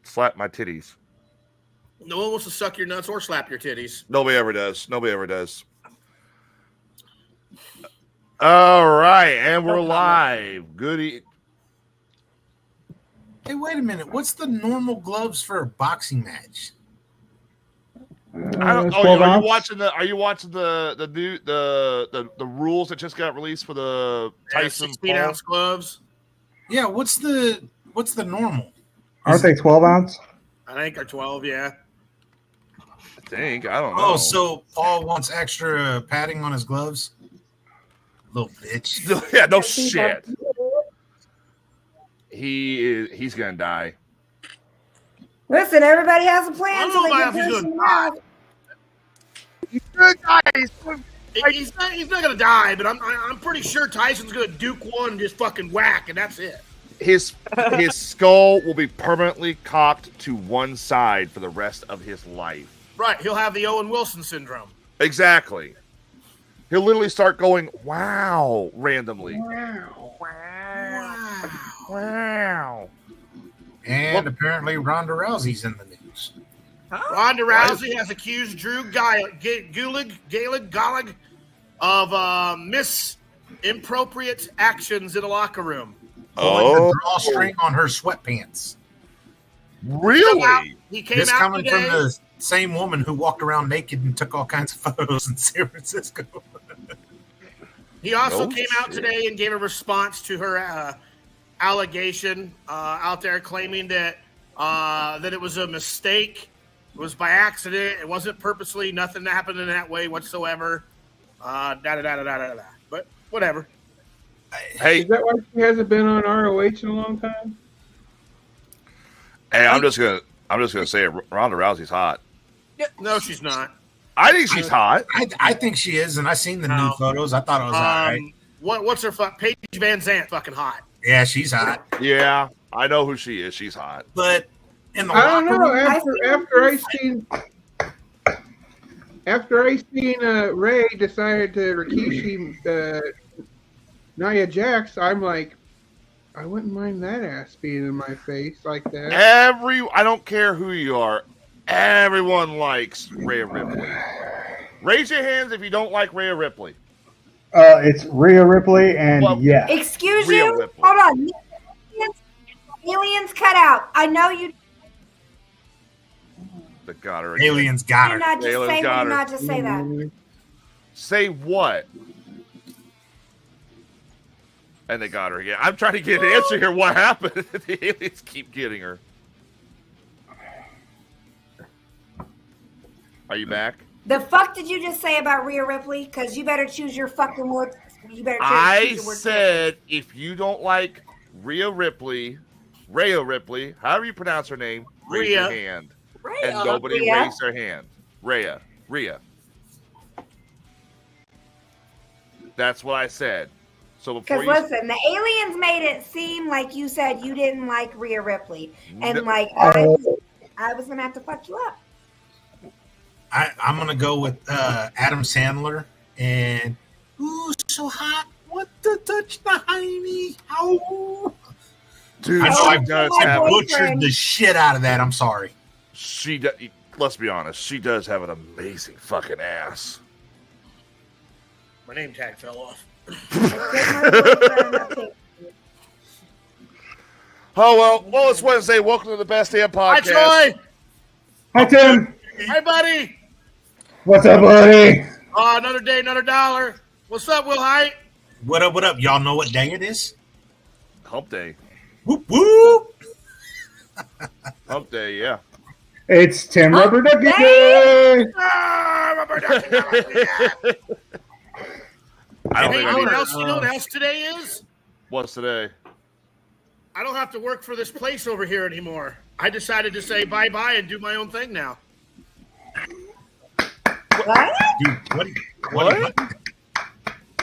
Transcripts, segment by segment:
slap my titties. No one wants to suck your nuts or slap your titties. Nobody ever does. Nobody ever does. All right, and we're live. Goody. Hey, wait a minute. What's the normal gloves for a boxing match? I don't. Oh, 12 are you ounce. watching the? Are you watching the new the rules that just got released for the Tyson 16-ounce gloves. Yeah, what's the normal? Aren't they 12 ounce? I think they're 12. Yeah. I think I don't know. Oh, so Paul wants extra padding on his gloves? Little bitch. Yeah, no shit. He's gonna die. Listen, everybody has a plan. I don't know if he's gonna die. He's gonna die. He's not gonna die, but I'm pretty sure Tyson's gonna Duke one and just fucking whack, and that's it. His skull will be permanently cocked to one side for the rest of his life. Right, he'll have the Owen Wilson syndrome. Exactly. He'll literally start going, wow, randomly. Wow. And apparently Ronda Rousey's in the news. Ronda Rousey has accused Drew Gullig of misinappropriate actions in a locker room. Pulling the drawstring on her sweatpants. Really? He came This out coming today. from the same woman who walked around naked and took all kinds of photos in San Francisco. He also No came out shit. today and gave a response to her allegation out there, claiming that that it was a mistake, it was by accident, it wasn't purposely, nothing happened in that way whatsoever. But whatever. Hey, Is that why she hasn't been on ROH in a long time? hey, I'm just gonna say it. Ronda Rousey's hot. No, she's not. I think she's hot. I think she is, and I seen the new photos. I thought it was all right. What's her Paige Van Zandt fucking hot? Yeah, she's hot. Yeah, I know who she is. She's hot. But in the I don't locker know. room, After I seen Ray decided to Rikishi Nia Jax, I'm like, I wouldn't mind that ass being in my face like that. I don't care who you are. Everyone likes Rhea Ripley. Raise your hands if you don't like Rhea Ripley. It's Rhea Ripley, and yeah. Excuse Real you? Ripley. Hold on. Aliens cut out. I know you The got her. again. aliens got did her. not just Aliens say got did her. not just say that. Say what? And they got her again. I'm trying to get an answer here. What happened? The aliens keep getting her. Are you back? The fuck did you just say about Rhea Ripley? Because you better choose your fucking words. You better choose I your words. said if you don't like Rhea Ripley, however you pronounce her name, raise your Rhea. hand. Rhea. And nobody Rhea. raised their hand. Rhea. That's what I said. So before Because you listen, the aliens made it seem like you said you didn't like Rhea Ripley, and No. like I was gonna have to fuck you up. I'm gonna go with Adam Sandler and ooh, so hot. What to touch the hiney? Oh, dude, I know she I does my have boyfriend. butchered the shit out of that. I'm sorry. she does, let's be honest, she does have an amazing fucking ass. My name tag fell off. Get my boyfriend a picture. Oh well, it's Wednesday. Welcome to the Best Damn Hi, Podcast. Troy. Hi, Tim. Hi, buddy. What's up, buddy? Another day, another dollar. What's up, Will Height? What up? What up? Y'all know what day it is? Hump Day. Whoop whoop. Hump Day, yeah. It's Tim Oh, Rubber Ducky hey. Day. I don't Hey, think I you know need what else? You know what else today is? What's today? I don't have to work for this place over here anymore. I decided to say bye-bye and do my own thing now. What? Dude, what?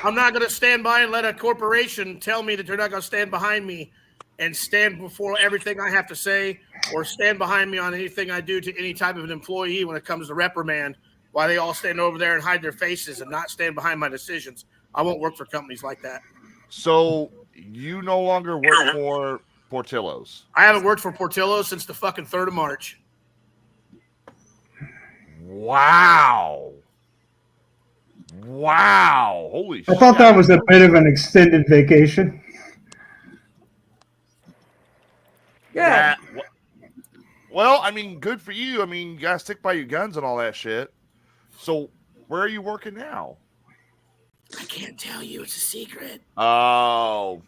I'm not going to stand by and let a corporation tell me that they're not going to stand behind me and stand before everything I have to say or stand behind me on anything I do to any type of an employee when it comes to reprimand, while they all stand over there and hide their faces and not stand behind my decisions. I won't work for companies like that. So you no longer work Portillo's? I haven't worked for Portillo's since the fucking 3rd of March. Wow. Holy shit. I thought that was a bit of an extended vacation. Good. Well, I mean, good for you. I mean, you gotta stick by your guns and all that shit. So, where are you working now? I can't tell you. It's a secret. Oh,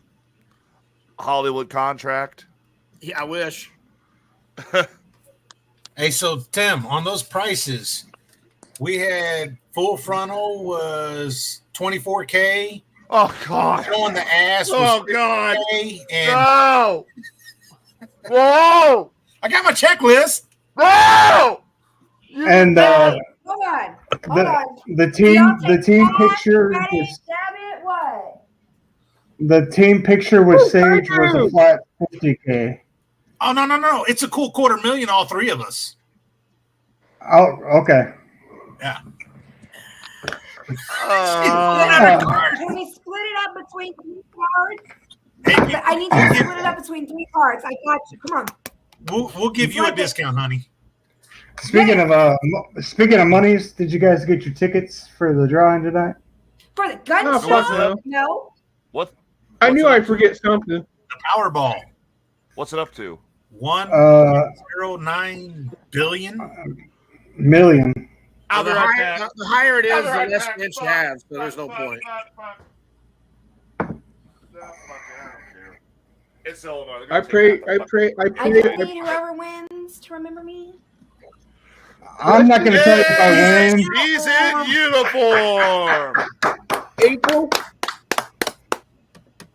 Hollywood contract. Yeah, I wish. Hey, so Tim, on those prices, we had full frontal was $24K. Oh God. On the ass was Oh God. $50K, and No. Whoa. I got my checklist. No. And Hold on. Hold on. the team Beyonce, picture ready, was, damn it, what? the team picture with Oh, Sage thank was a you. flat 50K. Oh no! It's a cool $250,000, all three of us. Oh, okay. Yeah. Can we split it up between 3 cards? Hey, I need you to split it up between 3 cards. I got you. Come on. we'll give you a discount, honey. Speaking of monies, did you guys get your tickets for the drawing tonight? For the gun Oh, show? fuck no. No. What? I What's knew it I'd up forget something. The Powerball, What's it up to? 1.09 billion. Million. Well, the higher it is, the less chance you have. So there's no point. It's Illinois. I pray. I just need whoever wins to remember me. I'm not going to tell you if I win. He's in uniform. April.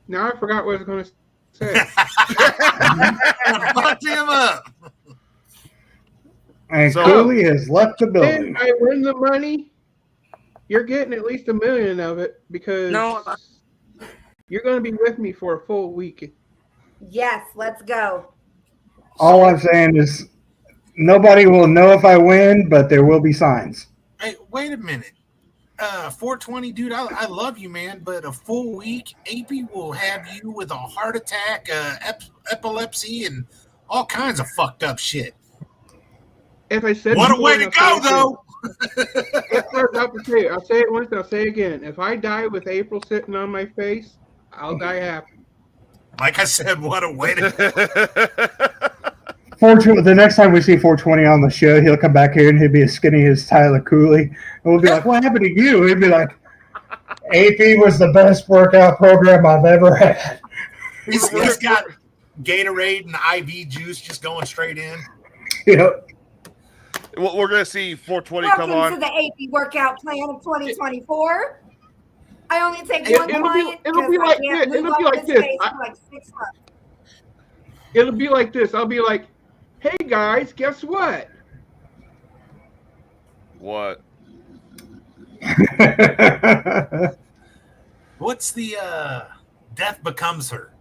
Now I forgot what I was going to say. Fucked him up. And So- Cooley has left the building. Then I win the money. You're getting at least $1 million of it because you're going to be with me for a full week. Yes, let's go. All I'm saying is nobody will know if I win, but there will be signs. Hey, wait a minute. 420, dude, I love you, man, but a full week, AP will have you with a heart attack, epilepsy, and all kinds of fucked up shit. If I said What a before, way and to I'll say go, it though. again. I'll say it once, I'll say it again. If I die with April sitting on my face, I'll die happy. Like I said, what a way to 420, the next time we see 420 on the show, he'll come back here and he'll be as skinny as Tyler Cooley. And we'll be like, what happened to you? He'll be like, AP was the best workout program I've ever had. He's got Gatorade and IV juice just going straight in. Yep. We're going to see 420 Welcome come on. to the AP workout plan of 2024. I only take It- one it'll be- client. it'll be 'cause I like can't this. It'll move be up like this this. space for like 6 months. It'll be like this. I'll be like, hey guys, guess what? What? What's the Death Becomes Her?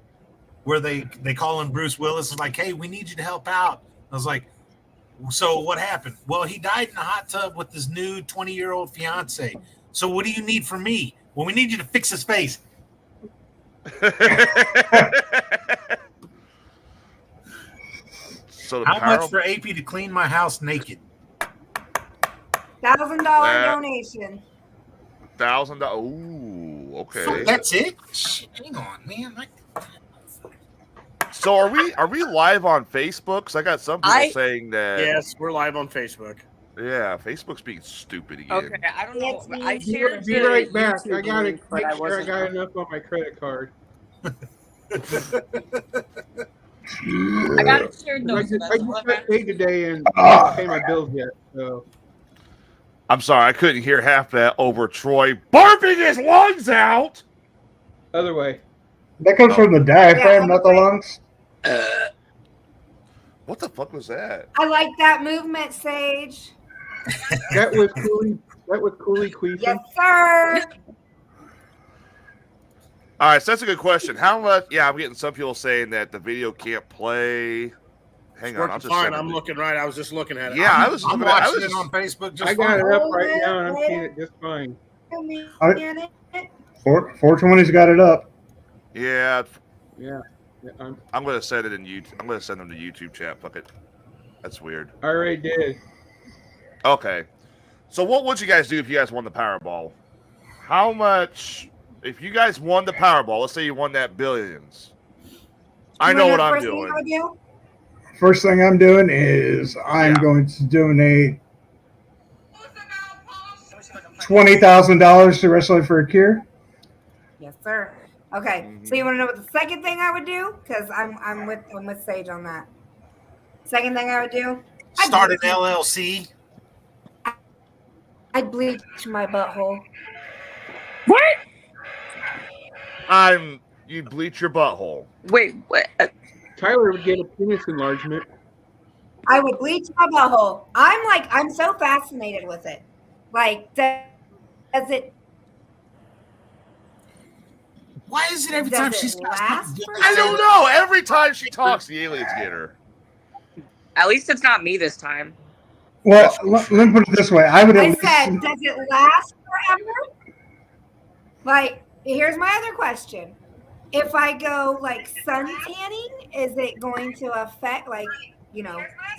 Where they call in Bruce Willis and like, hey, we need you to help out. I was like, so what happened? Well, he died in a hot tub with his new 20-year-old fiance. So what do you need from me? Well, we need you to fix his face. So the How power much for AP to clean my house naked? $1,000 donation. $1,000. Ooh, okay. So that's it? Shit, hang on, man. So are we live on Facebook? Because I got some people saying that. Yes, we're live on Facebook. Yeah, Facebook's being stupid again. Okay, I don't know. It's me. I shared Be the right back. YouTube I gotta link, but make I sure I wasn't got on. enough on my credit card. I got it shared I though. just, So I that's just what got paid today and I didn't pay my bills yet. So I'm sorry, I couldn't hear half that over Troy barfing his lungs out. other way. That comes from the diaphragm, not the lungs. What the fuck was that? I like that movement, Sage. That was Cooley. That was Cooley queefing. Yes, sir. All right, so that's a good question. How much? Yeah, I'm getting some people saying that the video can't play. Hang on, I'll Working just fine. send I'm it. looking right. I was just looking at it. Yeah, I was I'm looking at. I watching was it on Facebook just I got fine. it up right now and I'm seeing it just fine. 420's got it up. Yeah, Yeah. I'm gonna send it in YouTube. I'm gonna send them to YouTube chat. Fuck it. That's weird. I already did. Okay. So what would you guys do if you guys won the Powerball? How much? If you guys won the Powerball, let's say you won that billions. I know what I'm doing. First thing I'm doing is I'm going to donate $20,000 to Wrestling for a Cure. Yes, sir. Okay, so you want to know what the second thing I would do? Because I'm with Sage on that. Second thing I would do. Start an LLC. I'd bleach my butthole. What? You bleach your butthole. Wait, what? Tyler would get a penis enlargement. I would bleach my butthole. I'm so fascinated with it. Like, does it? Why is it every Does time it she starts last talking, for I don't know. Every time she talks, the aliens get her. At least it's not me this time. Well, let me put it this way. I would at I least, said, does it last forever? Like, here's my other question. If I go like sun tanning, is it going to affect, like,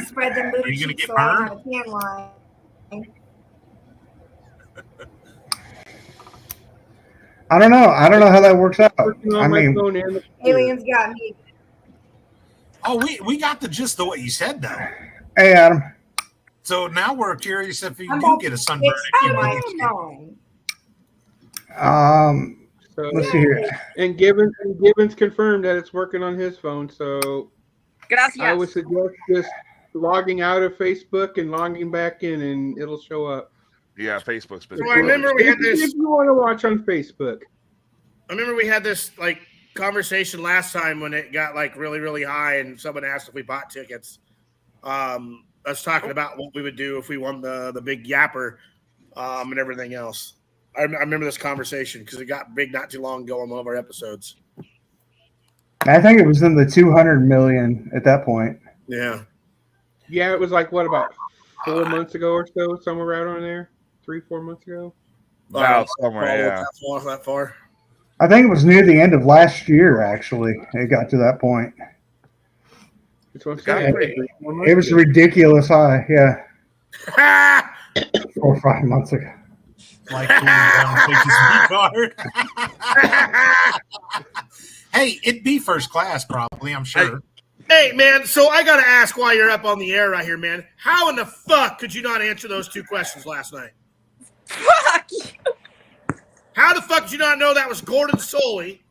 spread the Are booty you gonna cheeks get so I don't burned? have a tan line? I don't know. I don't know how that works out. Working on I my mean, phone and the Aliens got me. Oh, we got the gist of what you said though. hey, Adam. So now we're curious if you I'm do about get a to sunburn. fix my phone. So, Let's see here. and Gibbons confirmed that it's working on his phone. So Gracias. I would suggest just logging out of Facebook and logging back in, and it'll show up. Yeah, Facebook's been. So I remember we had this. If you want to watch on Facebook. I remember we had this like conversation last time when it got like really, really high, and someone asked if we bought tickets. Us talking about what we would do if we won the big yapper, and everything else. I remember this conversation because it got big not too long ago on one of our episodes. I think it was in the 200 million at that point. Yeah. Yeah, it was like what about 4 months ago or so, somewhere right on there, 3-4 months ago. Wow, somewhere, yeah. That far. I think it was near the end of last year, actually. It got to that point. It's what I'm Got saying. it. 4 months It was ago. ridiculous high. Yeah, 4 or 5 months ago. Like take his B card. Hey, it'd be first class probably, I'm sure. Hey, man, so I got to ask while you're up on the air right here, man. How in the fuck could you not answer those 2 questions last night? Fuck you. How the fuck did you not know that was Gordon Soley?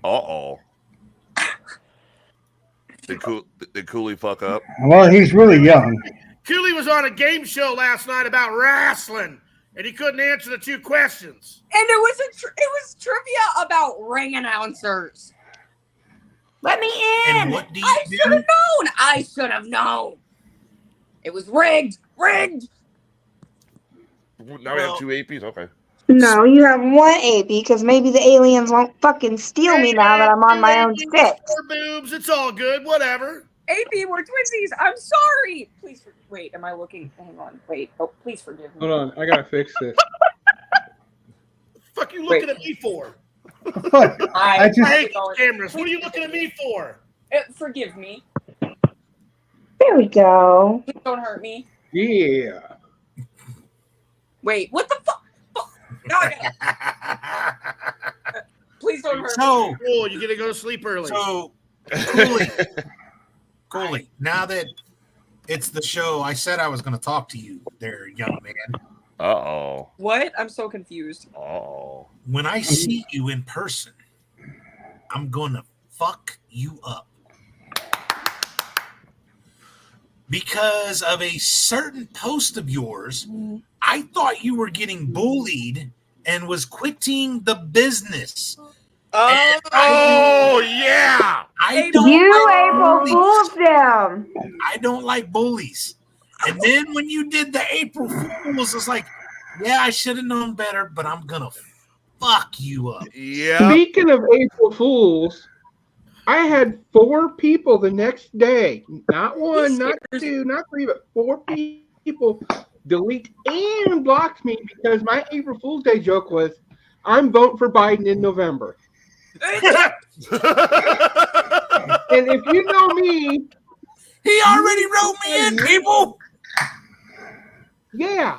Uh-oh. Did Cooley fuck up? Well, he's really young. Cooley was on a game show last night about wrestling, and he couldn't answer the 2 questions. And it was trivia about ring announcers. Let me in. And what do you I do? should have known. I should have known. It was rigged. Rigged. Now we have 2 APs? Okay. No, you have 1 AP because maybe the aliens won't fucking steal me now that I'm on my own stick. Or boobs, it's all good, whatever. AP, we're twinsies. I'm sorry. Please, wait. Am I looking? Hang on. Wait. Oh, please forgive me. Hold on, I gotta fix this. Fuck you looking at me for? I just I hate these cameras. What are you looking at me for? Forgive me. There we go. Please don't hurt me. Yeah. Wait. What the fuck? Now I gotta. Please don't hurt me. So, Cool, you get to go to sleep early. so Cooley, now that it's the show, I said I was going to talk to you there, young man. Uh-oh. What? I'm so confused. Uh-oh. When I see you in person, I'm going to fuck you up. Because of a certain post of yours, I thought you were getting bullied and was quitting the business. Oh, yeah! I don't You like April bullies. Fool's them. I don't like bullies. And then when you did the April Fools, it's like, yeah, I should have known better, but I'm going to fuck you up. Yeah. Speaking of April Fools, I had 4 people the next day, not 1, not 2, not 3, but 4 people delete and block me because my April Fool's Day joke was, I'm voting for Biden in November. And if you know me, He already wrote me in, people. yeah.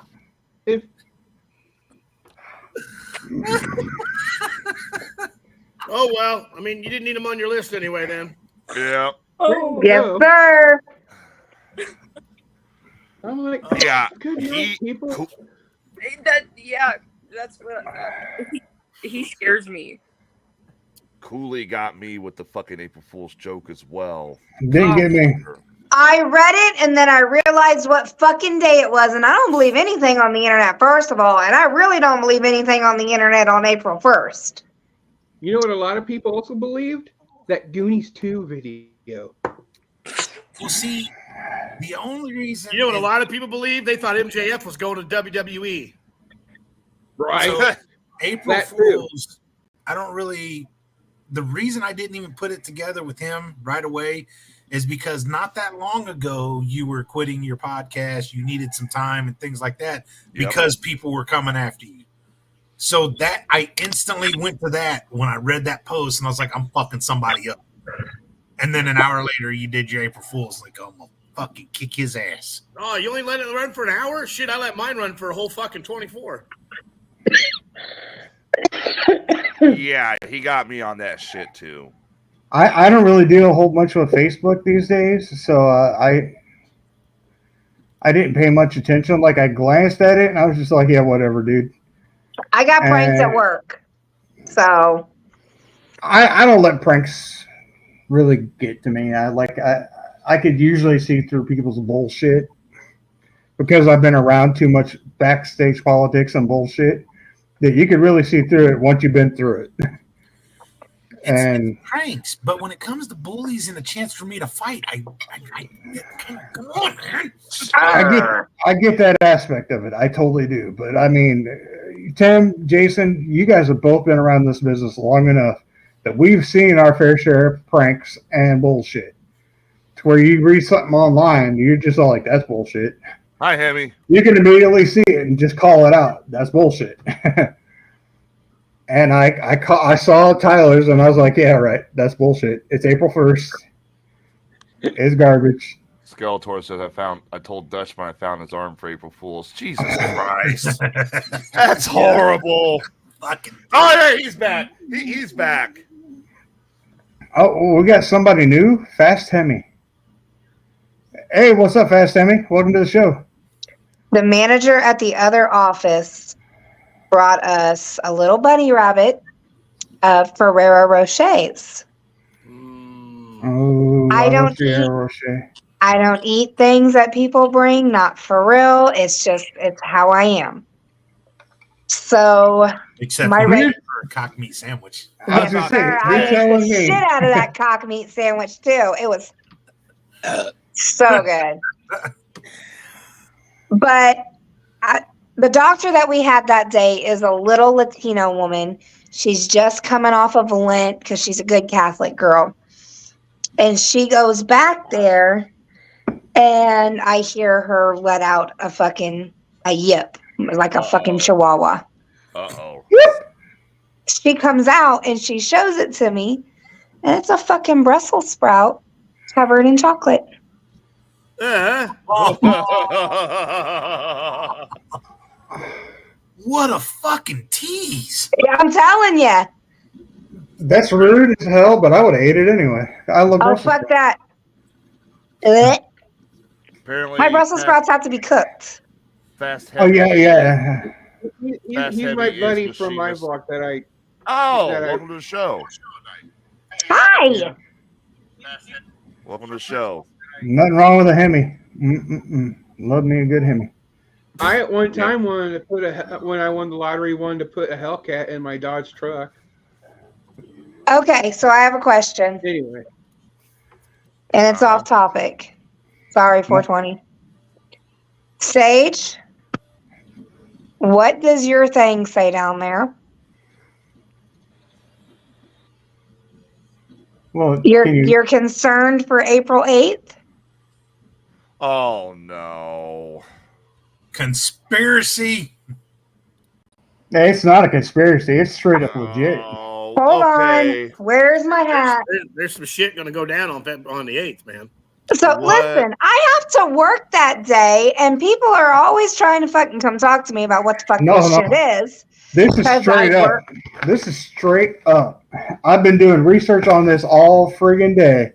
If Oh well, I mean, you didn't need him on your list anyway. Then Yeah. Oh, Yes, sir. I'm like, Yeah. good night, people. that's what he scares me. Cooley got me with the fucking April Fool's joke as well. Didn't get me. I read it and then I realized what fucking day it was, and I don't believe anything on the internet, first of all, and I really don't believe anything on the internet on April 1st. You know what a lot of people also believed? That Goonies 2 video. Well, see, the only reason you know what a lot of people believe? They thought MJF was going to WWE. Right. So, April That too. Fools, I don't really. The reason I didn't even put it together with him right away is because not that long ago you were quitting your podcast, you needed some time and things like that because people were coming after you. So that I instantly went to that when I read that post and I was like, I'm fucking somebody up. And then an hour later you did your April Fool's, like, I'm gonna fucking kick his ass. Oh, you only let it run for an hour? Shit, I let mine run for a whole fucking 24. Yeah, he got me on that shit too. I don't really deal a whole bunch with Facebook these days, so I didn't pay much attention. Like, I glanced at it and I was just like, yeah, whatever, dude. I got pranks at work, so I don't let pranks really get to me. I could usually see through people's bullshit because I've been around too much backstage politics and bullshit that you could really see through it once you've been through it. And it's pranks, but when it comes to bullies and a chance for me to fight, come on, man. I get that aspect of it. I totally do. But I mean, Tim, Jason, you guys have both been around this business long enough that we've seen our fair share of pranks and bullshit. To where you read something online, you're just all like, that's bullshit. Hi, Hemi. You can immediately see it and just call it out. That's bullshit. And I saw Tyler's and I was like, yeah, right. That's bullshit. It's April 1st. It's garbage. Skeletor says I told Dutchman I found his arm for April Fool's. Jesus Christ. That's horrible. Fucking. Oh, yeah, he's back. He's back. Oh, we got somebody new. Fast Hemi. Hey, what's up, Fast Hemi? Welcome to the show. the manager at the other office brought us a little bunny rabbit of Ferrero Rochers. Oh, I don't Ferrero Rocher. I don't eat things that people bring, not for real. It's how I am. So Except My for reg- a cock meat sandwich. I was gonna say, I you're ate telling the me. shit out of that cock meat sandwich too. It was so good. But the doctor that we had that day is a little Latino woman. She's just coming off of Lent because she's a good Catholic girl. And she goes back there and I hear her let out a yip, like a fucking chihuahua. Uh-oh. She comes out and she shows it to me, and it's a fucking Brussels sprout covered in chocolate. What a fucking tease. I'm telling you. That's rude as hell, but I would have ate it anyway. I love Oh, Brussels fuck sprouts. that. Ugh. Apparently, My Brussels sprouts have to be cooked. Fast Oh, yeah, yeah. Fast He's Heavy my is buddy the from my cheapest. vlog that I. Oh, That I- welcome to the show. Hi. Welcome to the show. Nothing wrong with a Hemi. Love me a good Hemi. I at one time wanted to put when I won the lottery, wanted to put a Hellcat in my Dodge truck. Okay, so I have a question, Anyway, and it's off topic. Sorry, 420. Sage, what does your thing say down there? Well, You're concerned for April 8th? Oh no. Conspiracy. It's not a conspiracy. It's straight up legit. Oh, Hold Okay. on. Where's my hat? There's some shit going to go down on the 8th, man. So What? listen, I have to work that day, and people are always trying to fucking come talk to me about what the fuck No, this no. shit is. This is Because straight I up. work- This is straight up. I've been doing research on this all friggin' day,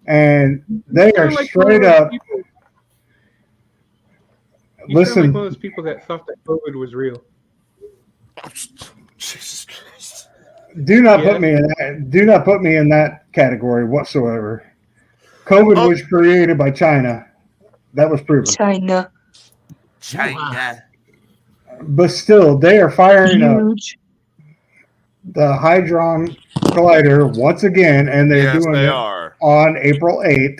and they are Sound like one of straight those up. people- You sound like Listen, one of those people that thought that COVID was real. Jesus Christ. do not Yeah. put me in that. Do not put me in that category whatsoever. COVID Oh. was created by China. That was proven. China. China. But still, they are firing up Huge. the Hadron Collider once again, and they're Yes, doing they it are. on April 8th.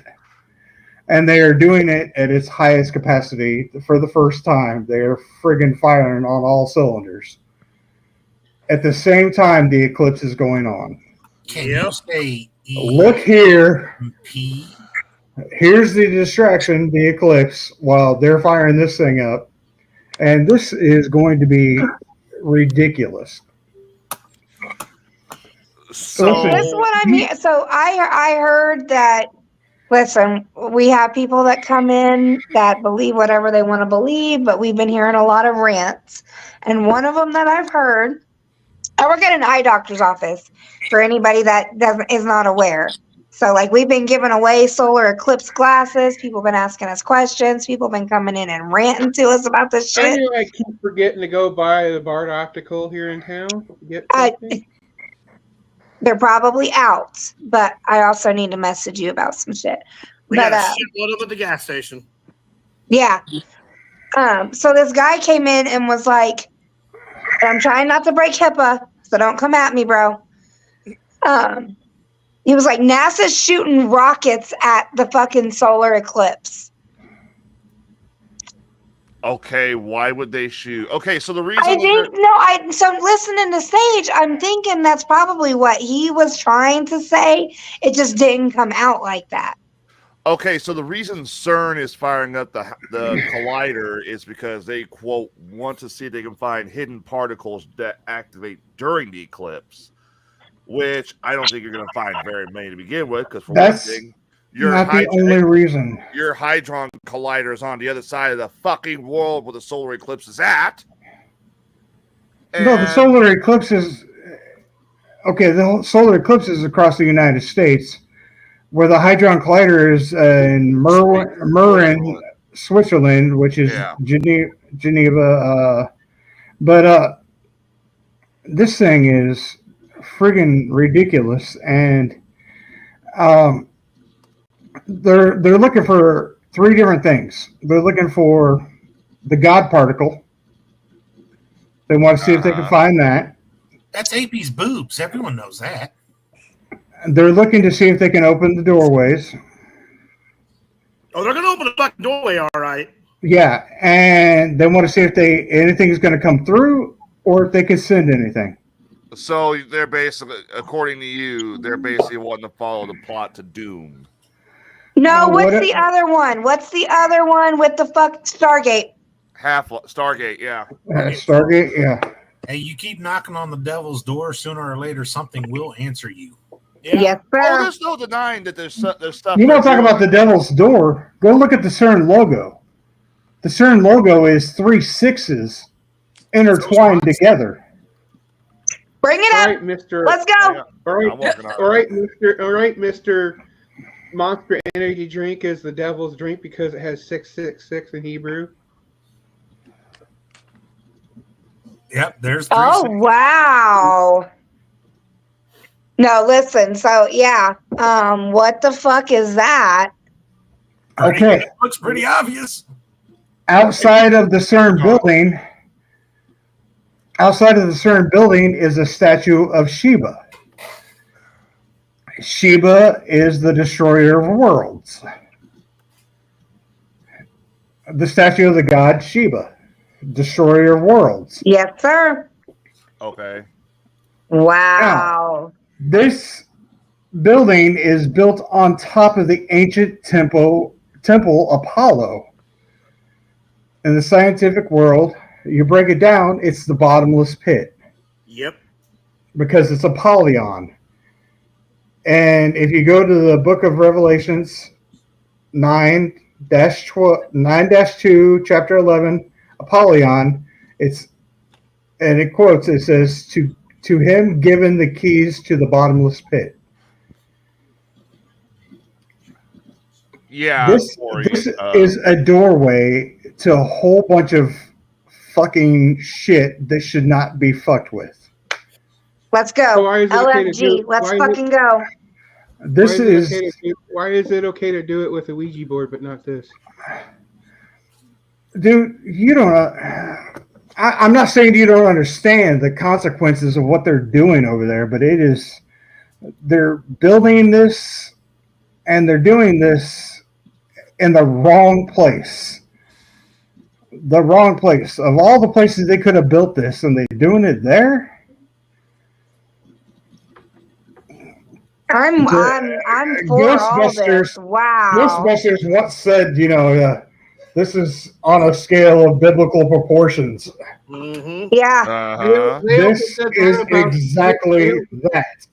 And they are doing it at its highest capacity for the first time. They are friggin' firing on all cylinders. At the same time, the eclipse is going on. Can Yep. you say Look here. EMP? Here's the distraction, the eclipse, while they're firing this thing up. And this is going to be ridiculous. So This is what I mean. So I heard that. Listen, we have people that come in that believe whatever they want to believe, but we've been hearing a lot of rants. And one of them that I've heard, I work at an eye doctor's office for anybody that is not aware. So, like, we've been giving away solar eclipse glasses. People have been asking us questions. People have been coming in and ranting to us about this I shit. knew I keep forgetting to go by the Bard Optical here in town. Get something. They're probably out, but I also need to message you about some shit. We But, got a shitload of them at the gas station. yeah. So this guy came in and was like, and I'm trying not to break HIPAA, so don't come at me, bro. He was like, NASA's shooting rockets at the fucking solar eclipse. okay, why would they shoot? Okay, so the reason I think so listening to Sage, I'm thinking that's probably what he was trying to say. It just didn't come out like that. Okay, so the reason CERN is firing up the collider is because they, quote, want to see if they can find hidden particles that activate during the eclipse, which I don't think you're going to find very many to begin with, because for That's one thing, your Not the only reason. your Hadron Collider is on the other side of the fucking world where the solar eclipse is at. No, the And- solar eclipse is okay. The solar eclipse is across the United States, where the Hadron Collider is in Marin, Switzerland, which is Yeah. Geneva. But this thing is friggin' ridiculous, and they're looking for three different things. They're looking for the God particle. They want to see if they can find that. That's AP's boobs. Everyone knows that. They're looking to see if they can open the doorways. Oh, they're going to open the fucking doorway, all right. Yeah, and they want to see if anything is going to come through or if they can send anything. So they're basically, according to you, they're basically wanting to follow the plot to Doom. No, Oh, what's what the other one? What's the other one with the fuck Stargate? Stargate, yeah. Stargate, yeah. Hey, you keep knocking on the devil's door. Sooner or later, something will answer you. Yeah. Yes, Oh, sir. there's no denying that there's stuff. You don't talk about the devil's door. Go look at the CERN logo. The CERN logo is 3 6s intertwined together. Bring it All up. right, Mr. Let's go. All right, I'm working on it. all right, Mr. All right, Mr. Monster Energy drink is the devil's drink because it has 666 in Hebrew. Yep, there's three. Oh, wow. No, listen. So, yeah. What the fuck is that? Okay. Looks pretty obvious. Outside of the CERN building is a statue of Sheba. Sheba is the destroyer of worlds. The statue of the god Sheba, destroyer of worlds. Yes, sir. Okay. Wow. This building is built on top of the ancient temple Apollo. In the scientific world, you break it down, it's the bottomless pit. Yep. because it's Apollyon. And if you go to the book of Revelations 9-2, chapter 11, Apollyon, it quotes, it says, to him given the keys to the bottomless pit. Yeah. This is a doorway to a whole bunch of fucking shit that should not be fucked with. Let's go. So why is it okay to do LFG. it? Let's Why is fucking go. Why is it okay to do it with a Ouija board but not this? Dude, you don't. I'm not saying you don't understand the consequences of what they're doing over there, but they're building this and they're doing this in the wrong place. The wrong place. Of all the places they could have built this, and they're doing it there. I'm for all this. Wow. Ghostbusters once said, this is on a scale of biblical proportions. Mm-hmm. Yeah. Uh-huh. This is exactly that.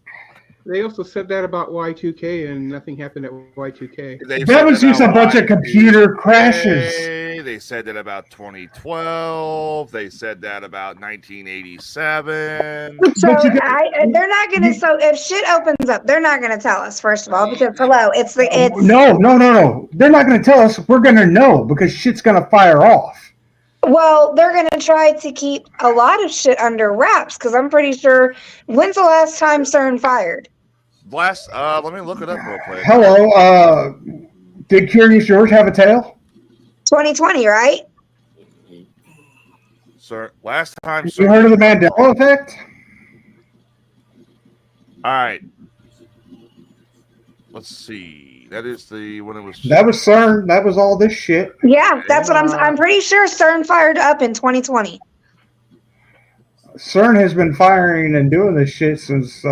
They also said that about Y2K, and nothing happened at Y2K. That was just a bunch of computer crashes. They said that about 2012. They said that about 1987. So they're not going to. So if shit opens up, they're not going to tell us. First of all, because hello, it's. No. They're not going to tell us. We're going to know because shit's going to fire off. Well, they're going to try to keep a lot of shit under wraps because I'm pretty sure. When's the last time CERN fired? Let me look it up real quick. Hello. Did Curious George have a tail? 2020, right? Sir, last time. You heard of the Mandela effect? All right. Let's see. That is when it was. That was CERN. That was all this shit. Yeah, that's what I'm pretty sure CERN fired up in 2020. CERN has been firing and doing this shit since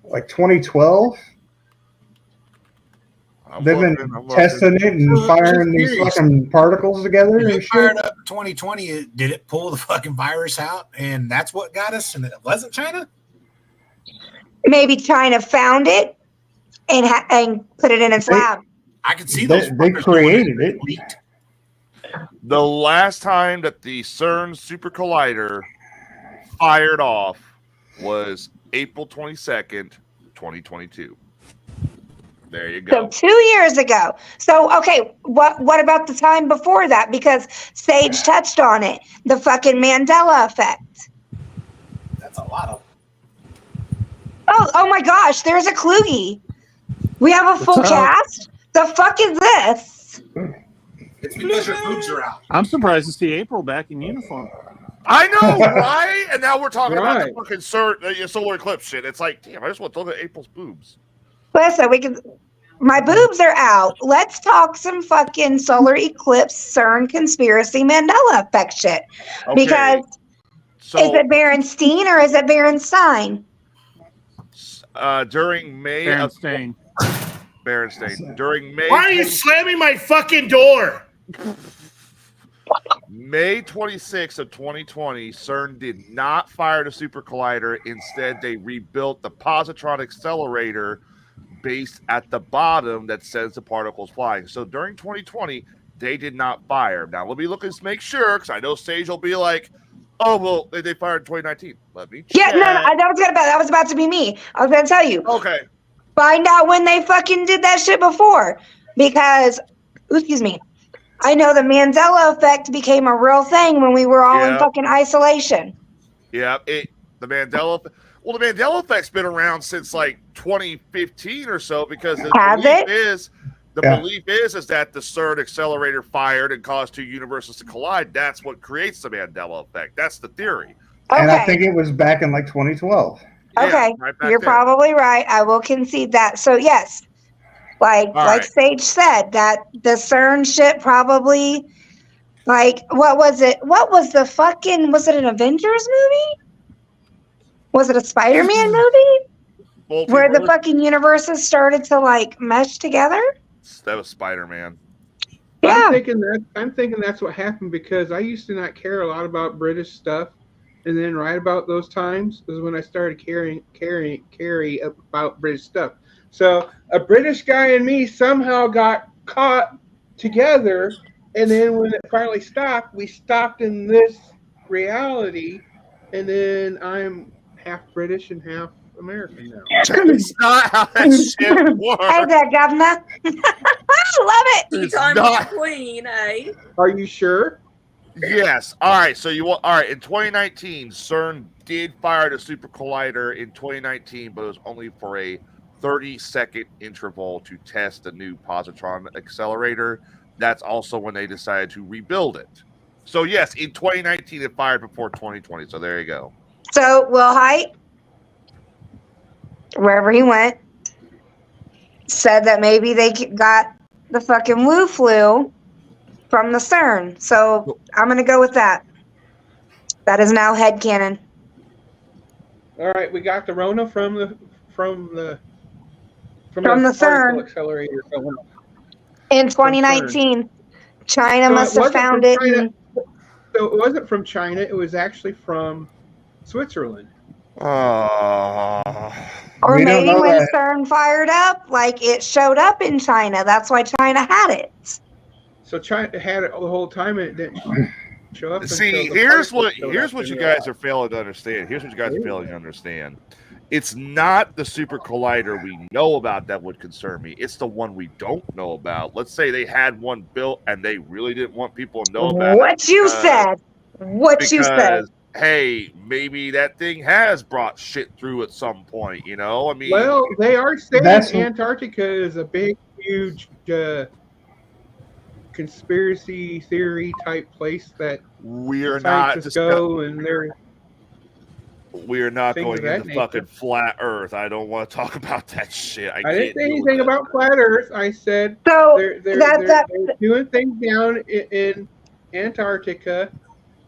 like 2012. They've been testing it and firing these fucking particles together When and it fired shit. up 2020, did it pull the fucking virus out? And that's what got us? And it wasn't China? Maybe China found it and put it in its lab. I could see those. They created it. Leaked. The last time that the CERN Super Collider fired off was April 22nd, 2022. There you go. So 2 years ago. So, okay, what about the time before that? Because Sage touched on it. The fucking Mandela effect. That's a lot of. Oh my gosh, there's a Kluge. We have a full cast? The fuck is this? It's because your boobs are out. I'm surprised to see April back in uniform. I know, right? And now we're talking about Right. the fucking solar eclipse shit. It's like, damn, I just want to look at April's boobs. Listen, my boobs are out. Let's talk some fucking solar eclipse, CERN conspiracy, Mandela effect shit. Okay. Because is it Berenstein or is it Berenstein? During May of Berenstain. Berenstain. During May. Why are you slamming my fucking door? May 26th of 2020, CERN did not fire the Super Collider. Instead, they rebuilt the positron accelerator base at the bottom that sends the particles flying. So during 2020, they did not fire. Now, let me look and make sure, because I know Sage will be like, oh, well, they fired in 2019. Let me check. Yeah, no, that was about to be me. I was going to tell you. Okay. Find out when they fucking did that shit before. Because, excuse me, I know the Mandela effect became a real thing when we were all in fucking isolation. Yeah, the Mandela effect's been around since like 2015 or so because the belief is that the CERN accelerator fired and caused two universes to collide. That's what creates the Mandela effect. That's the theory. Okay. And I think it was back in like 2012. Okay, right back you're there. probably right. I will concede that. So yes, like right. Sage said, that the CERN shit probably, like, what was it? What was the fucking? Was it an Avengers movie? Was it a Spider-Man movie where the fucking universes started to like mesh together? That was Spider-Man. Yeah. I'm thinking that's what happened because I used to not care a lot about British stuff, And then right about those times is when I started carry about British stuff. So a British guy and me somehow got caught together, and then when it finally stopped, we stopped in this reality, and then I'm half British and half American now. That's not how that shit Hey works. there, governor. Love it. It's Time not- queen, eh? Are you sure? Yes. All right. So you want all right. In 2019, CERN did fire the Super Collider in 2019, but it was only for a 30-second interval to test the new positron accelerator. That's also when they decided to rebuild it. So yes, in 2019 it fired before 2020. So there you go. So Will Height, wherever he went, said that maybe they got the fucking Wu flu from the CERN. So I'm gonna go with that. That is now headcanon. All right, we got the Rona from the CERN. particle accelerator. In 2019, China So it must have wasn't found from it. China. in- So it wasn't from China. It was actually from Switzerland. Or We don't maybe know when that. CERN fired up, like it showed up in China. That's why China had it. So China had it the whole time, and it didn't show up. See, until the here's particle what showed up you in guys are failing to understand. Here's what you guys are failing to understand. It's not the Super Collider we know about that would concern me. It's the one we don't know about. Let's say they had one built and they really didn't want people to know about What you because- said. What you said. because, hey, maybe that thing has brought shit through at some point, you know? I mean, Well, they are saying That's- Antarctica is a big, huge conspiracy theory type place that we're not scientists go, and they're we're not things going of that into nature. fucking flat Earth. I don't want to talk about that shit. I can't didn't say deal with anything that. about flat Earth. I said So they're that doing things down in Antarctica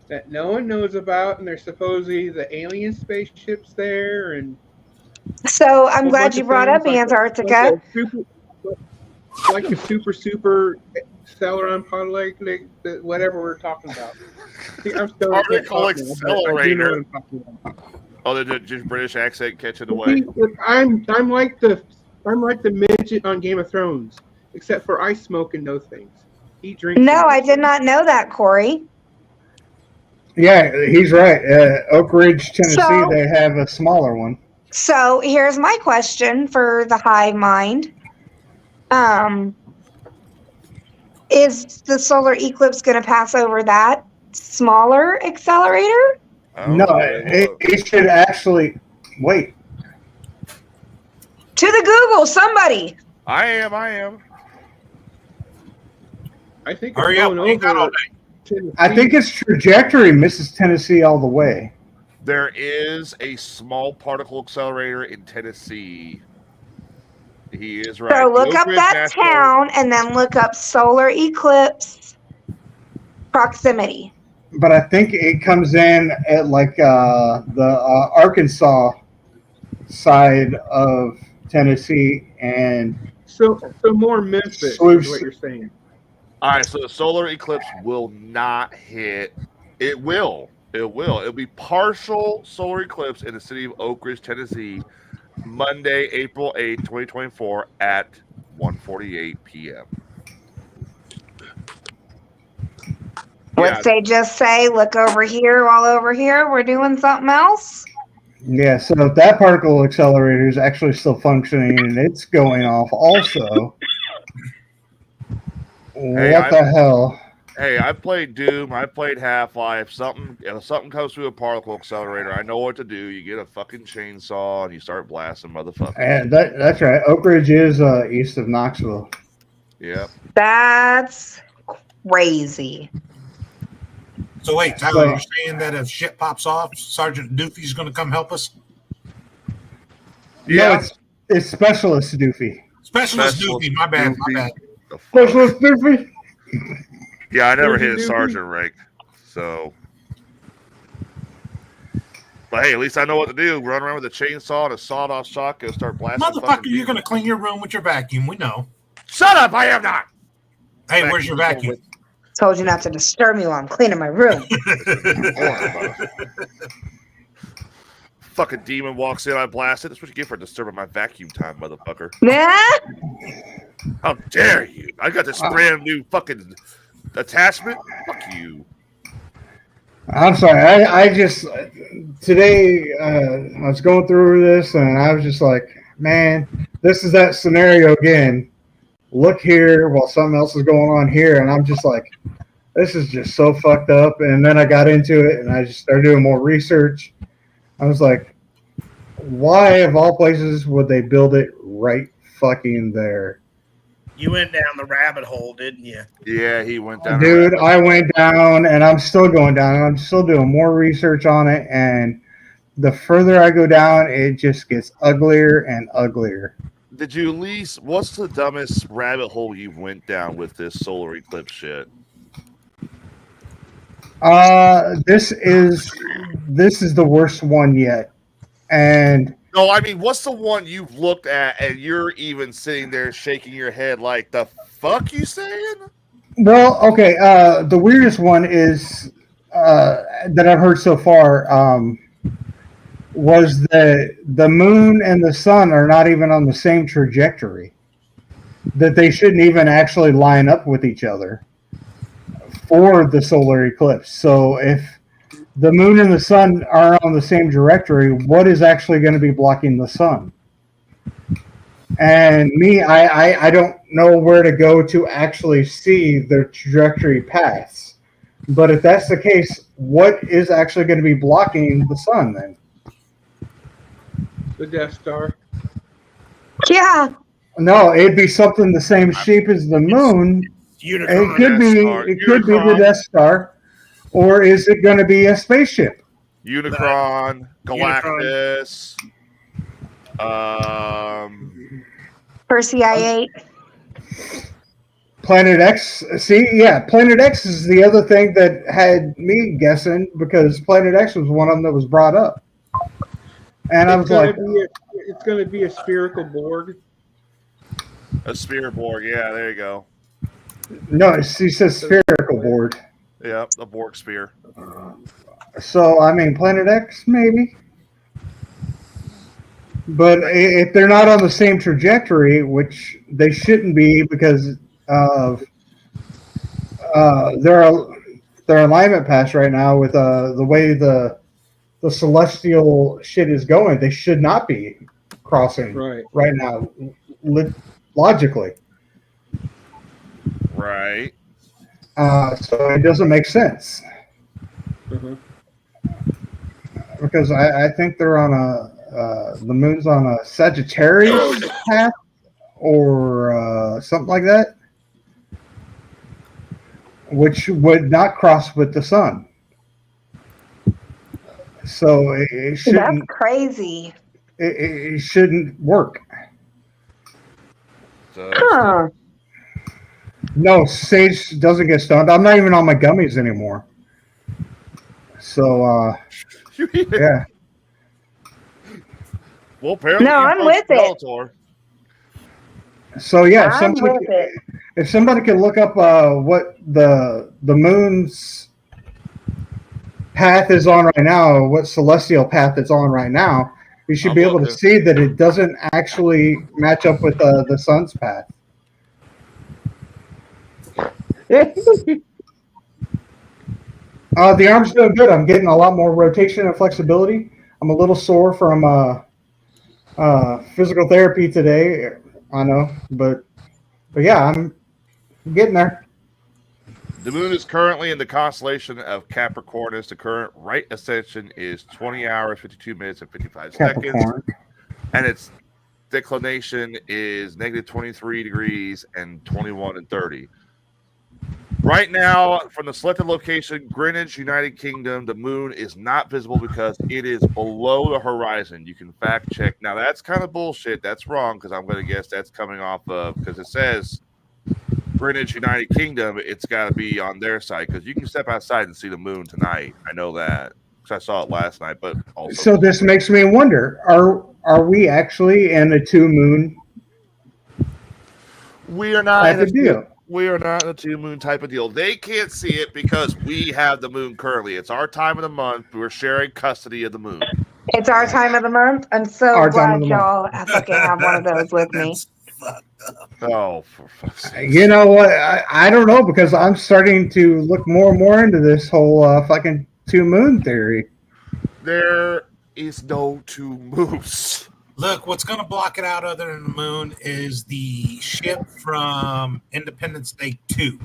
that no one knows about, and there's supposedly the alien spaceships there, and so I'm a glad bunch you of brought things up like Antarctica. like a super Celeron polyacrylic, whatever we're talking about. See, I'm still Particle I do know accelerator. what I'm talking about. Oh, the just British accent catching away. See, I'm like the midget on Game of Thrones, except for I smoke and no things. He drinks. No, and I no did things. not know that, Corey. Yeah, he's right. Oak Ridge, Tennessee, So- they have a smaller one. So here's my question for the hive mind. Is the solar eclipse going to pass over that smaller accelerator? No, it should actually wait. To the Google, somebody. I am. I think Hurry it's up, going we ain't got all over. day. Tennessee. I think its trajectory misses Tennessee all the way. There is a small particle accelerator in Tennessee. He is right. So look Oak up Ridge that National- town and then look up solar eclipse proximity. But I think it comes in at like the Arkansas side of Tennessee, and so more Memphis is Swoosh. what you're saying. All right, so the solar eclipse will not hit. It will. It'll be partial solar eclipse in the city of Oak Ridge, Tennessee, Monday, April 8th, 2024 at 1:48 p.m. What's they just say? Look over here, all over here. We're doing something else. yeah, so if that particle accelerator is actually still functioning and it's going off also, what the hell? Hey, I played Doom. I played Half-Life. If something comes through a particle accelerator, I know what to do. You get a fucking chainsaw and you start blasting motherfuckers. And that's right. Oak Ridge is east of Knoxville. Yep. That's crazy. So wait, Tyler, you're saying that if shit pops off, Sergeant Doofy's going to come help us? No, it's Specialist Doofy. Specialist Specialist Doofy, my bad. The fuck? Specialist Doofy? Yeah, I never Doofy, hit a Doofy. sergeant rank, so. But hey, at least I know what to do. Run around with a chainsaw and a sawed-off shotgun, start blasting. Motherfucker, fucking you're going to people. clean your room with your vacuum. We know. Shut up! I am not. Hey, where's your vacuum? Told you not to disturb me while I'm cleaning my room. Fucking demon walks in, I blast it. That's what you get for disturbing my vacuum time, motherfucker. Yeah? How dare you? I got this brand new fucking attachment. Fuck you. I'm sorry. I just today I was going through this and I was just like, man, this is that scenario again. Look here while something else is going on here, and I'm just like, this is just so fucked up. And then I got into it and I just started doing more research. I was like, why of all places would they build it right fucking there? You went down the rabbit hole, didn't you? Yeah, he went down. Dude, I went down and I'm still going down. I'm still doing more research on it. And the further I go down, it just gets uglier and uglier. Did you at least, what's the dumbest rabbit hole you went down with this solar eclipse shit? This is the worst one yet. And no, I mean, what's the one you've looked at and you're even sitting there shaking your head like, the fuck you saying? well, okay, the weirdest one is that I've heard so far was that the moon and the sun are not even on the same trajectory. That they shouldn't even actually line up with each other for the solar eclipse. So if the moon and the sun are on the same trajectory, what is actually going to be blocking the sun? And me, I don't know where to go to actually see the trajectory paths. But if that's the case, what is actually going to be blocking the sun then? The Death Star. Yeah. No, it'd be something the same shape as the moon. Unicron. It could be the Death Star, or is it going to be a spaceship? Unicron, Galactus. Persei 8. Planet X. See, yeah, Planet X is the other thing that had me guessing because Planet X was one of them that was brought up. And I was like, it's going to be a spherical Borg. A spear Borg, yeah, there you go. no, he says spherical board. Yeah, the Borg spear. So, I mean, Planet X, maybe. But if they're not on the same trajectory, which they shouldn't be because of their alignment paths right now with the way the celestial shit is going, they should not be crossing right now, logically. Right. So it doesn't make sense. Mm-hmm. Because I think they're on the moon's on a Sagittarius path or something like that, which would not cross with the sun. So it shouldn't. That's crazy. It shouldn't work. Huh. No, Sage doesn't get stoned. I'm not even on my gummies anymore. So yeah. Well, apparently, No, I'm with it. Bellator. So yeah, I'm with it. if somebody can look up what the moon's path is on right now, what celestial path it's on right now, you should be able to see that it doesn't actually match up with the sun's path. The arm's doing good. I'm getting a lot more rotation and flexibility. I'm a little sore from physical therapy today. I know, but yeah, I'm getting there. The moon is currently in the constellation of Capricornus. The current right ascension is 20 hours, 52 minutes, and 55 seconds. And its declination is negative 23 degrees and 21 and 30. Right now, from the selected location, Greenwich, United Kingdom, the moon is not visible because it is below the horizon. You can fact check. Now, that's kind of bullshit. That's wrong because I'm going to guess that's coming off of, because it says Greenwich, United Kingdom, it's got to be on their side because you can step outside and see the moon tonight. I know that because I saw it last night, but also. So this makes me wonder, are we actually in a two-moon We are not type of deal? We are not a 2 moon type of deal. They can't see it because we have the moon currently. It's our time of the month. We're sharing custody of the moon. It's our time of the month. I'm so Our time of glad the y'all fucking have one of those with me. That's fucked up. Oh, for fuck's sake. You know what? I don't know because I'm starting to look more and more into this whole fucking 2 moon theory. There is no 2 moons. Look, what's going to block it out other than the moon is the ship from Independence Day 2,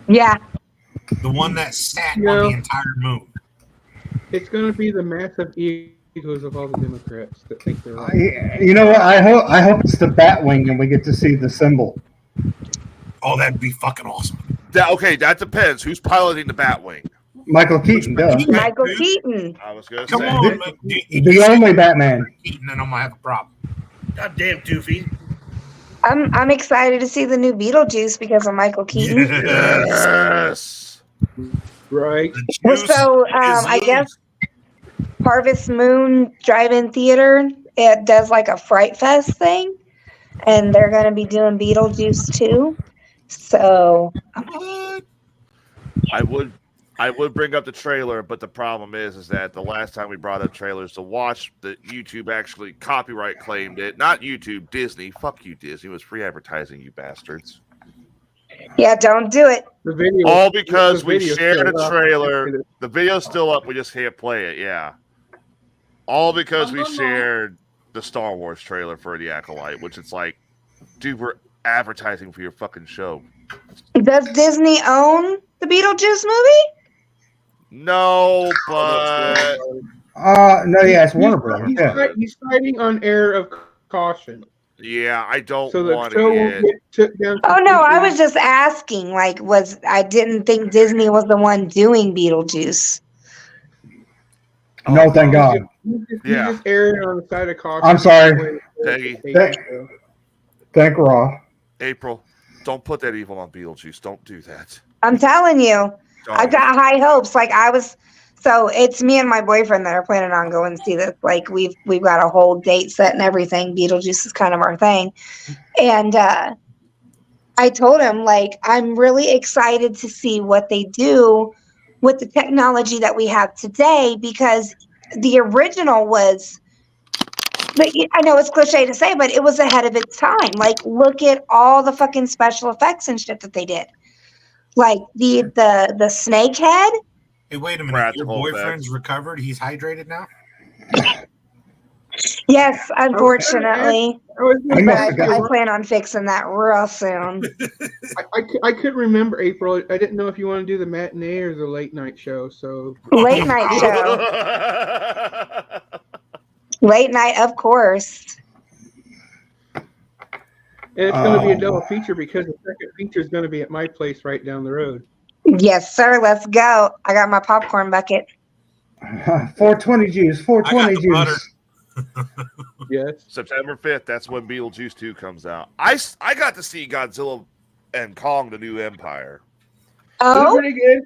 Yeah. the one that sat Yeah. on the entire moon. It's going to be the massive egos of all the Democrats that think they're right. You know what? I hope it's the Batwing and we get to see the symbol. Oh, that'd be fucking awesome. Okay, that depends. Who's piloting the Batwing? Michael Keaton, duh. Michael Keaton. I was going to Come say. on, man. The only Batman. Keaton, and I'm gonna have a problem. Goddamn doofy. I'm excited to see the new Beetlejuice because of Michael Keaton. Yes. Right? The Well, juice so is I loose. guess Harvest Moon Drive-In Theater, it does like a Fright Fest thing, and they're going to be doing Beetlejuice too. So What? I would bring up the trailer, but the problem is that the last time we brought up trailers to watch, that YouTube actually copyright claimed it. Not YouTube, Disney. Fuck you, Disney. It was free advertising, you bastards. yeah, don't do it. The video. All because the we video's shared still a up. trailer. The video's still up. We just can't play it. Yeah. All because we shared the Star Wars trailer for the Acolyte, which it's like, dude, we're advertising for your fucking show. Does Disney own the Beetlejuice movie? No, but No, yeah, it's Warner Brothers. Yeah. He's fighting on air of caution. yeah, I don't So the want show to won't get. get took down. Oh no, I completely. was just asking. Like, I didn't think Disney was the one doing Beetlejuice. No, thank God. He's Yeah. just airing on the side of caution. I'm sorry. Peggy. Thank Raw. April, don't put that evil on Beetlejuice. Don't do that. I'm telling you, I've Don't. got high hopes. Like so it's me and my boyfriend that are planning on going to see this. Like we've got a whole date set and everything. Beetlejuice is kind of our thing. And I told him, like, I'm really excited to see what they do with the technology that we have today, because the original was, I know it's cliche to say, but it was ahead of its time. Like, look at all the fucking special effects and shit that they did. Like the snake head. Hey, wait a minute. Your Practical boyfriend's effects. recovered. He's hydrated now. Yes, unfortunately. I was I gonna must ask have I you, plan on fixing that real soon. I couldn't remember, April. I didn't know if you want to do the matinee or the late night show. So Late night show. Late night, of course. and it's going to be a Oh. double feature because the second feature is going to be at my place right down the road. Yes, sir. Let's go. I got my popcorn bucket. 420 juice. 420 I got the butter. juice. Yes. September 5th, that's when Beetlejuice 2 comes out. I got to see Godzilla and Kong, the New Empire. It was Oh, pretty good.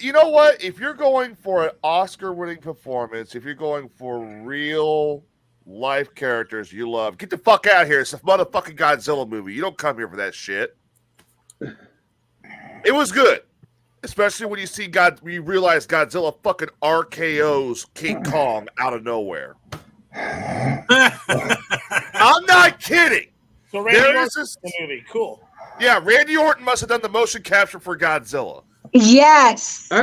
You know what? If you're going for an Oscar-winning performance, if you're going for real life characters you love, get the fuck out of here. It's a motherfucking Godzilla movie. You don't come here for that shit. It was good. Especially when you realize Godzilla fucking RKO's King Kong out of nowhere. I'm not kidding. So Randy There Orton's is in the movie. Cool. Yeah, Randy Orton must have done the motion capture for Godzilla. yes. I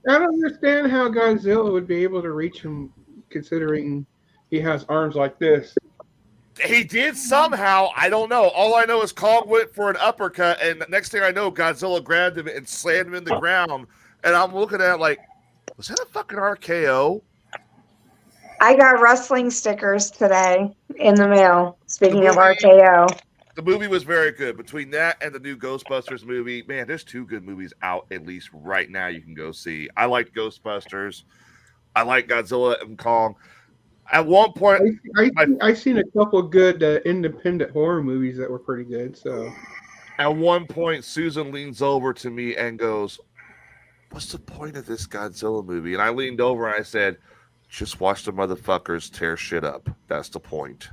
don't understand how Godzilla would be able to reach him, considering he has arms like this. He did somehow. I don't know. All I know is Kong went for an uppercut, and the next thing I know, Godzilla grabbed him and slammed him in the ground. And I'm looking at it like, was that a fucking RKO? I got wrestling stickers today in the mail. Speaking of movie- RKO. The movie was very good. Between that and the new Ghostbusters movie, man, there's 2 good movies out at least right now you can go see. I like Ghostbusters. I like Godzilla and Kong. At one point, I seen a couple good independent horror movies that were pretty good. So Susan leans over to me and goes, "What's the point of this Godzilla movie?" And I leaned over and I said, "Just watch the motherfuckers tear shit up. That's the point."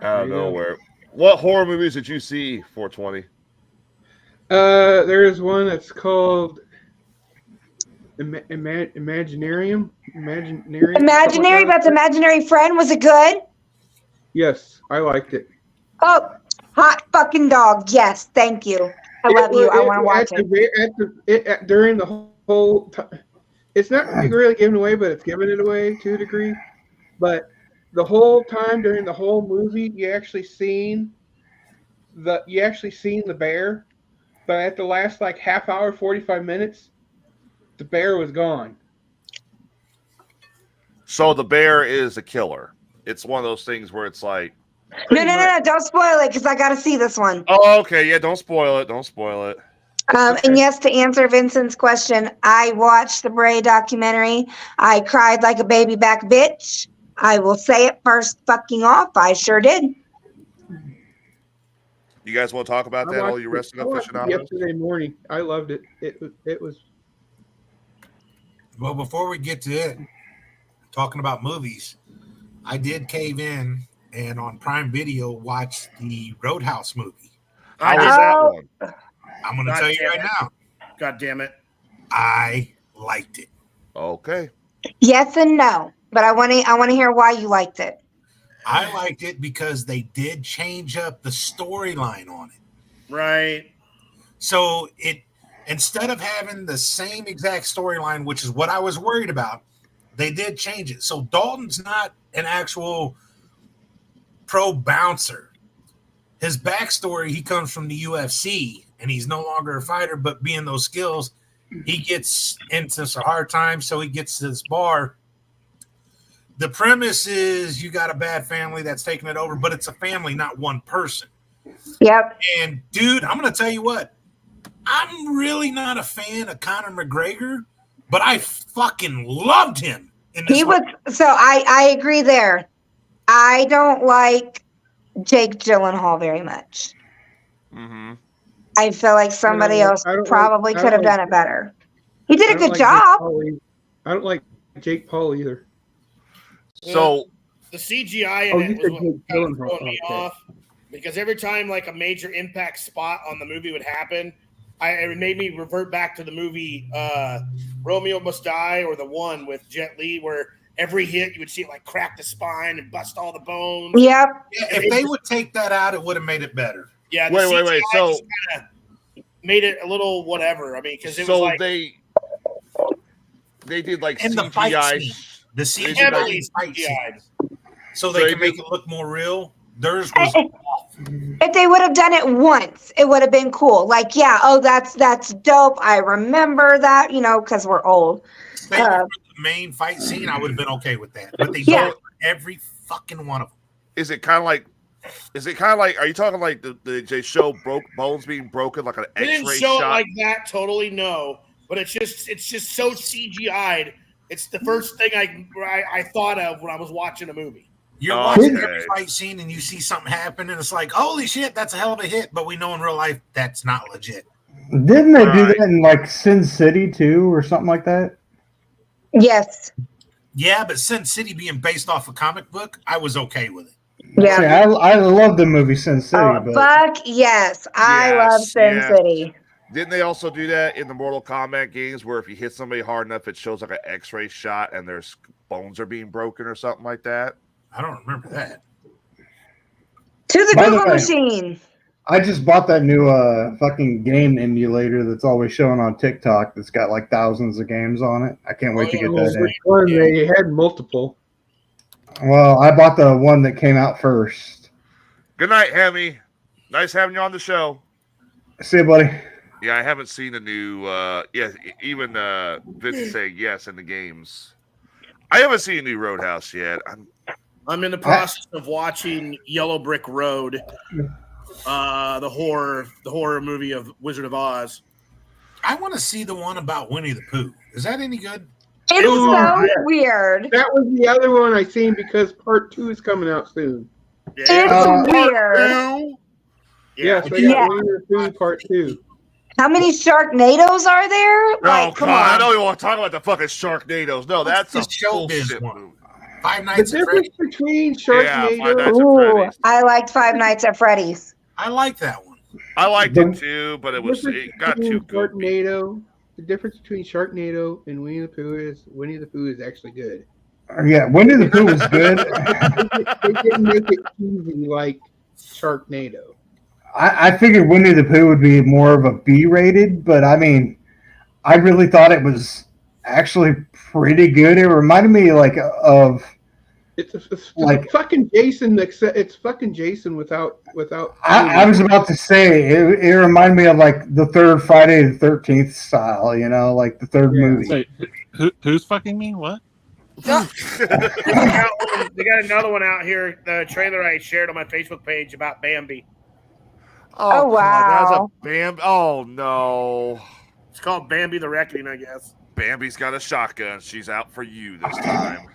Out of nowhere. What horror movies did you see? 420. There is one that's called Imaginarium. Imaginary, that's Imaginary Friend. Was it good? Yes, I liked it. Oh, hot fucking dog. Yes, thank you. I love you. I want to watch it. During the whole time, it's not really given away, but it's giving it away to a degree. But the whole time during the whole movie, you actually seen the bear. But at the last like half hour, 45 minutes, the bear was gone. So the bear is a killer. It's one of those things where it's like. No. Don't spoil it because I got to see this one. Oh, okay. Yeah, don't spoil it. Don't spoil it. And yes, to answer Vincent's question, I watched the Bray documentary. I cried like a baby back bitch. I will say it first fucking off. I sure did. You guys want to talk about that? All you wrestling aficionados? Yesterday morning, I loved it. It was. Well, before we get to it, talking about movies, I did cave in and on Prime Video watch the Roadhouse movie. How was that one? I'm going to tell you right now. God damn it. I liked it. Okay. Yes and no, but I want to hear why you liked it. I liked it because they did change up the storyline on it. Right. So it instead of having the same exact storyline, which is what I was worried about, they did change it. So Dalton's not an actual pro bouncer. His backstory, he comes from the UFC and he's no longer a fighter, but being those skills, he gets into some hard times. So he gets to this bar. The premise is you got a bad family that's taking it over, but it's a family, not one person. Yep. And dude, I'm going to tell you what, I'm really not a fan of Conor McGregor, but I fucking loved him. I agree there. I don't like Jake Gyllenhaal very much. Mm-hmm. I feel like somebody else probably could have done it better. He did a good job. I don't like Jake Paul either. So the CGI in it was what kind of throwing me off, because every time like a major impact spot on the movie would happen, it made me revert back to the movie Romeo Must Die, or the one with Jet Li, where every hit you would see it like crack the spine and bust all the bones. Yep. Yeah, if they would take that out, it would have made it better. Yeah. Wait. So just kinda made it a little whatever. I mean, because it was so like they did like in the fight CGI. scene. The CGI heavily fight scene. CGI'd. So they can make it look more real. Theirs was off. If they would have done it once, it would have been cool. Like, yeah, oh, that's dope. I remember that, because we're old. The main fight scene, I would have been okay with that. But they do it for every fucking one of them. Is it kind of like? Are you talking like they show bones being broken like an They X-ray didn't show shot? it like that, totally no. But it's just so CGI'd. It's the first thing I thought of when I was watching a movie. You're watching every fight scene and you see something happen and it's like, holy shit, that's a hell of a hit. But we know in real life that's not legit. Didn't they do that in like Sin City too, or something like that? Yes. Yeah, but Sin City being based off a comic book, I was okay with it. Yeah, I love the movie Sin City. Oh, fuck yes. I love Sin City. Didn't they also do that in the Mortal Kombat games where if you hit somebody hard enough, it shows like an X-ray shot and their bones are being broken or something like that? I don't remember that. To the Google machine. I just bought that new fucking game emulator that's always showing on TikTok that's got like thousands of games on it. I can't wait to get that in. They had multiple. Well, I bought the one that came out first. Good night, Hemi. Nice having you on the show. See you, buddy. Yeah, I haven't seen the new. Even Vince is saying yes in the games. I haven't seen a new Roadhouse yet. I'm in the process of watching Yellow Brick Road, the horror movie of Wizard of Oz. I want to see the one about Winnie the Pooh. Is that any good? It's so weird. That was the other one I seen because part 2 is coming out soon. It's weird. Yes, they got Winnie the Pooh part 2. How many Sharknadoes are there? Oh, come on. I don't even want to talk about the fucking Sharknadoes. No, that's a showbiz bullshit one. movie. Five The Nights at difference Freddy's. between Yeah, Five Sharknado. Nights at Ooh, Freddy's. I liked Five Nights at Freddy's. I like that one. I liked The- it too, but The it difference got too between goofy. Sharknado. The difference between Sharknado and Winnie the Pooh is Winnie the Pooh is actually good. Yeah, Winnie the Pooh was good. They didn't make it cheesy like Sharknado. I figured Winnie the Pooh would be more of a B-rated, but I mean, I really thought it was actually pretty good. It reminded me like of It's Like- fucking Jason. It's fucking Jason without. I was about to say it reminded me of like the third Friday the 13th style, you know, like the third Yeah. movie. Say, who's fucking me? What? They got another one out here. The trailer I shared on my Facebook page about Bambi. Oh, God, that's wow. a Bambi. Oh no, It's called Bambi the Reckoning, I guess. Bambi's got a shotgun. She's out for you this time.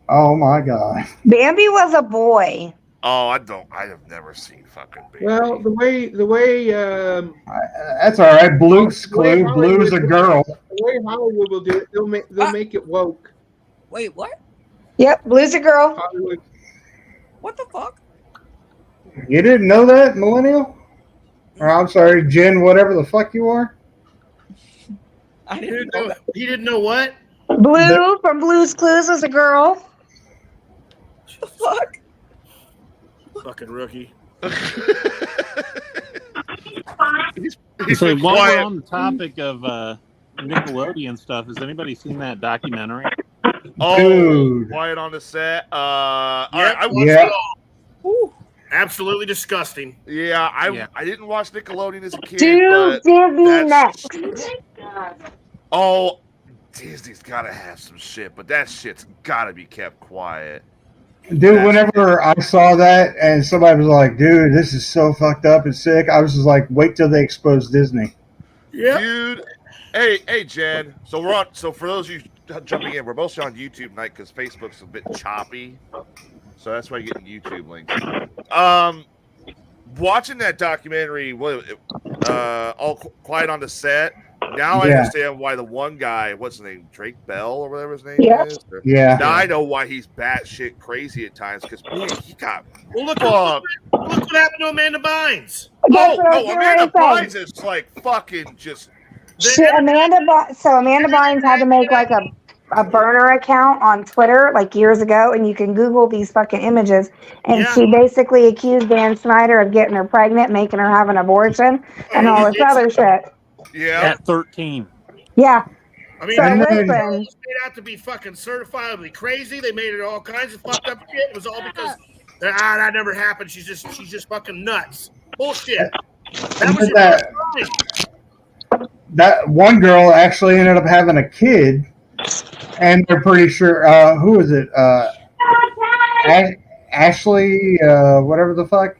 Oh my god. Bambi was a boy. Oh, I have never seen fucking Bambi. Well, the way That's all right. Blue's Clue. Blue's a girl. the way Hollywood will do it, they'll make it woke. Wait, what? Yep, Blue's a girl. Hollywood. What the fuck? You didn't know that, millennial? Or I'm sorry, Jen, whatever the fuck you are. I He didn't didn't know know, that. he didn't know what? Blue from Blue's Clues was a girl. The fuck? Fucking rookie. he's So been while we're quiet. on the topic of Nickelodeon stuff, has anybody seen that documentary? Oh, Dude. quiet on the set. All Yeah, right, I watched Yeah. it all. Ooh. Absolutely disgusting. Yeah. I didn't watch Nickelodeon as a kid, Do but Disney that's- next. oh, Disney's got to have some shit, but that shit's got to be kept quiet. Dude, whenever I saw that and somebody was like, dude, this is so fucked up and sick, I was just like, wait till they expose Disney. Yeah. Dude, hey, Jen. So we're on. So for those of you jumping in, we're mostly on YouTube tonight because Facebook's a bit choppy. So that's why you're getting YouTube links. Watching that documentary, All Quiet on the Set. Now I Yeah. understand why the one guy, what's his name, Drake Bell or whatever his name Yeah. is. Yeah. Now I know why he's batshit crazy at times because he got Well, look fucked. what happened to Amanda Bynes. That's what I was No, getting Amanda ready to say. Bynes is like fucking just. Amanda Bynes had to make like a burner account on Twitter like years ago, and you can Google these fucking images. And Yeah. she basically accused Dan Snyder of getting her pregnant, making her have an abortion, and all this other shit. Yeah. At 13. Yeah. I mean, So And they then- listen, made out to be fucking certifiably crazy. They made it all kinds of fucked up shit. It was all because that never happened. She's just fucking nuts. Bullshit. That was That- your crime. That one girl actually ended up having a kid, and they're pretty sure, who was it? Ashley, whatever the fuck,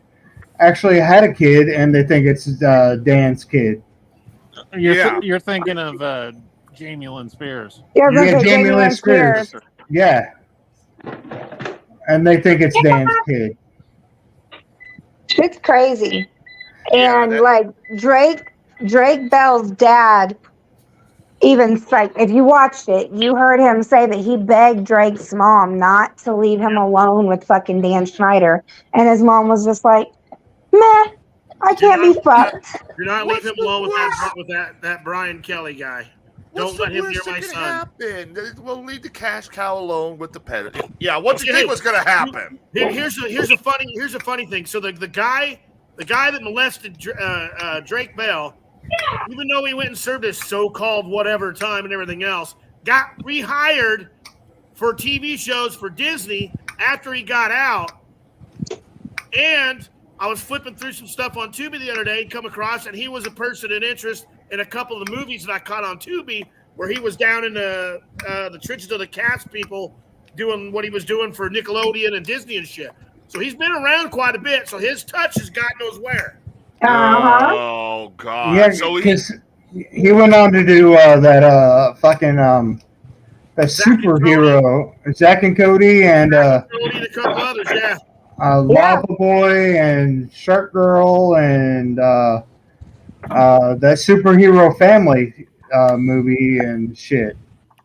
actually had a kid, and they think it's Dan's kid. You're thinking of Jamie Lynn Spears. you're Yeah, going to Jamie Lynn Spears. Yeah. And they think it's Dan's kid. It's crazy. Yeah, And that- like Drake Bell's dad, even like if you watched it, you heard him say that he begged Drake's mom not to leave him alone with fucking Dan Schneider, and his mom was just like, "Meh, I can't be fucked." Do not leave him alone with that Brian Kelly guy. What's Don't let the him near worst my that could son. happen? We'll leave the cash cow alone with the pet. Yeah, what do you Okay. think was going to happen? Here's a funny thing. So the guy that molested Drake Bell, even though he went and served his so-called whatever time and everything else, got rehired for TV shows for Disney after he got out. And I was flipping through some stuff on Tubi the other day, come across, and he was a person in interest in a couple of the movies that I caught on Tubi, where he was down in the trenches of the cast people doing what he was doing for Nickelodeon and Disney and shit. So he's been around quite a bit. So his touch is God knows where. Uh-huh. Oh God! Yeah, So he, because he went on to do that fucking that Zack and superhero, Zack and Cody, and Nickelodeon and a couple others, yeah. Lava Boy and Shark Girl, and that superhero family movie and shit.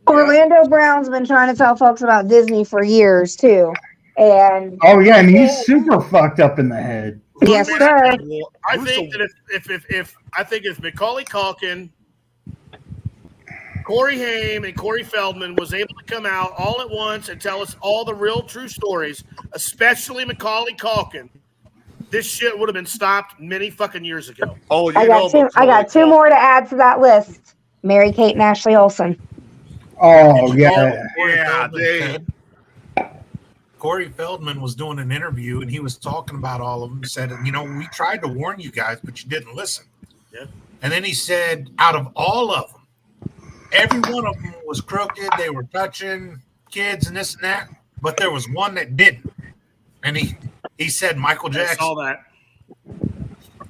Orlando Brown's been trying to tell folks about Disney for years too, and Oh yeah, and he's super fucked up in the head. yes, sir. I think that if Macaulay Culkin, Corey Haim, and Corey Feldman was able to come out all at once and tell us all the real true stories, especially Macaulay Culkin, this shit would have been stopped many fucking years ago. Oh, I got two more to add to that list. Mary Kate and Ashley Olsen. Oh yeah. Corey Feldman was doing an interview and he was talking about all of them. He said, we tried to warn you guys, but you didn't listen. Yeah. And then he said, out of all of them, every one of them was crooked. They were touching kids and this and that, but there was one that didn't. And he said Michael Jackson. I saw that.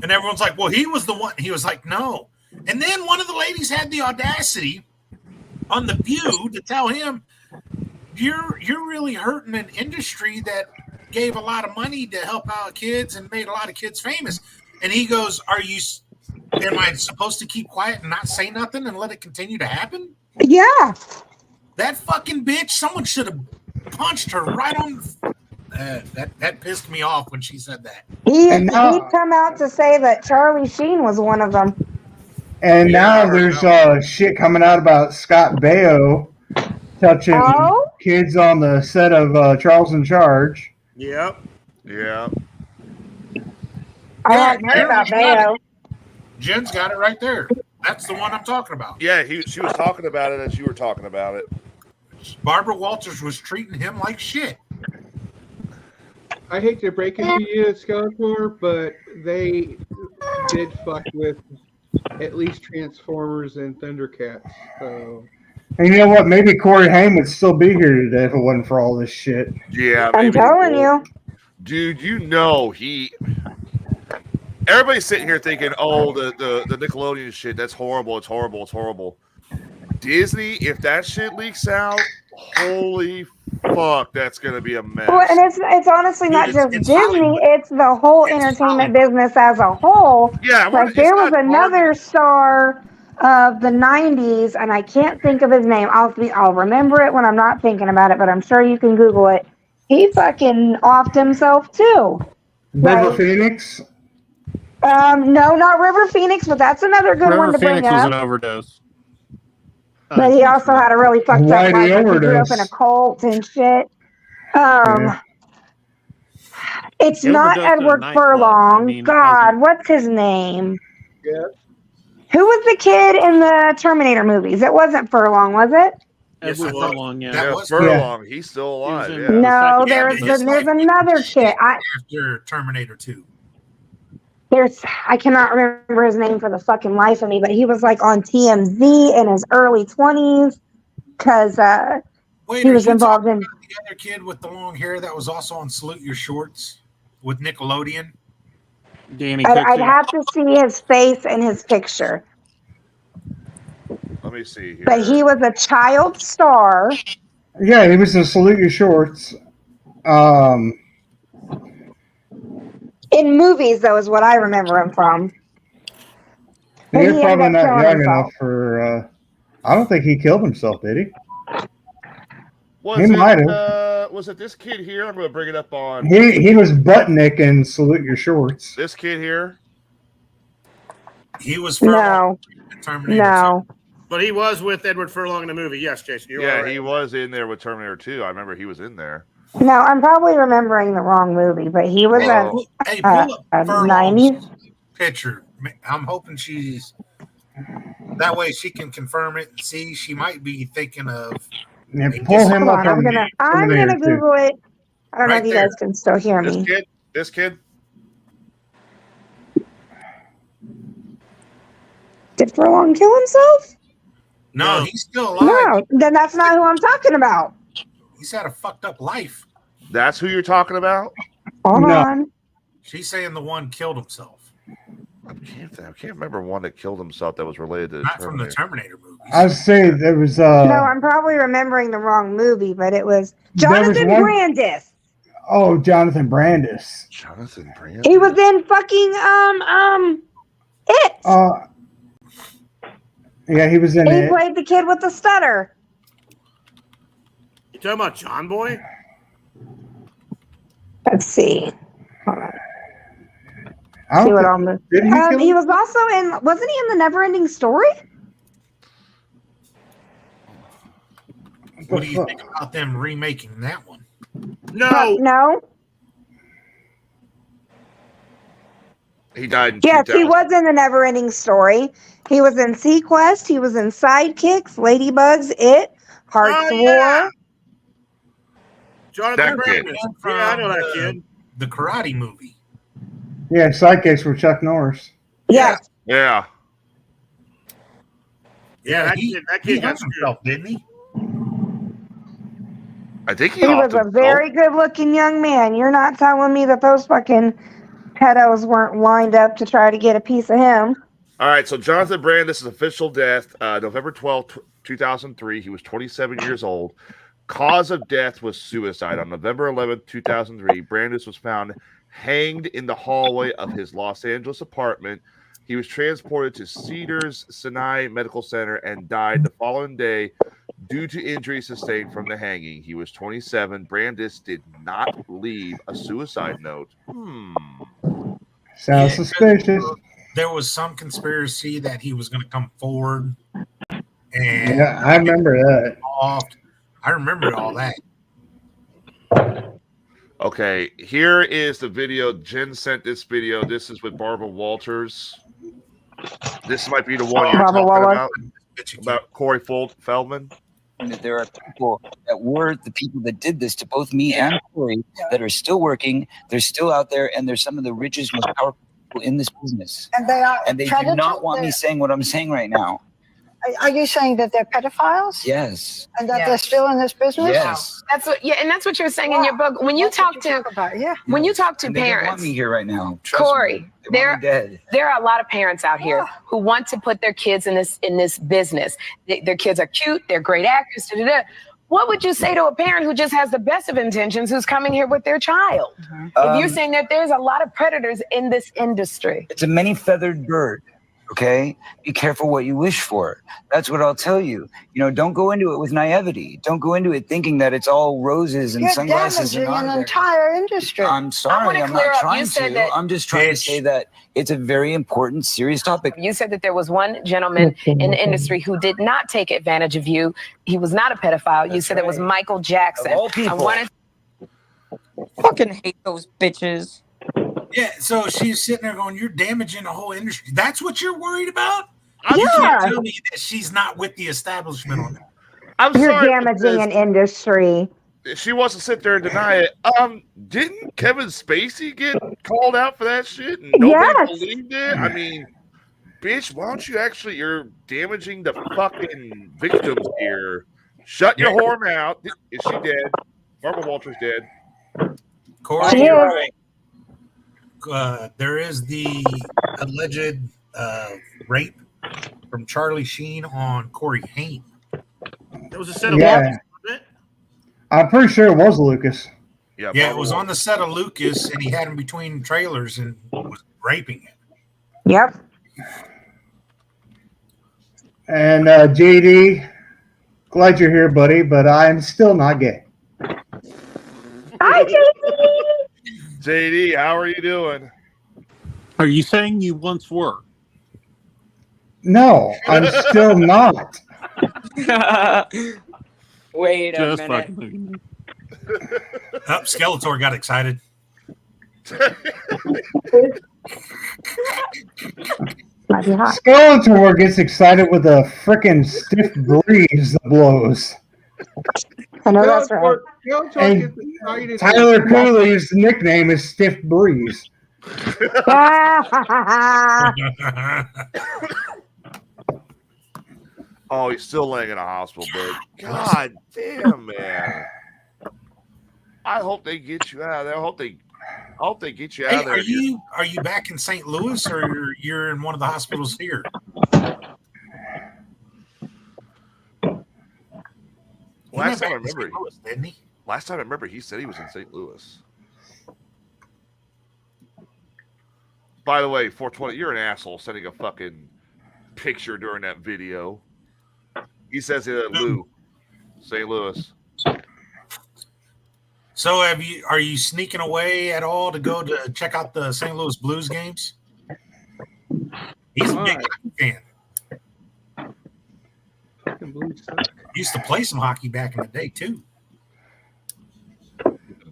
And everyone's like, well, he was the one. He was like, no. And then one of the ladies had the audacity on The View to tell him, you're really hurting an industry that gave a lot of money to help out kids and made a lot of kids famous. And he goes, am I supposed to keep quiet and not say nothing and let it continue to happen? Yeah. That fucking bitch, someone should have punched her right on. That pissed me off when she said that. He'd come out to say that Charlie Sheen was one of them. And now there's shit coming out about Scott Baio touching kids on the set of Charles in Charge. Yep. Yeah. I hadn't heard about Baio. Jen's got it right there. That's the one I'm talking about. Yeah, she was talking about it as you were talking about it. Barbara Walters was treating him like shit. I hate to break it to you, Skeletor, but they did fuck with at least Transformers and Thundercats. So. And you know what? Maybe Corey Haim would still be here today if it wasn't for all this shit. Yeah, I'm telling you. Dude, everybody's sitting here thinking, oh, the Nickelodeon shit, that's horrible, it's horrible, it's horrible. Disney, if that shit leaks out, holy fuck, that's gonna be a mess. Well, and it's honestly not just Disney; it's the whole entertainment business as a whole. Yeah, like there was another star of the '90s, and I can't think of his name. I'll remember it when I'm not thinking about it, but I'm sure you can Google it. He fucking offed himself too. River Phoenix. No, not River Phoenix, but that's another good one to bring River Phoenix was up. an overdose. But he also had a really fucked up life. He grew up in a cult and shit. It's not Edward Furlong. God, what's his name? Yeah. Who was the kid in the Terminator movies? It wasn't Furlong, was it? Edward Furlong, yeah. Yeah, Furlong, he's still alive. Yeah. No, there's another kid. After Terminator 2. I cannot remember his name for the fucking life of me, but he was like on TMZ in his early 20s because he was involved in the other kid with the long hair that was also on Salute Your Shorts with Nickelodeon. Danny I'd have to see his face and his picture. Let me see here. But he was a child star. Yeah, he was in Salute Your Shorts. In movies, though, is what I remember him from. You're probably not young enough for. I don't think he killed himself, did he? Was it this kid here? I'm going to bring it up on. He was Buttnick in Salute Your Shorts. This kid here. He was no. But he was with Edward Furlong in the movie. Yes, Jason. Right. He was in there with Terminator 2. I remember he was in there. No, I'm probably remembering the wrong movie, but he was pull up 90s picture. I'm hoping she's that way she can confirm it and see. She might be thinking of. Yeah, pull him up. I'm gonna Google it. I don't know if you guys can still hear me. This kid. Did Furlong kill himself? No, he's still alive. No, then that's not who I'm talking about. He's had a fucked up life. That's who you're talking about? Hold on. She's saying the one killed himself. I can't remember one that killed himself that was related to Not from the Terminator movies. I was saying there was. No, I'm probably remembering the wrong movie, but it was Jonathan Brandis. Oh, Jonathan Brandis. Jonathan Brandis. He was in fucking It. Yeah, he was in He It. played the kid with the stutter. You talking about John Boy? Let's see. Hold on. I See don't what think- all the. did he kill He him? was also in. Wasn't he in the Neverending Story? What do you think about them remaking that one? No. No. He died in Yes, 2000. he was in the Neverending Story. He was in Sequest. He was in Sidekicks, Ladybugs, It, Hearts Oh, War. yeah. Jonathan That kid. Brandis. Yeah, I know that kid. The Karate movie. Yeah, sidekicks were Chuck Norris. Yes. Yeah. Yeah, that he, kid, that he kid got hurt screwed. himself, didn't he? I think he He was offed a himself. very good-looking young man. You're not telling me that those fucking pedos weren't lined up to try to get a piece of him. All right, so Jonathan Brandis' official death, November 12th, 2003. He was 27 years old. Cause of death was suicide. On November 11th, 2003, Brandis was found hanged in the hallway of his Los Angeles apartment. He was transported to Cedars-Sinai Medical Center and died the following day due to injuries sustained from the hanging. He was 27. Brandis did not leave a suicide note. Sounds Yeah. suspicious. There was some conspiracy that he was going to come forward and Yeah, I remember that. off. I remember all that. Okay, here is the video. Jen sent this video. This is with Barbara Walters. This might be the one you're Barbara talking Walters. about Corey Feldman. And that there are people that were the people that did this to both me and Corey that are still working. They're still out there, and they're some of the richest, most powerful people in this business. And they are. And they do predators? not want me saying what I'm saying right now. Are you saying that they're pedophiles? Yes. And that they're still in this business? Yes. That's what, yeah, and that's what you're saying in your book. When you That's talk what to, about, yeah. when you talk to And they don't want parents, me here right now. Trust Corey, me. They want me dead. there are a lot of parents out here who want to put their kids in this business. Their kids are cute, they're great actors. Da, da, da. What would you say to a parent who just has the best of intentions, who's coming here with their child? If you're saying that there's a lot of predators in this industry. It's a many-feathered bird. Okay, be careful what you wish for. That's what I'll tell you. You know, don't go into it with naivety. Don't go into it thinking that it's all roses and You're sunglasses and damaging an entire industry. I'm sorry, I'm not trying said to. that- I'm just trying to say that it's a very important, serious topic. You said that there was one gentleman in the industry who did not take advantage of you. He was not a pedophile. You said it was Michael Jackson. Of all people. I wanted Fucking hate those bitches. Yeah, so she's sitting there going, "You're damaging the whole industry." That's what you're worried about? I'm You Yeah. can't tell me that she's not with the establishment on that. I'm You're sorry. damaging an industry. She wants to sit there and deny it. Didn't Kevin Spacey get called out for that shit and nobody Yes. believed it? I mean, bitch, why don't you actually? You're damaging the fucking victims here. Shut your whore mouth. Is she dead? Barbara Walters dead. Corey, She you're is. right. There is the alleged rape from Charlie Sheen on Corey Haim. There was a set of Yeah. walls, wasn't it? I'm pretty sure it was Lucas. Yeah, it was on the set of Lucas, and he had him between trailers and was raping it. Yep. And JD, glad you're here, buddy, but I'm still not gay. Hi, JD. JD, how are you doing? Are you saying you once were? No, I'm still not. Wait a Just minute. fucking. Oh, Skeletor got excited. Might be hot. Skeletor gets excited with a frickin' stiff breeze that blows. I know that's right. And Excited. Tyler Cooley's nickname is Stiff Breeze. Oh, he's still laying in a hospital bed. God damn, man. I hope they get you out of there. I hope they get you out Hey, of there. are you back in St. Louis, or you're in one of the hospitals here? Last time I He went back to remember, St. Louis, didn't he? last time I remember, he said he was in St. Louis. By the way, 420, you're an asshole sending a fucking picture during that video. He says it at Lou, St. Louis. So are you sneaking away at all to go to check out the St. Louis Blues games? He's a big hockey fan. Fucking Blues suck. Used to play some hockey back in the day too.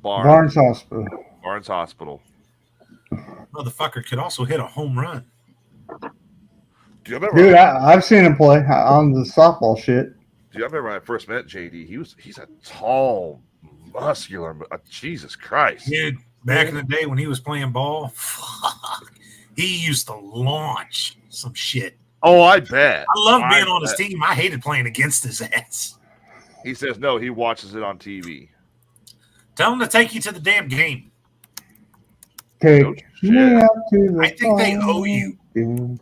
Barnes Hospital. Barnes Hospital. Motherfucker could also hit a home run. Do you remember? Dude, I've seen him play on the softball shit. Do you remember when I first met JD? He's a tall, muscular. Jesus Christ, dude! Back in the day when he was playing ball, fuck, he used to launch some shit. Oh, I bet. I love being on his team. I hated playing against his ass. He says no. He watches it on TV. Tell him to take you to the damn game. Take me out to the I think they owe you. game.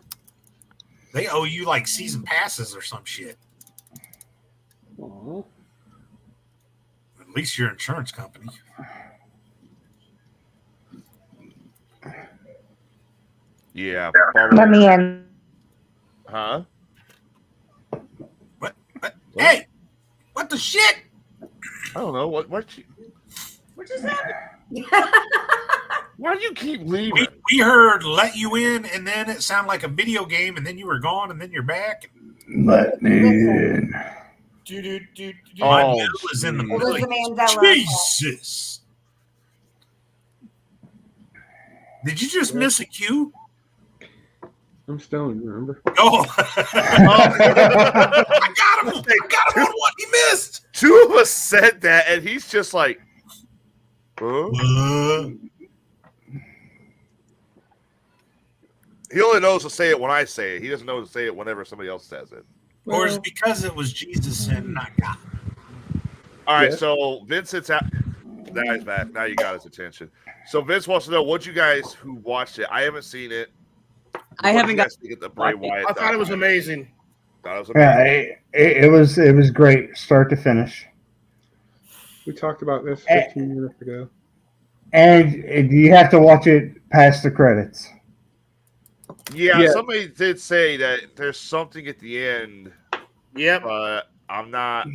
They owe you like season passes or some shit. At least your insurance company. Yeah. Let me in. Huh? What? Hey! What the shit? I don't know. What just happened? Why do you keep leaving? We heard "let you in," and then it sounded like a video game, and then you were gone, and then you're back. Let me in. My Oh, bill is in the It was the building. Mandela Jesus! Did you just miss a cue? I'm stoned, remember? Oh, I got him! I got him on what he missed. Two of us said that, and he's just like, huh? He only knows to say it when I say it. He doesn't know to say it whenever somebody else says it. Or is it because it was Jesus and not God? All right, Yeah. so Vincent's out. Now he's back. Now you got his attention. So Vince wants to know what you guys who watched it. I haven't seen it. I haven't got. to get the Bray Wyatt. I thought it was amazing. Thought it was Yeah, amazing. it was great, start to finish. We talked about this 15 minutes ago. And you have to watch it past the credits. Yeah, somebody did say that there's something at the end. Yep. But I'm not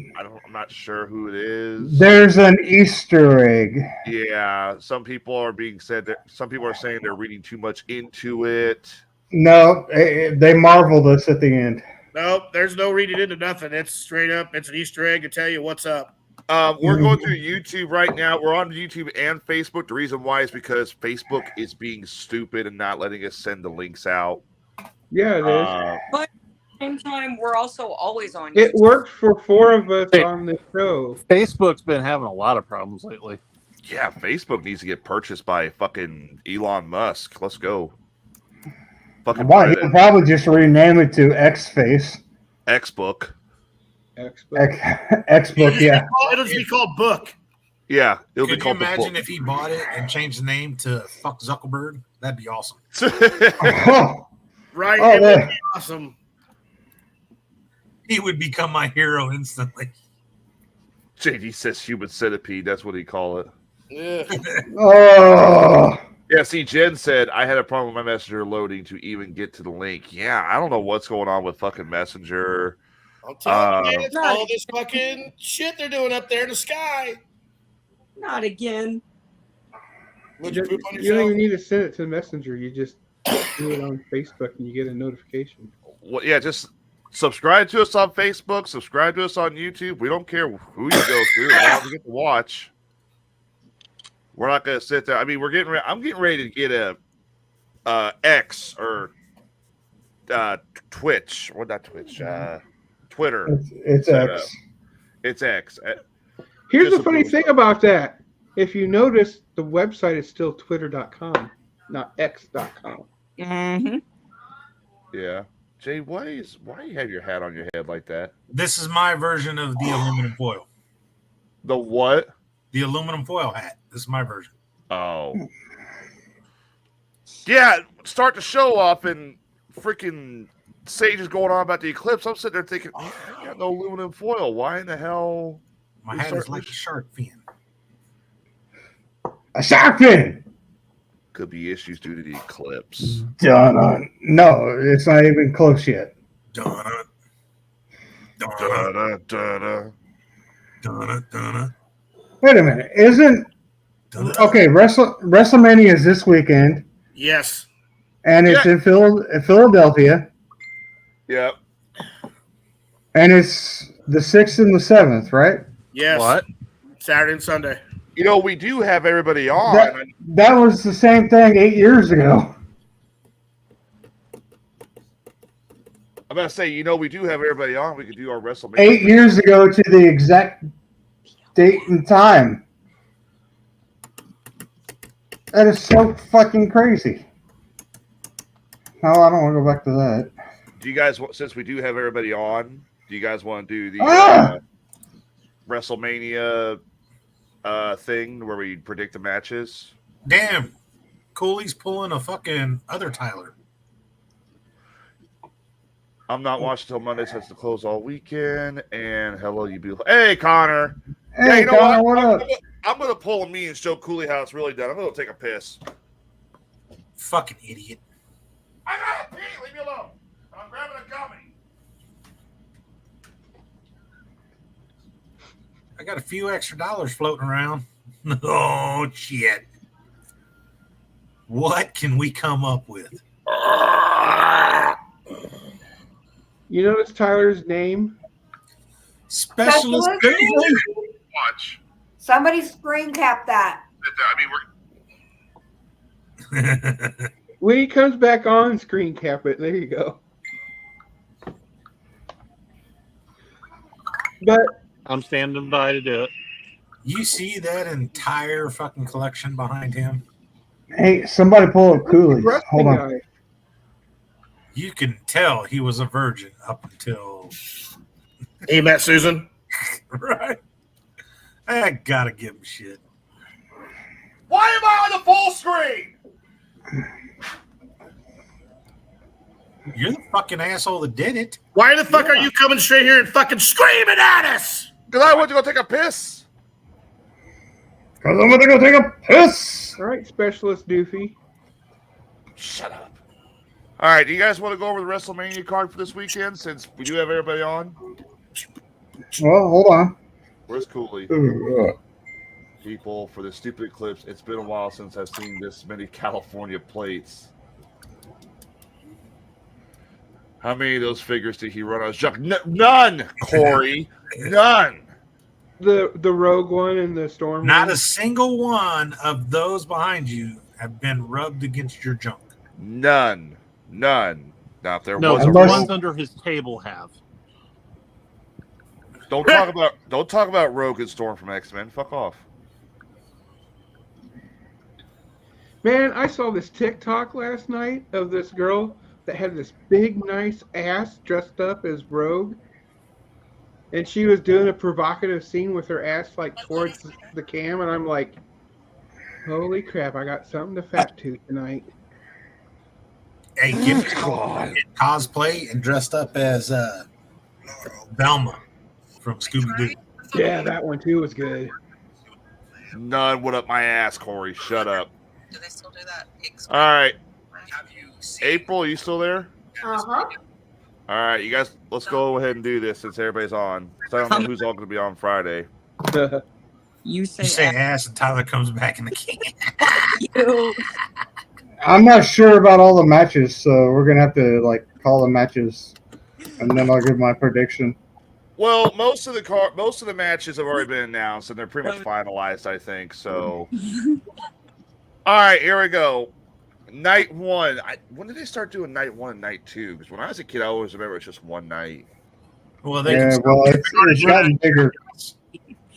sure who it is. There's an Easter egg. Yeah, some people are saying they're reading too much into it. No, they marveled us at the end. Nope, there's no reading into nothing. It's straight up. It's an Easter egg to tell you what's up. We're going through YouTube right now. We're on YouTube and Facebook. The reason why is because Facebook is being stupid and not letting us send the links out. Yeah, it is. But at the same time, we're also always on. It YouTube. worked for 4 of us on the show. Facebook's been having a lot of problems lately. Yeah, Facebook needs to get purchased by fucking Elon Musk. Let's go. Fucking Why? He'll probably just rename it to Xface. Xbook. Xbook, yeah. It'll just be called Book. Yeah, it'll Could be you called the imagine book. if he bought it and changed the name to "Fuck Zuckerberg"? That'd be awesome. Right? Oh, It would yeah. be awesome. He would become my hero instantly. JD says human centipede. That's what he call it. Yeah. Oh. Yeah, see, Jen said, I had a problem with my Messenger loading to even get to the link. Yeah, I don't know what's going on with fucking Messenger. I'm telling you, man, it's all this fucking shit they're doing up there in the sky. Not again. Would You you poop on don't yourself? even need to send it to Messenger. You just do it on Facebook and you get a notification. Well, yeah, just subscribe to us on Facebook, subscribe to us on YouTube. We don't care who you go through. We don't get to watch. We're not going to sit there. I mean, I'm getting ready to get a X or Twitch. What not Twitch? Twitter. It's set X. up. It's X. Here's Just the funny a- thing about that. If you notice, the website is still twitter.com, not x.com. Mm-hmm. Yeah. Jay, why do you have your hat on your head like that? This is my version of the aluminum foil. The what? The aluminum foil hat. This is my version. Oh. Yeah, start the show off and freaking Sage is going on about the eclipse. I'm sitting there thinking, I got no aluminum foil. Why in the hell? My hat is like a shark fin. A shark fin! Could be issues due to the eclipse. Dun-dun. No, it's not even close yet. Dun-dun. Da-da-da-da. Dun-dun, dun-dun. Wait a minute. Isn't Okay, WrestleMania is this weekend, Yes. and it's in Philadelphia, Yep. and it's the 6th and the 7th, right? Yes. What? Saturday and Sunday. You know, we do have everybody on. That was the same thing 8 years ago. I'm going to say, you know, we do have everybody on. We could do our WrestleMania. 8 years ago to the exact date and time. That is so fucking crazy. No, I don't want to go back to that. Do you guys, since we do have everybody on, do you guys want to do the WrestleMania thing where we predict the matches? Damn. Cooley's pulling a fucking other Tyler. I'm not watching till Monday, so it's to close all weekend. And hello, you beautiful. Hey, Connor. Hey, you know Connor, what up? I'm going to pull a me and show Cooley how it's really done. I'm going to take a piss. Fucking idiot. I got to pee. Leave me alone. I'm grabbing a gummy. I got a few extra dollars floating around. Oh, shit. What can we come up with? You notice Tyler's name? Specialist. Watch. Somebody screen cap that. I mean, When he comes back on, screen cap it. There you go. But I'm standing by to do it. You see that entire fucking collection behind him? Hey, somebody pull up Cooley. Hold on. guy. You can tell he was a virgin up until He met Susan. right. I gotta give him shit. why am I on the full screen? You're the fucking asshole that did it. Why the fuck are you coming straight here and fucking screaming at us? Because I went to go take a piss. Because I'm going to go take a piss. All right, Specialist Doofy. Shut up. All right, do you guys want to go over the WrestleMania card for this weekend since we do have everybody on? Well, hold on. Where's Cooley? People, for the stupid eclipse, it's been a while since I've seen this many California plates. How many of those figures did he run on his junk? None, Corey. None. The Rogue one and the Storm Not one. a single one of those behind you have been rubbed against your junk. None. Now, if there No, was the a ones Rogue, under his table have. don't talk about Rogue and Storm from X-Men. Fuck off. Man, I saw this TikTok last night of this girl that had this big, nice ass dressed up as Rogue. And she was doing a provocative scene with her ass like towards the cam. And I'm like, holy crap, I got something to fat to tonight. Hey, get cosplay and dressed up as Velma from Scooby-Doo. Yeah, that one too was good. None would up my ass, Corey. Shut up. Do they still do that? All right. April, are you still there? Uh-huh. All right, you guys, let's go ahead and do this since everybody's on. So I don't know who's all going to be on Friday. You say ass and Tyler comes back in the can. I'm not sure about all the matches, so we're going to have to call the matches, and then I'll give my prediction. Well, most of the matches have already been announced, and they're pretty much finalized, I think. So, all right, here we go. Night one. When did they start doing night one and night two? Because when I was a kid, I always remember it was just one night. Well, it's gotten bigger.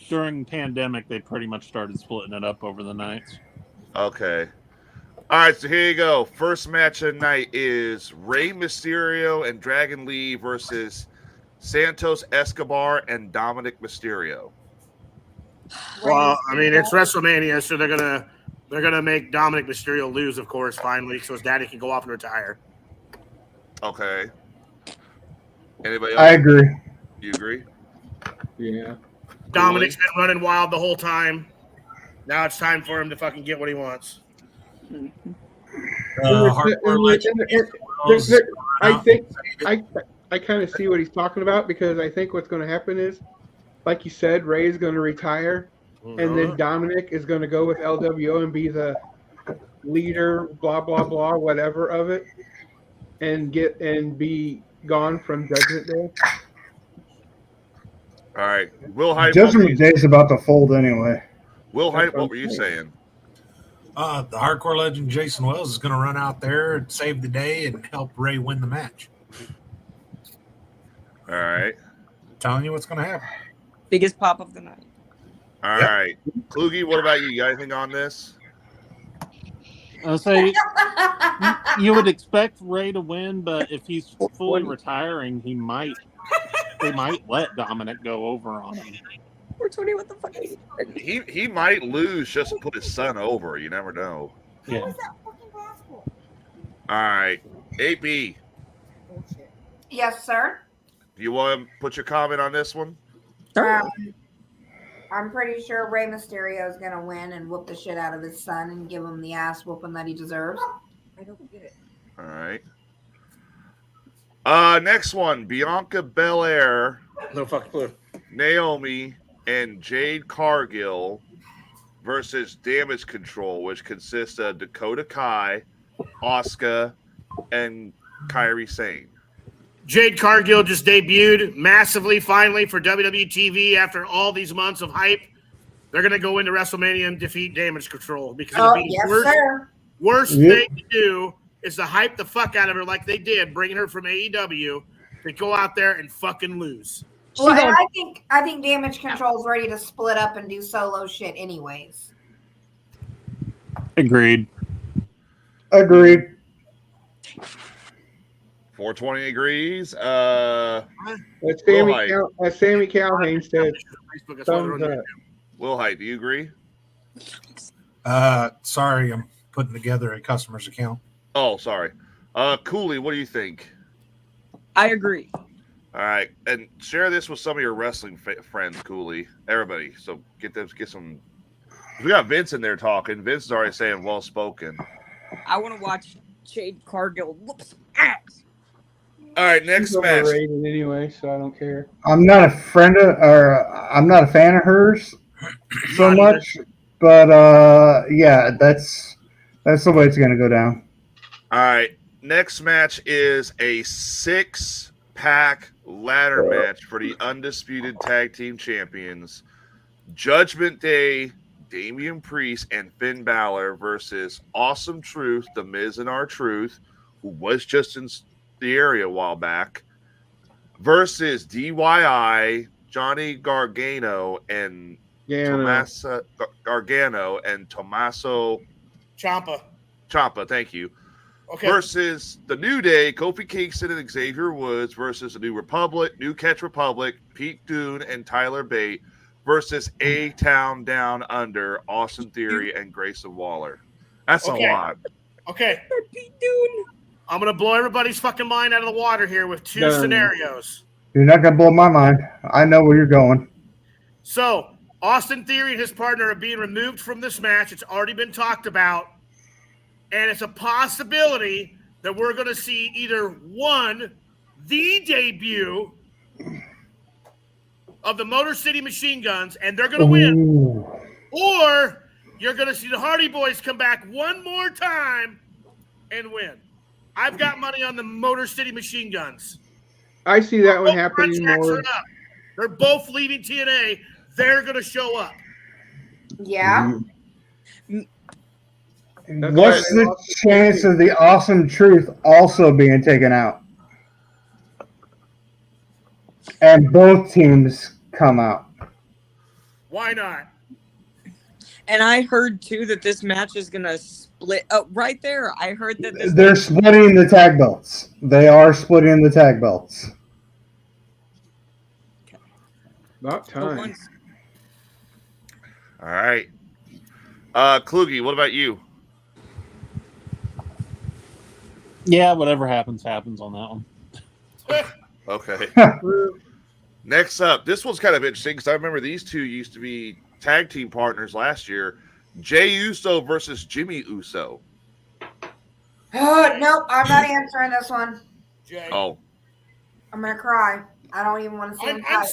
During pandemic, they pretty much started splitting it up over the nights. Okay. All right, so here you go. First match of the night is Rey Mysterio and Dragon Lee versus Santos Escobar and Dominic Mysterio. Well, I mean, it's WrestleMania, so they're gonna make Dominic Mysterio lose, of course, finally, so his daddy can go off and retire. Okay. Anybody else? I agree. You agree? Yeah. Dominic's been running wild the whole time. Now it's time for him to fucking get what he wants. I think I kind of see what he's talking about, because I think what's going to happen is, like you said, Ray's going to retire, and then Dominic is going to go with LWO and be the leader, blah blah blah, whatever of it, and be gone from Judgment Day. All right, Will Hyde. Judgment Day's about to fold anyway. Will Hyde, what were you saying? The hardcore legend Jason Wells is going to run out there and save the day and help Ray win the match. All right. Telling you what's going to happen. Biggest pop of the night. All right. Kluge, what about you? You got anything on this? I'll say you would expect Ray to win, but if he's fully retiring, they might let Dominic go over on him. 420, what the fuck is He might lose just to put his son over. You never know. Yeah. All right. AP, Yes, sir. do you want to put your comment on this one? I'm pretty sure Rey Mysterio is gonna win and whoop the shit out of his son and give him the ass whooping that he deserves. I don't get it. All right. Next one, Bianca Belair, No fucking clue. Naomi, and Jade Cargill versus Damage Control, which consists of Dakota Kai, Asuka, and Kairi Sane. Jade Cargill just debuted massively, finally, for WWE TV after all these months of hype. They're going to go into WrestleMania and defeat Damage Control because it'll be the worst thing to do is to hype the fuck out of her like they did, bringing her from AEW to go out there and fucking lose. Well, and I think Damage Control is ready to split up and do solo shit anyways. Agreed. 420 agrees. That's Sammy Calhoun said. Thumbs up. Will Hyde, do you agree? Sorry, I'm putting together a customer's account. Oh, sorry. Cooley, what do you think? I agree. All right, and share this with some of your wrestling friends, Cooley. Everybody, so get some. We got Vince in there talking. Vince is already saying well spoken. I want to watch Jade Cargill whoop some ass. All right, next She's match. overrated anyway, so I don't care. I'm not a fan of hers so much, but yeah, that's the way it's gonna go down. All right, next match is a 6-pack ladder match for the undisputed tag team champions. Judgment Day, Damian Priest and Finn Balor versus Awesome Truth, The Miz and R-Truth, who was just in the area a while back, versus DIY, Johnny Gargano and Tommaso Ciampa, thank you. Okay. Versus the New Day, Kofi Kingston and Xavier Woods versus the New Republic, New Catch Republic, Pete Dunne and Tyler Bate versus A-Town Down Under, Austin Theory and Grayson Waller. That's a lot. Okay. I'm going to blow everybody's fucking mind out of the water here with two scenarios. You're not gonna blow my mind. I know where you're going. So, Austin Theory and his partner are being removed from this match. It's already been talked about. And it's a possibility that we're going to see either one, the debut of the Motor City Machine Guns, and they're going to win. Or you're going to see the Hardy Boys come back one more time and win. I've got money on the Motor City Machine Guns. I see that one happening more. They're both leaving TNA. They're going to show up. Yeah. What's the chance of the Awesome Truth also being taken out? And both teams come out. Why not? And I heard too that this match is gonna split. Oh, right there, I heard that They're splitting the tag belts. They are splitting the tag belts. About time. All right. Kluge, what about you? Yeah, whatever happens on that one. Okay. Next up, this one's kind of interesting because I remember these two used to be tag team partners last year. Jey Uso versus Jimmy Uso. Nope, I'm not answering this one. Oh. I'm gonna cry. I don't even want to see him fight.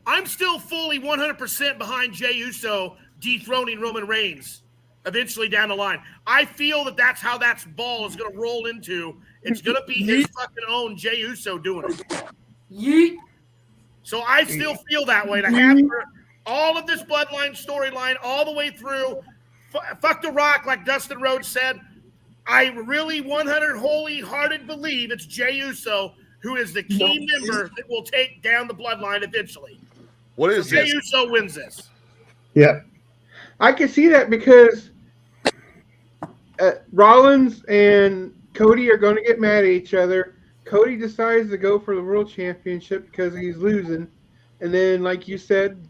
I'm still fully 100% behind Jey Uso dethroning Roman Reigns eventually down the line. I feel that that's how that ball is going to roll into. It's going to be his fucking own Jey Uso doing it. Yeet. So I still feel that way. To have all of this bloodline storyline all the way through, fuck The Rock, like Dustin Rhodes said. I really 100 wholly-hearted believe it's Jey Uso who is the key member that will take down the bloodline eventually. What is Jey this? Uso wins this. Yep. I can see that because Rollins and Cody are going to get mad at each other. Cody decides to go for the world championship because he's losing. And then, like you said,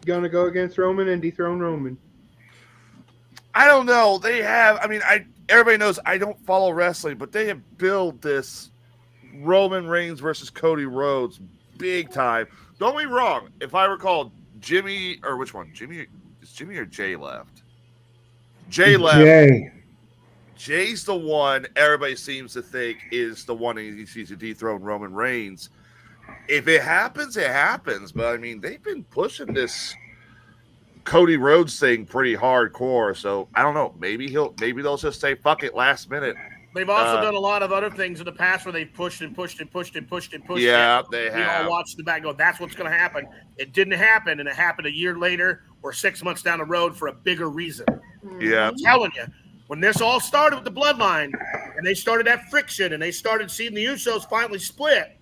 going to go against Roman and dethrone Roman. I don't know. They have. I mean, everybody knows I don't follow wrestling, but they have built this Roman Reigns versus Cody Rhodes big time. Don't be wrong. If I recall, Jimmy or which one? Is Jimmy or Jay left? Jay left. Jay's the one everybody seems to think is the one he needs to dethrone Roman Reigns. If it happens, it happens. But I mean, they've been pushing this Cody Rhodes thing pretty hardcore. So I don't know. Maybe they'll just say fuck it last minute. They've also done a lot of other things in the past where they've pushed and pushed and pushed and pushed and pushed. Yeah, they We have. all watched the back go, that's what's going to happen. It didn't happen, and it happened a year later or 6 months down the road for a bigger reason. Yeah. I'm telling you, when this all started with the bloodline and they started that friction and they started seeing the Usos finally split,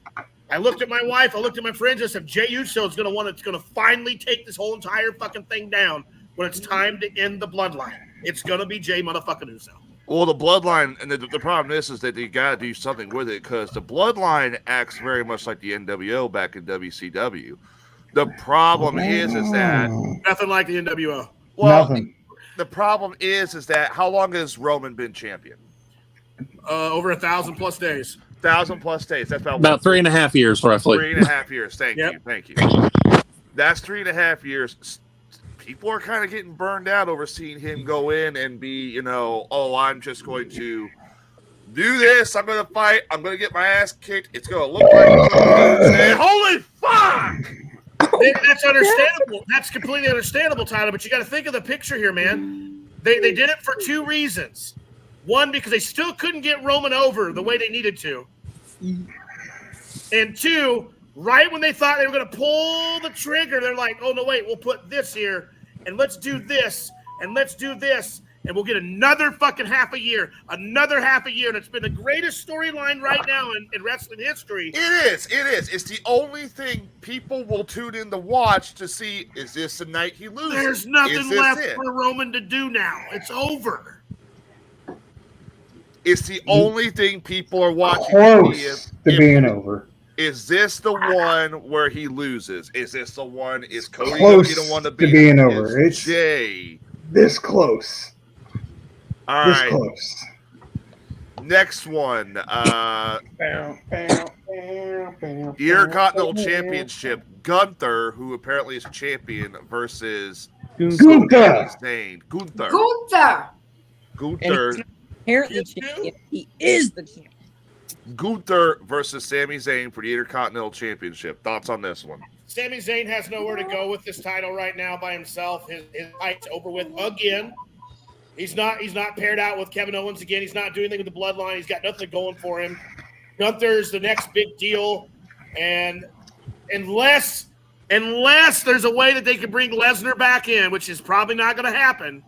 I looked at my wife, I looked at my friends, I said, Jey Uso is going to finally take this whole entire fucking thing down when it's time to end the bloodline. It's going to be Jey motherfucking Uso. Well, the bloodline, and the problem is that you got to do something with it because the bloodline acts very much like the NWO back in WCW. The problem is that nothing like the NWO. Well, the problem is that how long has Roman been champion? Over 1,000+ days. 1,000+ days. That's about 3.5 years, roughly. 3.5 years. Thank you. That's 3.5 years. People are kind of getting burned out over seeing him go in and be, I'm just going to do this. I'm going to fight. I'm going to get my ass kicked. It's going to look like holy fuck! That's understandable. That's completely understandable, Tyler. But you got to think of the picture here, man. They did it for two reasons. One, because they still couldn't get Roman over the way they needed to. And two, right when they thought they were going to pull the trigger, they're like, oh, no, wait, we'll put this here, and let's do this, and let's do this, and we'll get another fucking half a year. And it's been the greatest storyline right now in wrestling history. It is. It's the only thing people will tune in to watch to see, is this the night he loses? There's nothing left for Roman to do now. It's over. It's the only thing people are watching. Close to being over. Is this the one where he loses? Is this the one? Is Cody Close the one to being over. It's Jay. This close. All this right. close. Next one. The Intercontinental Championship. Gunther, who apparently is a champion, versus Gunther. Sami Zayn. Gunther. Apparently champion. He is the champion. Gunther versus Sami Zayn for the Intercontinental Championship. Thoughts on this one? Sami Zayn has nowhere to go with this title right now by himself. His fight's over with again. He's not paired out with Kevin Owens again. He's not doing anything with the bloodline. He's got nothing going for him. Gunther's the next big deal. And unless there's a way that they can bring Lesnar back in, which is probably not going to happen.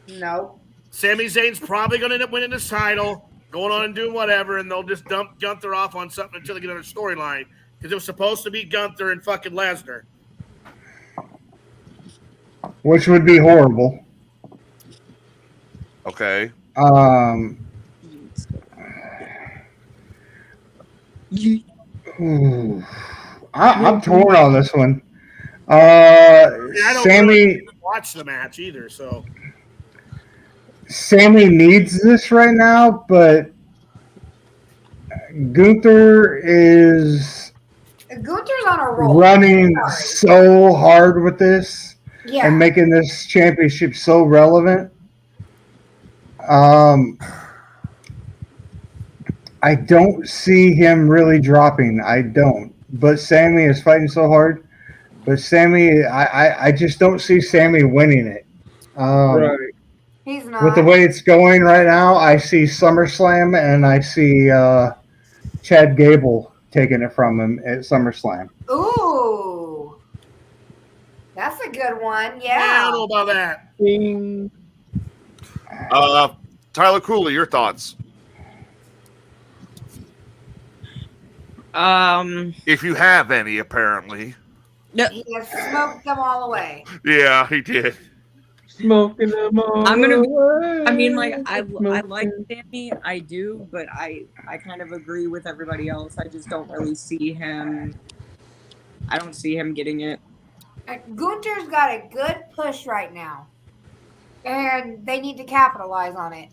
No. Sami Zayn's probably going to end up winning this title, going on and doing whatever, and they'll just dump Gunther off on something until they get on a storyline. Because it was supposed to be Gunther and fucking Lesnar. Which would be horrible. Okay. I'm torn on this one. I don't Sammy really watch the match either, so. Sammy needs this right now, but Gunther is Gunther's on a roll. running so hard with this Yeah. and making this championship so relevant. I don't see him really dropping. I don't. But Sammy is fighting so hard. But Sammy, I just don't see Sammy winning it. Right. He's not. With the way it's going right now, I see SummerSlam and I see Chad Gable taking it from him at SummerSlam. Ooh. That's a good one. Yeah, I Yeah. don't know about that. Ding. Tyler Cooley, your thoughts? If you have any, apparently. He has smoked them all away. Yeah, he did. Smoking them all. I'm gonna. away. I mean, like I Smoking. like Sammy, I do, but I kind of agree with everybody else. I just don't really see him. I don't see him getting it. Gunther's got a good push right now, and they need to capitalize on it.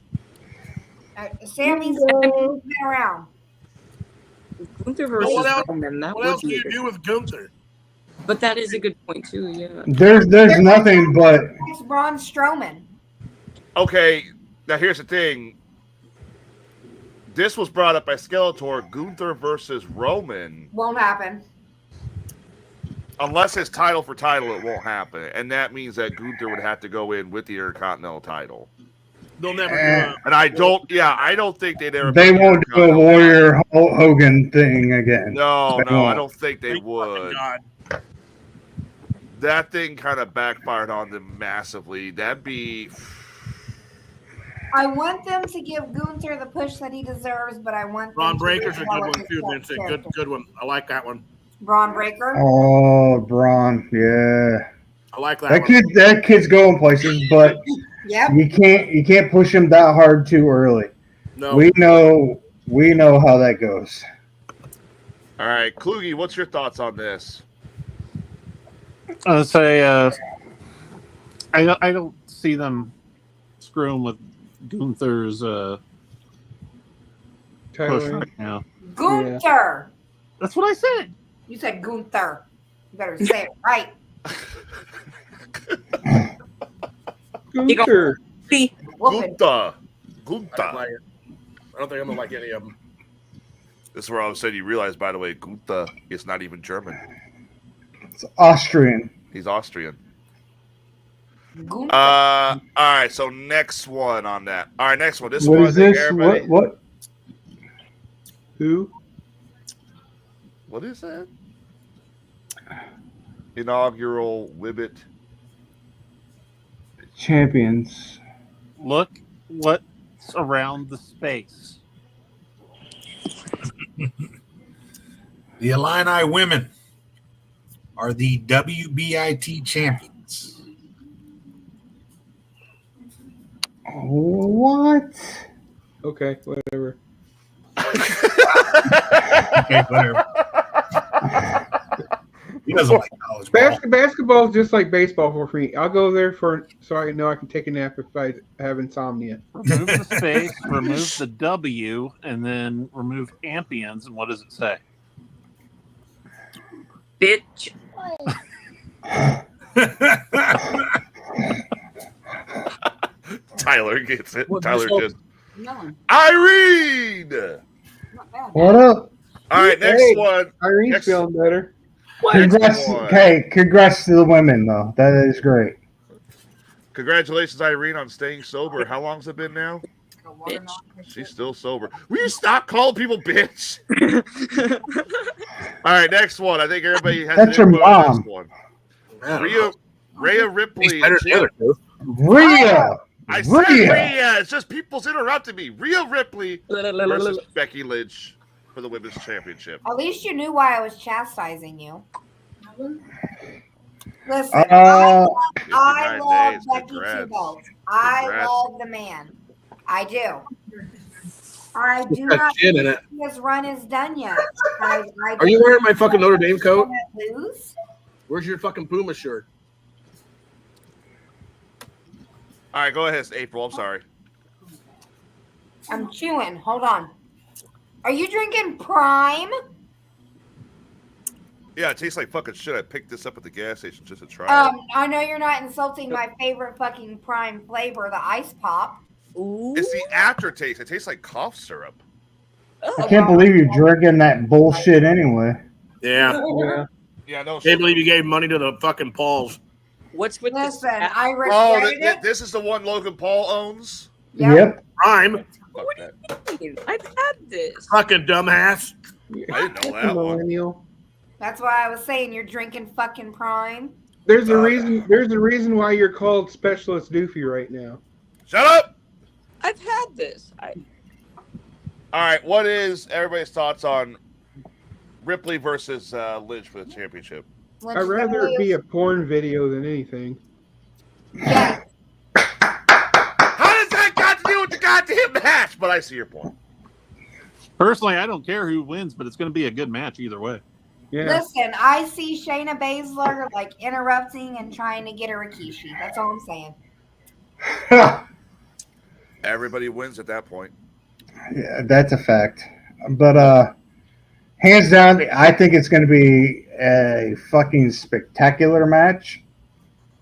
Sammy's been around. Gunther But versus what else, Roman. That what would else do be. you do with Gunther? But that is a good point too. Yeah. There's nothing but It's Braun Strowman. Okay, now here's the thing. This was brought up by Skeletor. Gunther versus Roman. Won't happen. Unless it's title for title, it won't happen. And that means that Gunther would have to go in with the Intercontinental title. They'll never do Eh. it. And I don't think they'd ever. they put the won't do a Intercontinental Warrior Hulk Hogan thing again. No, They no, I won't. don't think they would. God. That thing kind of backfired on them massively. That'd be. I want them to give Gunther the push that he deserves, but I want Ron them to Breaker's a good develop one his too, Vince. character. Good one. I like that one. Braun Breaker. Oh, Braun, yeah. I like that That one. that kid's going places, but Yep. you can't push him that hard too early. No. We know how that goes. All right, Kluge, what's your thoughts on this? I say I don't see them screwing with Gunther's push Tyler. right now. Gunther. That's what I said. You said Gunther. You better say it right. Gunther. Whoopin'. Gunther. I don't like it. I don't think I'm gonna like any of them. This is where all of a sudden you realize, by the way, Gunther is not even German. It's Austrian. He's Austrian. Gunther. All right, so next one on that. All right, next one. This What one, is I think this? everybody. What? Who? What is that? Inaugural Wibbit. Champions. Look what's around the space. The Illini women are the WBIT champions. What? Okay, whatever. Okay, whatever. He doesn't like college ball. Basketball is just like baseball for me. I'll go there so I know I can take a nap if I have insomnia. Remove the space, remove the W, and then remove ampions. And what does it say? Bitch. Tyler gets it. What, Tyler so- just. No, Irene! not bad. What up? All right, next Hey. one. Irene's Next- feeling better. Congrats. one. Okay, congrats to the women though. That is great. Congratulations, Irene, on staying sober. How long's it been now? Bitch. She's still sober. Will you stop calling people bitch? All right, next one. I think everybody has That's an your input on mom. this one. I don't know. Rhea Ripley. He's better than the other two. Rhea. I said Rhea. Rhea. It's just people's interrupting me. Rhea Ripley versus Becky Lynch for the Women's Championship. At least you knew why I was chastising you. Listen, Uh, I 59 love days. Becky Congrats. Two-Bolt. I Congrats. love the man. I do. I do got not shit in think it. his run is done yet. Are you wearing my fucking Notre Dame coat? Lose? Where's your fucking Puma shirt? All right, go ahead, April. I'm sorry. I'm chewing. Hold on. Are you drinking Prime? Yeah, it tastes like fucking shit. I picked this up at the gas station just to try it. I know you're not insulting my favorite fucking Prime flavor, the ice pop. Ooh. It's the aftertaste. It tastes like cough syrup. I can't believe you're drinking that bullshit anyway. Yeah. Yeah. Yeah, no. Can't believe you gave money to the fucking Pauls. What's with this? Listen, I Oh, regretted it. this is the one Logan Paul owns. Yep. Prime. Fuck that. I've had this. Fucking dumbass. I didn't know that one. Millennial. That's why I was saying you're drinking fucking Prime. There's a reason. There's a reason why you're called Specialist Doofy right now. Shut up. I've had this. All right, what is everybody's thoughts on Ripley versus Lynch for the championship? I'd rather it be a porn video than anything. Yeah. How does that got to do with the goddamn match? But I see your point. Personally, I don't care who wins, but it's going to be a good match either way. Yeah. Listen, I see Shayna Baszler like interrupting and trying to get a Rikishi. That's all I'm saying. Everybody wins at that point. Yeah, that's a fact. But hands down, I think it's going to be a fucking spectacular match.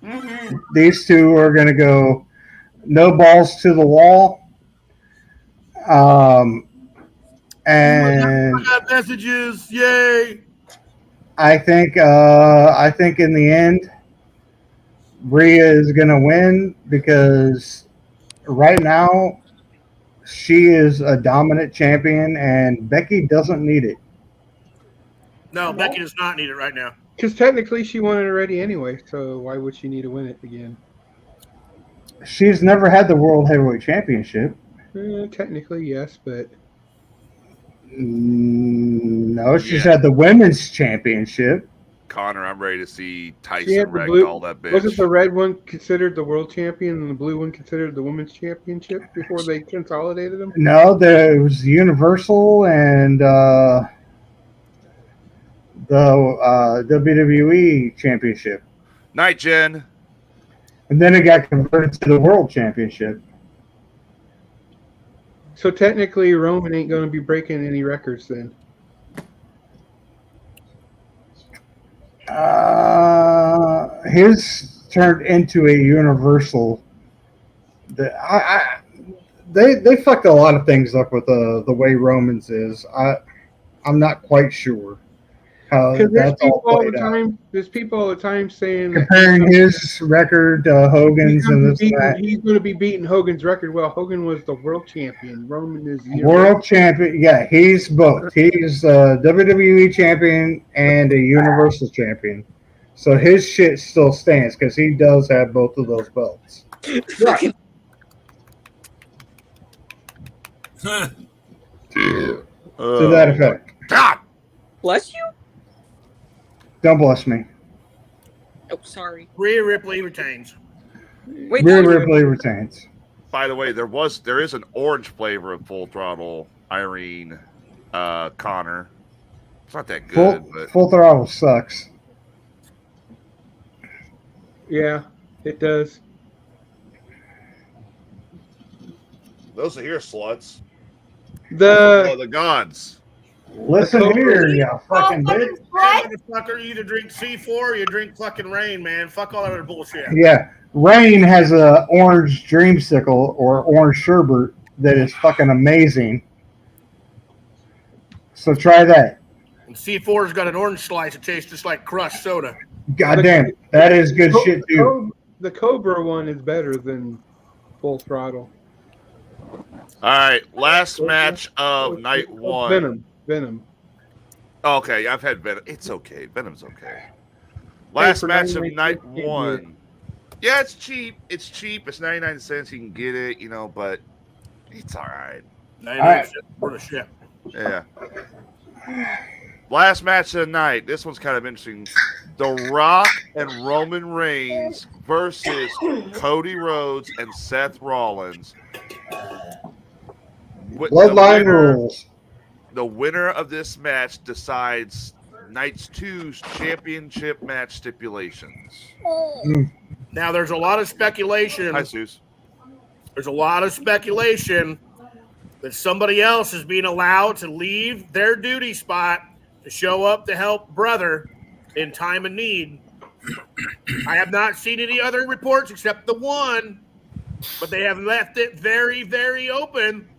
Mm-hmm. These two are going to go no balls to the wall. And I got messages. Yay. I think in the end, Rhea is going to win because right now she is a dominant champion and Becky doesn't need it. No, Becky does not need it right now. Because technically she won it already anyway, so why would she need to win it again? She's never had the World Heavyweight Championship. Technically, yes, but no, she's had the Women's Championship. Connor, I'm ready to see she Tyson had the wreck blue. all that bitch. Wasn't the red one considered the world champion and the blue one considered the women's championship before they consolidated them? No, there was Universal and the WWE Championship. Night, Jen. And then it got converted to the World Championship. So technically, Roman ain't going to be breaking any records then. His turned into a Universal. They fucked a lot of things up with the way Roman's is. I'm not quite sure how Because there's that's all people all the played out. time. There's people all the time saying that Comparing his record to Hogan's and this and that. he's going to be beating Hogan's record. Well, Hogan was the world champion. Roman is the World champion, yeah, he's both. He's a WWE champion and a Universal champion. So his shit still stands because he does have both of those belts. Right. To that effect. God. Bless you. Don't bless me. Oh, sorry. Rhea Ripley retains. Wait, Rhea that was- Ripley retains. By the way, there is an orange flavor of Full Throttle Irene Connor. It's not that good, but Full Throttle sucks. Yeah, it does. those are here sluts. The gods. Listen here, you fucking bitch. Motherfucker, you either drink C4 or you drink fucking rain, man. Fuck all that other bullshit. Yeah, Rain has a orange dreamsicle or orange sherbet that is fucking amazing. So try that. And C4's got an orange slice that tastes just like crushed soda. God damn it. That is good shit too. The Cobra one is better than Full Throttle. All right, last match of night one. Venom. Okay, I've had Venom. It's okay. Venom's okay. Last for match of 99 night cents, you can one. get it. Yeah, it's cheap. It's cheap. It's 99 cents. You can get it, but it's all right. 99 cents worth of shit. Yeah. Last match of the night. This one's kind of interesting. The Rock and Roman Reigns versus Cody Rhodes and Seth Rollins. Bloodline rules. The winner of this match decides Night's 2's championship match stipulations. Now, there's a lot of speculation. Hi, Zeus. There's a lot of speculation that somebody else is being allowed to leave their duty spot to show up to help brother in time of need. I have not seen any other reports except the one, but they have left it very, very open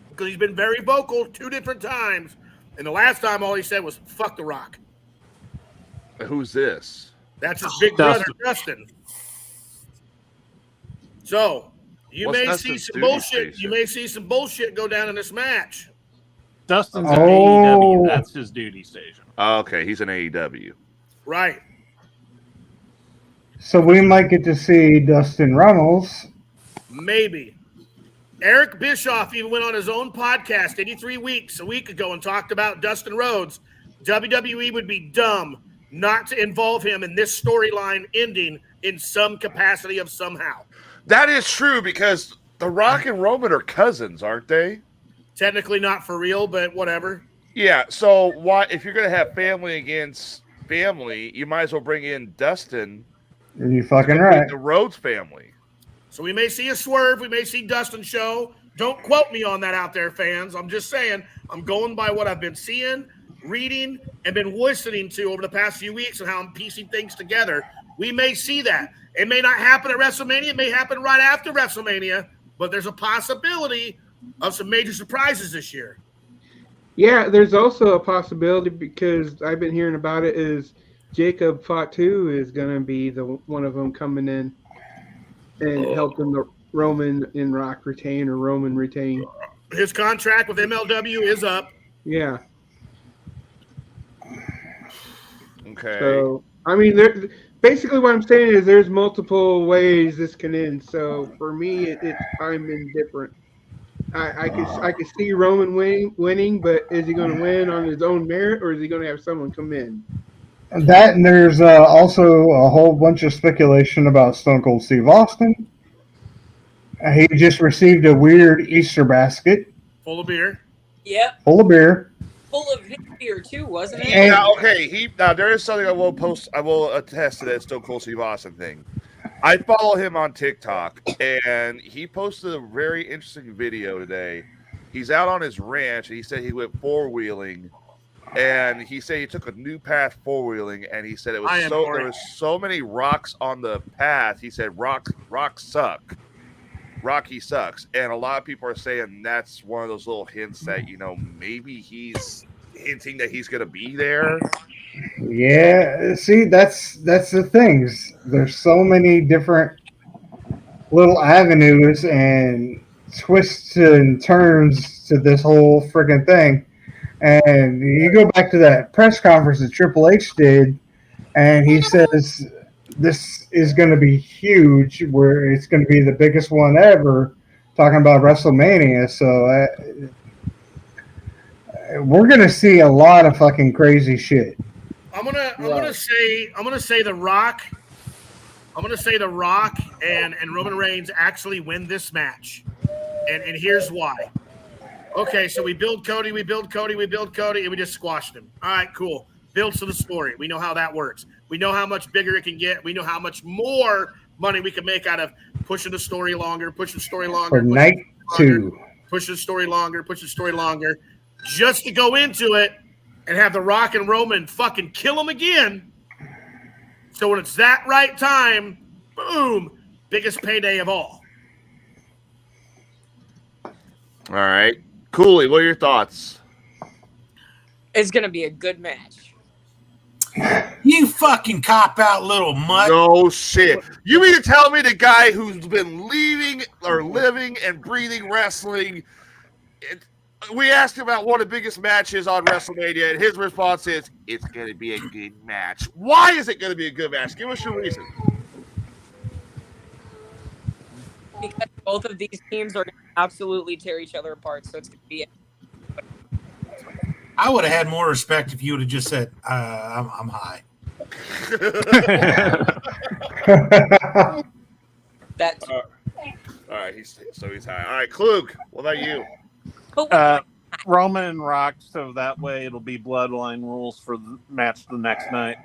because he's been very vocal 2 different times. And the last time all he said was, fuck The Rock. Who's this? That's his big brother, Dustin. So you What's may Dustin's see some duty bullshit. station? You may see some bullshit go down in this match. Dustin's an Oh. AEW. That's his duty station. Okay, he's an AEW. Right. So we might get to see Dustin Runnels. Maybe. Eric Bischoff even went on his own podcast 83 weeks a week ago and talked about Dustin Rhodes. WWE would be dumb not to involve him in this storyline ending in some capacity of somehow. That is true because The Rock and Roman are cousins, aren't they? Technically not for real, but whatever. Yeah. So why, if you're gonna have family against family, you might as well bring in Dustin. You're fucking right. The Rhodes family. So we may see a swerve. We may see Dustin show. Don't quote me on that out there, fans. I'm just saying I'm going by what I've been seeing, reading, and been listening to over the past few weeks and how I'm piecing things together. We may see that. It may not happen at WrestleMania. It may happen right after WrestleMania, but there's a possibility of some major surprises this year. Yeah, there's also a possibility because I've been hearing about it is Jacob Fatu is going to be the one of them coming in and helping the Roman and Rock retain or Roman retain. His contract with MLW is up. Yeah. Okay. So, I mean, basically what I'm saying is there's multiple ways this can end. So for me, I'm indifferent. I could see Roman winning, but is he going to win on his own merit or is he going to have someone come in? That and there's also a whole bunch of speculation about Stone Cold Steve Austin. He just received a weird Easter basket Full of beer. Yep. full of beer. Full of his beer too, wasn't it? Yeah, okay. Now there is something I will post. I will attest to that Stone Cold Steve Austin thing. I follow him on TikTok, and he posted a very interesting video today. He's out on his ranch, and he said he went four-wheeling, and he said he took a new path four-wheeling, and he said there was so many rocks on the path. He said rocks suck. Rocky sucks, and a lot of people are saying that's one of those little hints that maybe he's hinting that he's going to be there. Yeah, see, that's the things. There's so many different little avenues and twists and turns to this whole freaking thing. And you go back to that press conference that Triple H did, and he says this is going to be huge, where it's going to be the biggest one ever, talking about WrestleMania. So we're going to see a lot of fucking crazy shit. I'm gonna say The Rock. I'm gonna say The Rock and Roman Reigns actually win this match, and here's why. Okay, so we build Cody, and we just squashed him. All right, cool. Builds to the story. We know how that works. We know how much bigger it can get. We know how much more money we can make out of pushing the story longer, For night 2. push the story longer, just to go into it and have The Rock and Roman fucking kill him again. So when it's that right time, boom, biggest payday of all. All right. Cooley, what are your thoughts? It's gonna be a good match. You fucking cop out, little mutt. No shit. You mean to tell me the guy who's been leaving or living and breathing wrestling, we asked him about one of the biggest matches on WrestleMania, and his response is, it's going to be a good match. Why is it going to be a good match? Give us your reason. Because both of these teams are going to absolutely tear each other apart, so it's going to be I would have had more respect if you would have just said, I'm high. that. All right, he's high. All right, Klug, what about you? Roman and Rock, so that way it'll be bloodline rules for the match the next night.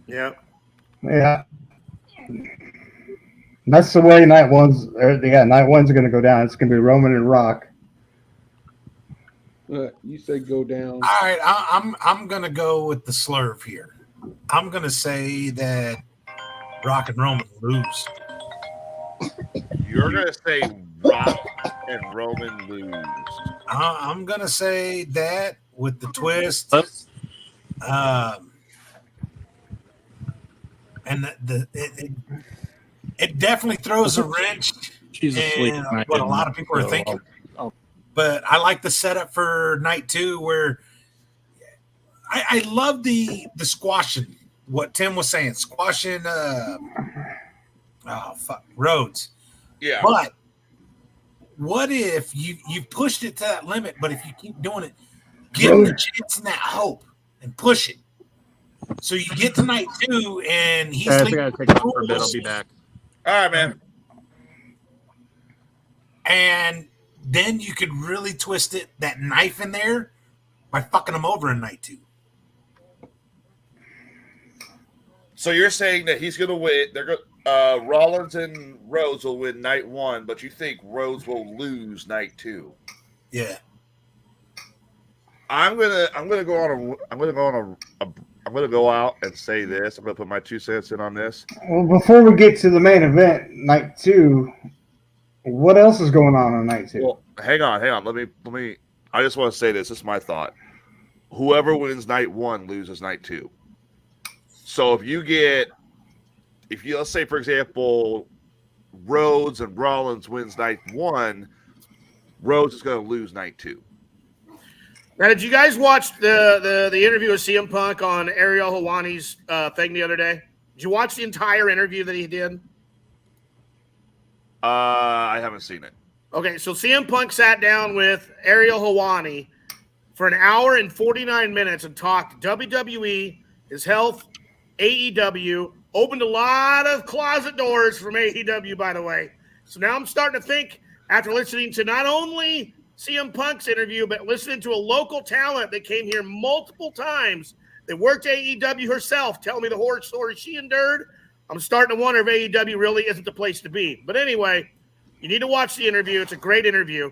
Yeah. Yeah. That's the way night one's going to go down. It's going to be Roman and Rock. You said go down. All right, I'm gonna go with the slurve here. I'm gonna say that Rock and Roman lose. You're gonna say Rock and Roman lose. I'm gonna say that with the twist. and it definitely throws a wrench She's asleep. in what a lot of people are thinking. But I like the setup for night 2 where I love the squashing. What Tim was saying, squashing. Rhodes. Yeah. But what if you pushed it to that limit? But if you keep doing it, give him the chance and that hope and push it. So you get to night 2 and he's I sleeping. gotta take off for a bit. I'll be back. All right, man. And then you could really twist it, that knife in there, by fucking him over in night 2. So you're saying that he's going to win? They're going. Rollins and Rhodes will win night 1, but you think Rhodes will lose night 2? Yeah. I'm gonna go out and say this. I'm gonna put my 2 cents in on this. Well, before we get to the main event, night 2, what else is going on night 2? Well, hang on. Let me. I just want to say this. This is my thought. Whoever wins night 1 loses night 2. So if you let's say, for example, Rhodes and Rollins wins night 1, Rhodes is going to lose night 2. Now, did you guys watch the interview with CM Punk on Ariel Helwani's thing the other day? Did you watch the entire interview that he did? I haven't seen it. Okay, so CM Punk sat down with Ariel Helwani for an hour and 49 minutes and talked WWE, his health, AEW, opened a lot of closet doors from AEW, by the way. So now I'm starting to think, after listening to not only CM Punk's interview, but listening to a local talent that came here multiple times that worked AEW herself, tell me the horror story she endured, I'm starting to wonder if AEW really isn't the place to be. But anyway, you need to watch the interview. It's a great interview.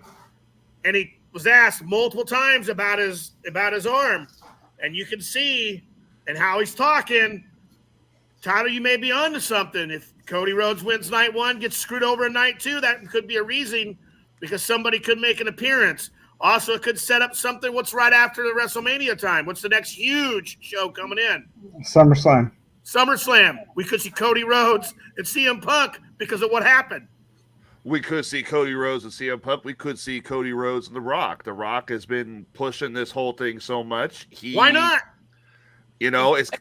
And he was asked multiple times about his arm. And you can see and how he's talking, Tyler, you may be onto something. If Cody Rhodes wins night 1, gets screwed over in night 2, that could be a reason because somebody could make an appearance. Also, it could set up something. What's right after the WrestleMania time? What's the next huge show coming in? SummerSlam. We could see Cody Rhodes and CM Punk because of what happened. We could see Cody Rhodes and CM Punk. We could see Cody Rhodes and The Rock. The Rock has been pushing this whole thing so much. Why not? It's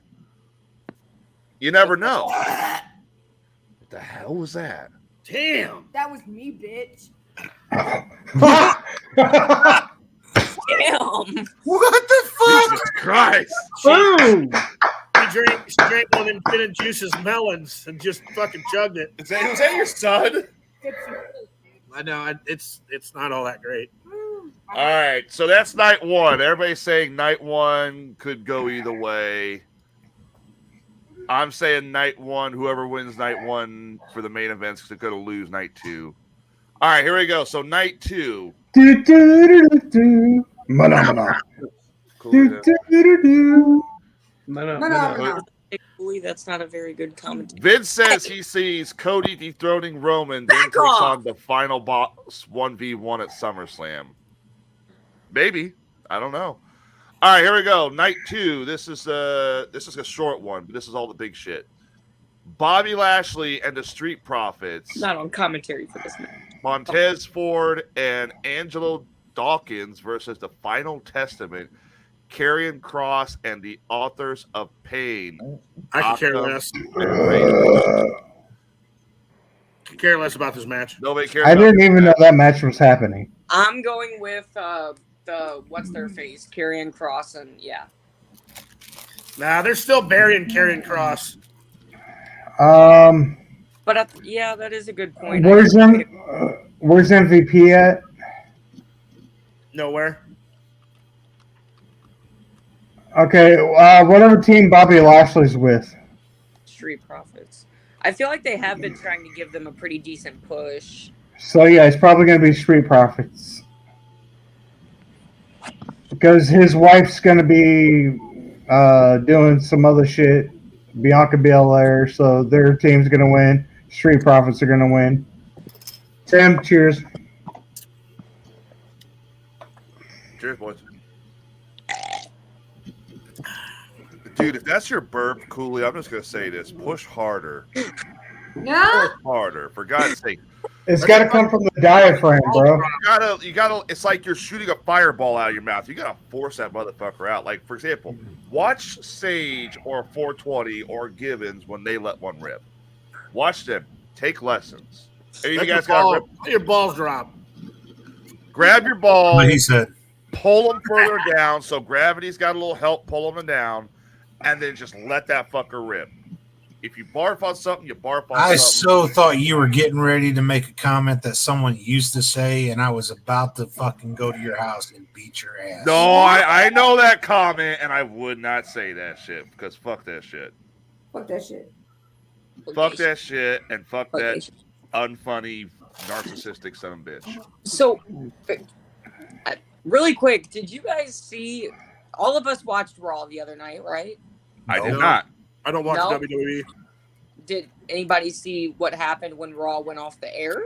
you never know. What the hell was that? Damn. That was me, bitch. Damn. What the fuck? Jesus Christ. Boom! She drank one of them Finn and Juice's melons and just fucking chugged it. Was that your son? I know. It's not all that great. All right, so that's night 1. Everybody's saying night 1 could go either way. I'm saying night 1, whoever wins night 1 for the main events is going to lose night 2. All right, here we go. So night 2. Do, do, do, do, do. Mana. Cool. Do, do, do, do. Actually, that's not a very good commentary. Vince says he sees Cody dethroning Roman, then takes on the final boss 1v1 at SummerSlam. Maybe. I don't know. All right, here we go. Night 2. This is a short one, but this is all the big shit. Bobby Lashley and the Street Profits. Not on commentary for this match. Montez Ford and Angelo Dawkins versus the Final Testament. Karrion Kross and the Authors of Pain. I could care less. Could care less about this match. Nobody cares. I didn't even know that match was happening. I'm going with the what's their face, Karrion Kross, and yeah. Nah, they're still burying Karrion Kross. But yeah, that is a good point. Where's MVP at? Nowhere. Okay, whatever team Bobby Lashley's with. Street Profits. I feel like they have been trying to give them a pretty decent push. So yeah, it's probably going to be Street Profits. Because his wife's going to be doing some other shit. Bianca Belair, so their team's going to win. Street Profits are going to win. Tim, cheers. Cheers, boys. Dude, if that's your burp, Cooley, I'm just gonna say this: push harder, Yeah. harder, for God's sake. It's got to come from the diaphragm, bro. You gotta. It's like you're shooting a fireball out of your mouth. You gotta force that motherfucker out. Like, for example, watch Sage or 420 or Givens when they let one rip. Watch them. Take lessons. Hey, you guys gotta rip. Let your balls drop. Grab your ball. What he said. Pull them further down, so gravity's got a little help pulling them down, and then just let that fucker rip. If you barf on something, you barf on I something. so thought you were getting ready to make a comment that someone used to say, and I was about to fucking go to your house and beat your ass. No, I know that comment, and I would not say that shit because fuck that shit. Fuck that shit. Fuck that shit, and fuck that unfunny, narcissistic son of a bitch. So, really quick, did you guys see? All of us watched Raw the other night, right? I did not. I don't watch No? WWE. Did anybody see what happened when Raw went off the air?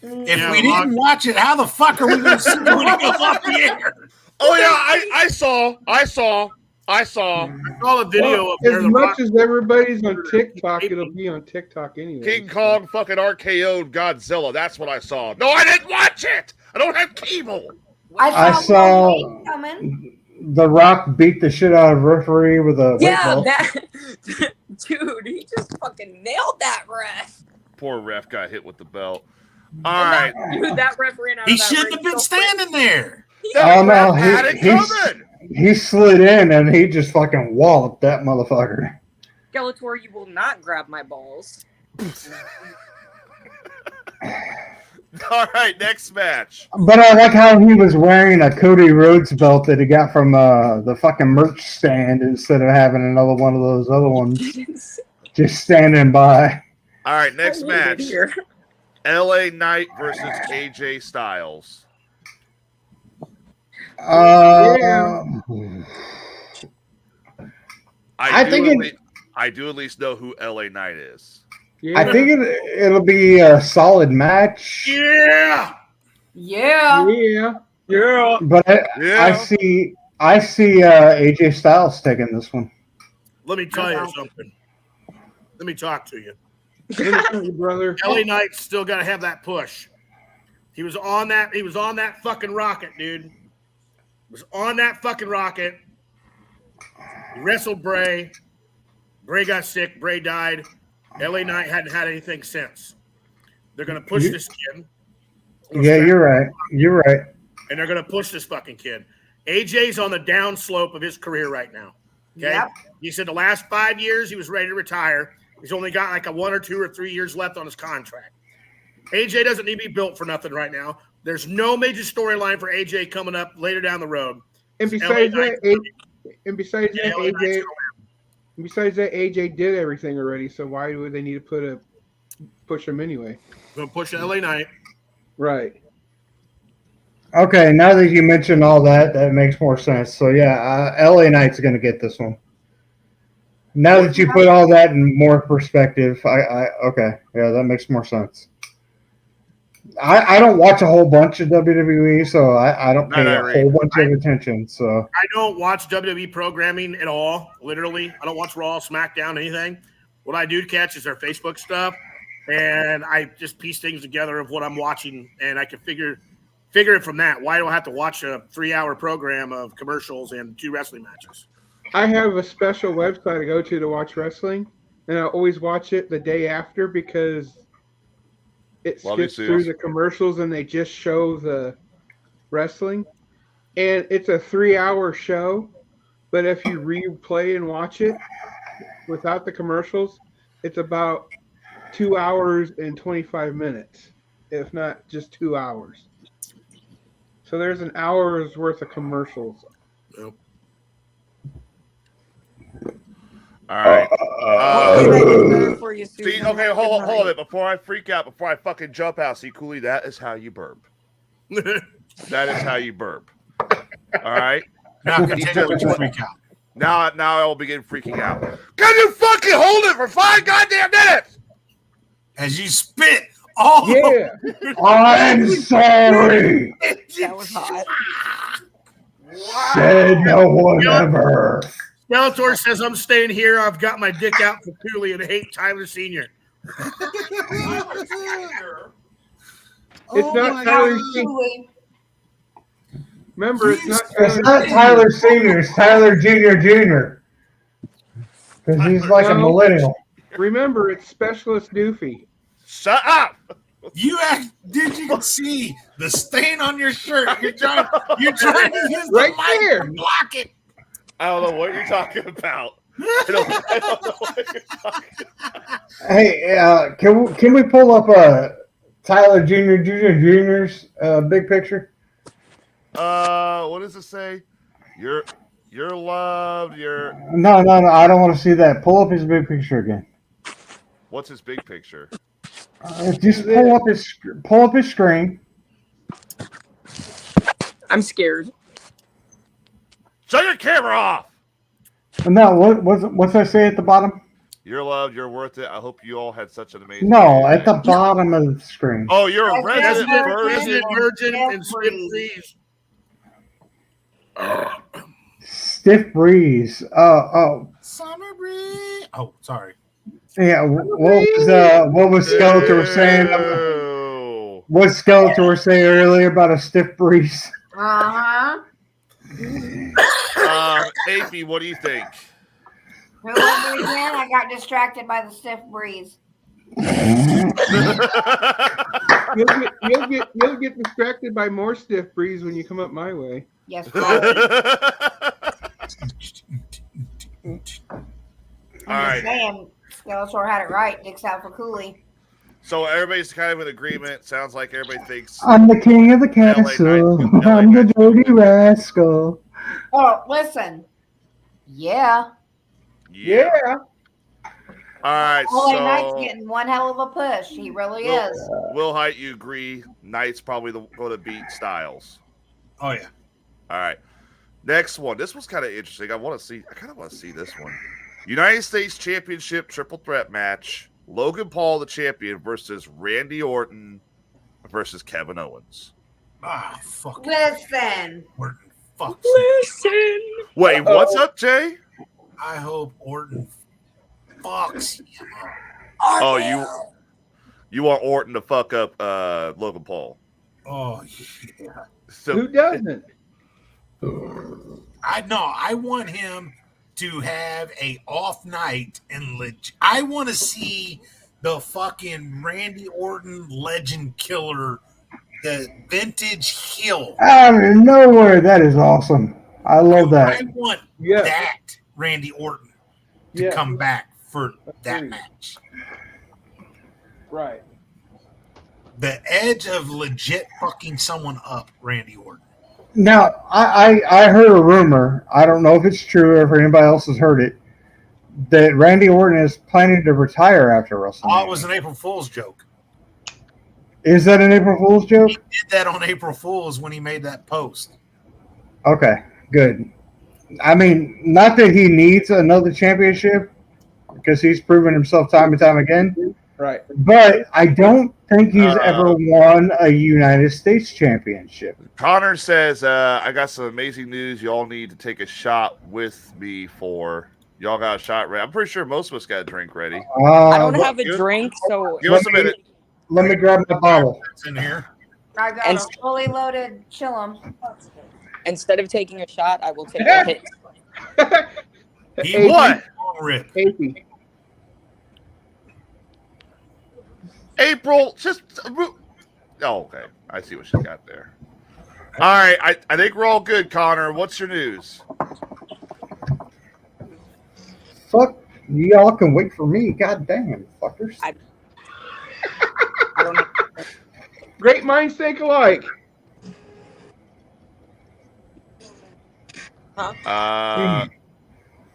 If we didn't watch it, how the fuck are we going to see it when it goes off the air? Oh yeah, I saw. I saw a video Well, of where as the much Rock. as everybody's on TikTok, it'll be on TikTok anyway. King Kong fucking RKO'd Godzilla. That's what I saw. No, I didn't watch it. I don't have cable. I saw The Rock beat the shit out of referee with a weight Yeah, belt. that dude, he just fucking nailed that ref. Poor ref got hit with the belt. All right. Dude, that ref ran out He of that shouldn't ring have been so quick. standing there. Oh no, had it he slid in and he just fucking walloped that motherfucker. Skeletor, you will not grab my balls. All right, next match. But I like how he was wearing a Cody Rhodes belt that he got from the fucking merch stand instead of having another one of those other ones just standing by. All right, next match. LA Knight versus AJ Styles. I do at least know who LA Knight is. Yeah. I think it'll be a solid match. Yeah. Yeah. Yeah. But I see AJ Styles taking this one. Let me tell you something. Let me talk to you. Brother. LA Knight's still got to have that push. He was on that fucking rocket, dude. He was on that fucking rocket. He wrestled Bray. Bray got sick. Bray died. LA Knight hadn't had anything since. They're going to push this kid. Yeah, you're right. You're right. And they're going to push this fucking kid. AJ's on the downslope of his career right now. Okay. Yep. He said the last 5 years he was ready to retire. He's only got like 1 or 2 or 3 years left on his contract. AJ doesn't need to be built for nothing right now. There's no major storyline for AJ coming up later down the road. And besides that, AJ did everything already. So why would they need to push him anyway? Gonna push LA Knight. Right. Okay, now that you mentioned all that, that makes more sense. So yeah, LA Knight's going to get this one. Now that you put all that in more perspective, okay, yeah, that makes more sense. I don't watch a whole bunch of WWE, so I don't pay a whole bunch of attention. So I don't watch WWE programming at all. Literally, I don't watch Raw, SmackDown, anything. What I do catch is their Facebook stuff, and I just piece things together of what I'm watching, and I can figure it from that. Why do I have to watch a 3-hour program of commercials and 2 wrestling matches? I have a special website to go to watch wrestling, and I always watch it the day after because it skips through the commercials and they just show the wrestling. And it's a 3-hour show, but if you replay and watch it without the commercials, it's about 2 hours and 25 minutes, if not just 2 hours. So there's an hour's worth of commercials. Yep. All right. See, okay, hold on. Before I freak out, before I fucking jump out, see, Cooley, that is how you burp. That is how you burp. All right. Now continue with your freak out. Now I will begin freaking out. Can you fucking hold it for 5 goddamn minutes? As you spit all over. I'm sorry. That was hot. Said no one ever. Skeletor says I'm staying here. I've got my dick out for Cooley and hate Tyler Sr. It's not Tyler Senior. Remember, it's not Tyler Senior. It's Tyler Jr. Because he's like a millennial. Remember, it's Specialist Doofy. Shut up! Did you see the stain on your shirt? You're trying to use right the mic there. to block it. I don't know what you're talking about. I don't know what you're talking about. Hey, can we pull up Tyler Jr.'s big picture? What does it say? You're loved. No. I don't want to see that. Pull up his big picture again. What's his big picture? Just pull up his screen. I'm scared. Shut your camera off. No, what's that say at the bottom? You're loved. You're worth it. I hope you all had such an amazing. No, at the bottom of the screen. Oh, you're a resident virgin and Stiff Breeze. Stiff Breeze. Summer breeze. Oh, sorry. Yeah. What was Skeletor saying? What Skeletor say earlier about a Stiff Breeze? AP, what do you think? Who was it again? I got distracted by the Stiff Breeze. You'll get distracted by more Stiff Breeze when you come up my way. Yes. All right. Saying Skeletor had it right. Dicks out for Cooley. So everybody's kind of in agreement. Sounds like everybody thinks I'm the king of the castle. I'm the dirty rascal. Oh, listen. Yeah. All right. LA Knight's So getting one hell of a push. He really is. Will Height, you agree? Knight's probably going to beat Styles. Oh yeah. All right. Next one. This was kind of interesting. I kind of want to see this one. United States Championship triple threat match. Logan Paul, the champion, versus Randy Orton versus Kevin Owens. Ah, fuck. Listen. Orton fucks. Listen. Wait, what's up, Jay? I hope Orton fucks him up. Oh, you want Orton to fuck up Logan Paul? Oh yeah. So, who doesn't? I want him to have a off night and I want to see the fucking Randy Orton legend killer, the vintage heel. Out of nowhere, that is awesome. I love that. I want that Randy Orton to come back for that match. Right. The edge of legit fucking someone up, Randy Orton. Now, I heard a rumor. I don't know if it's true or if anybody else has heard it. That Randy Orton is planning to retire after WrestleMania. Oh, it was an April Fool's joke. Is that an April Fool's joke? He did that on April Fool's when he made that post. Okay, good. I mean, not that he needs another championship because he's proven himself time and time again. Right. But I don't think he's ever won a United States championship. Connor says, I got some amazing news. Y'all need to take a shot with me for. Y'all got a shot ready. I'm pretty sure most of us got a drink ready. I don't have a drink, so give us a minute. Let me grab my bottle. It's in here. I got a fully loaded chillum. Instead of taking a shot, I will take a hit. He what? Rip. April, just. Oh, okay. I see what she got there. All right. I think we're all good, Connor. What's your news? Fuck, y'all can wait for me. God damn, fuckers. I don't know. Great minds think alike. Huh?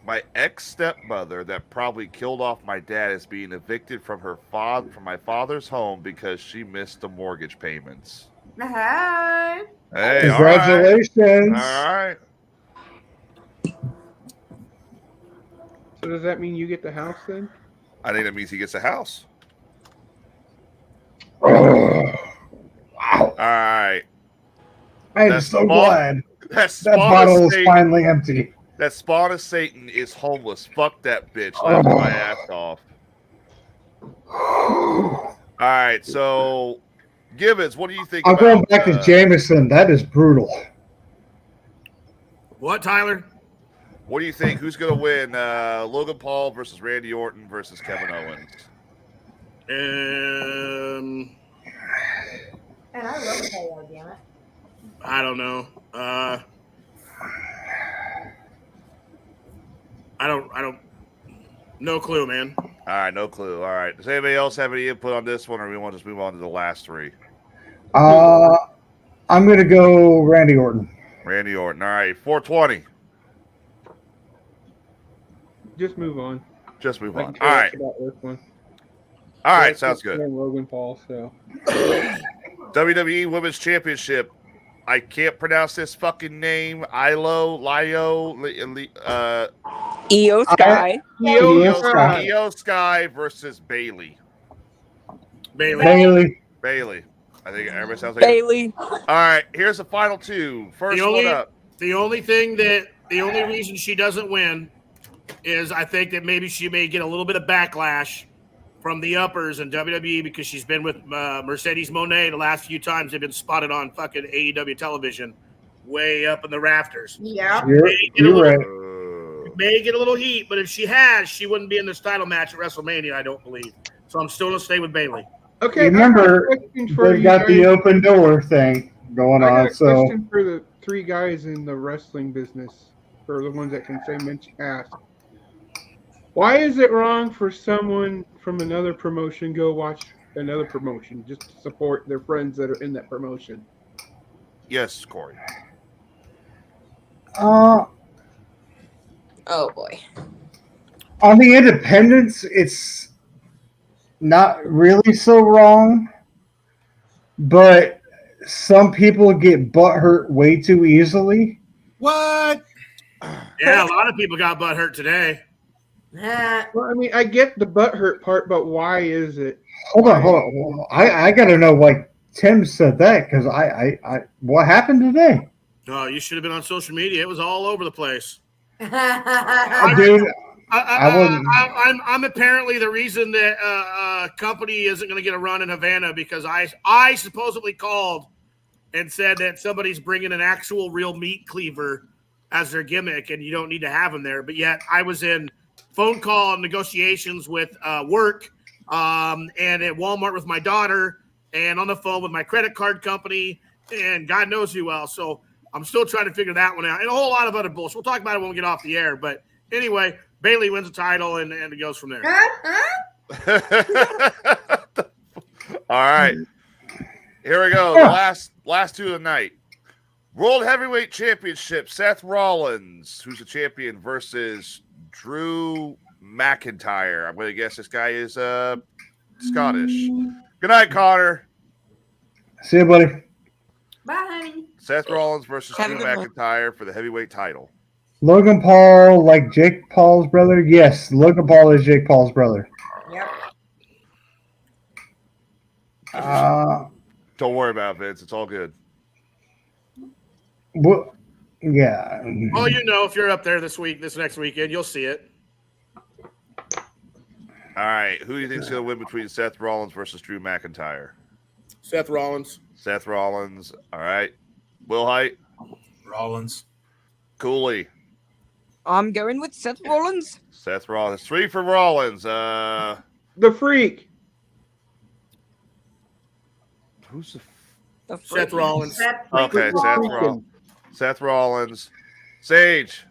My ex-stepmother that probably killed off my dad is being evicted from my father's home because she missed the mortgage payments. Hey. Hey, Congratulations. All right. So does that mean you get the house then? I think that means he gets a house. Wow. All right. I'm so glad that bottle is finally empty. that Spawn of Satan is homeless. Fuck that bitch. Laugh my ass off. All right, so Gibbons, what do you think? I'm going back to Jameson. That is brutal. What, Tyler? What do you think? Who's going to win? Logan Paul versus Randy Orton versus Kevin Owens? And I love KO, damn it. I don't know. I don't. No clue, man. All right, no clue. All right. Does anybody else have any input on this one, or we want to just move on to the last three? I'm going to go Randy Orton. Randy Orton. All right, 420. Just move on. Just move I on. can care All less right. about this one. All right, That's sounds good. Logan Paul. So WWE Women's Championship. I can't pronounce this fucking name. Lio, Io Sky. Io Sky versus Bailey. Bailey. I think everybody sounds like Bailey. All right, here's the final two. First one up. The only reason she doesn't win is I think that maybe she may get a little bit of backlash from the uppers in WWE because she's been with Mercedes Moné the last few times they've been spotted on fucking AEW television way up in the rafters. Yeah. You're right. May get a little heat, but if she has, she wouldn't be in this title match at WrestleMania, I don't believe. So I'm still going to stay with Bailey. okay. Remember, they've got the open door thing going I got on. a So question for the three guys in the wrestling business, for the ones that can say ask. Why is it wrong for someone from another promotion go watch another promotion just to support their friends that are in that promotion? Yes, Corey. Oh boy. On the independents, it's not really so wrong, but some people get butthurt way too easily. What? Yeah, a lot of people got butt hurt today. Well, I mean, I get the butthurt part, but why is it? Hold on. I got to know why Tim said that, because I what happened today? Oh, you should have been on social media. It was all over the place. Dude, I'm apparently the reason that a company isn't going to get a run in Havana because I supposedly called and said that somebody's bringing an actual real meat cleaver as their gimmick, and you don't need to have them there. But yet I was in phone call negotiations with work and at Walmart with my daughter and on the phone with my credit card company and God knows who else. So I'm still trying to figure that one out and a whole lot of other bullshit. We'll talk about it when we get off the air. But anyway, Bailey wins the title and it goes from there. All right. Here we go. The last two of the night. World Heavyweight Championship. Seth Rollins, who's the champion, versus Drew McIntyre. I'm going to guess this guy is Scottish. Good night, Connor. See you, buddy. Bye, honey. Seth Rollins versus Have a Drew good one. McIntyre for the heavyweight title. Logan Paul, like Jake Paul's brother? Yes, Logan Paul is Jake Paul's brother. Yep. Don't worry about it, Vince. It's all good. Well, yeah. Oh, you know, if you're up there this next weekend, you'll see it. All right. Who do you think's going to win between Seth Rollins versus Drew McIntyre? Seth Rollins. Seth Rollins. All right. Will Height. Rollins. Cooley. I'm going with Seth Rollins. Seth Rollins. 3 for Rollins. The Freak. Who's the Seth Rollins. Okay, Seth Rollins. Seth Rollins. Sage.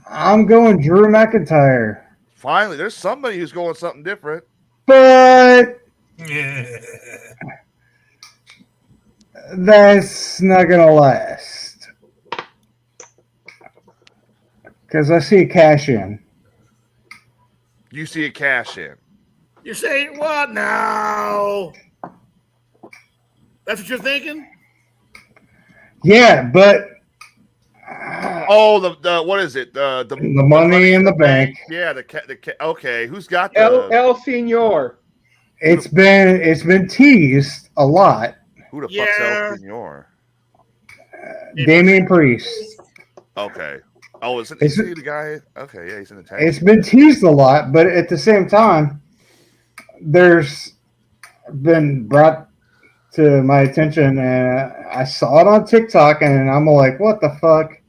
I'm going Drew McIntyre. Finally, there's somebody who's going something different. But that's not going to last. Because I see a cash in. You see a cash in. You're saying what now? That's what you're thinking? Yeah, but Oh, the what is it? The money in the bank. Yeah, okay. Who's got the El Senor. It's been teased a lot. Who the fuck's Yeah. El Senor? Damian Priest. Okay. Oh, is It's- he the guy? Okay, yeah, he's in the tag. It's been teased a lot, but at the same time, there's been brought to my attention, and I saw it on TikTok, and I'm like, what the fuck?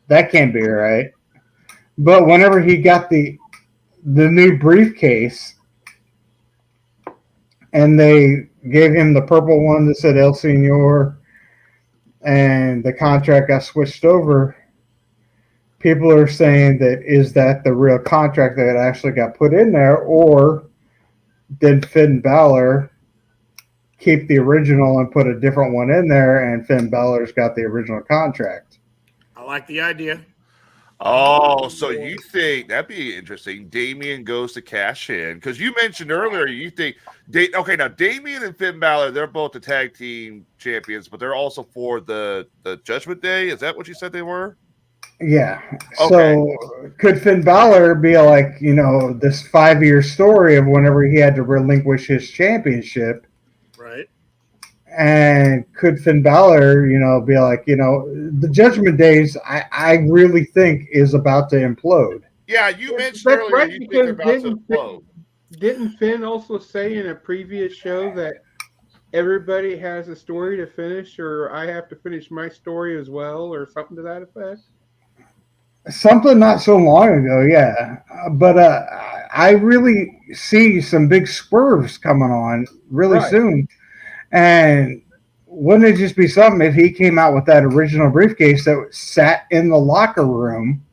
That can't be right. But whenever he got the new briefcase, and they gave him the purple one that said El Senor, and the contract got switched over, people are saying that is that the real contract that actually got put in there, or did Finn Balor keep the original and put a different one in there, and Finn Balor's got the original contract? I like the idea. Oh, so you think that'd be interesting? Damian goes to cash in because you mentioned earlier you think okay, now Damian and Finn Balor, they're both the tag team champions, but they're also for the Judgment Day. Is that what you said they were? Yeah. Okay. So could Finn Balor be like, this 5-year story of whenever he had to relinquish his championship? Right. And could Finn Balor, be like, the Judgment Days, I really think is about to implode. Yeah, you mentioned That's earlier right, you think they're because about to implode. Didn't Finn also say in a previous show that everybody has a story to finish, or I have to finish my story as well, or something to that effect? Something not so long ago, yeah. But I really see some big swerves coming on really Right. soon. And wouldn't it just be something if he came out with that original briefcase that sat in the locker room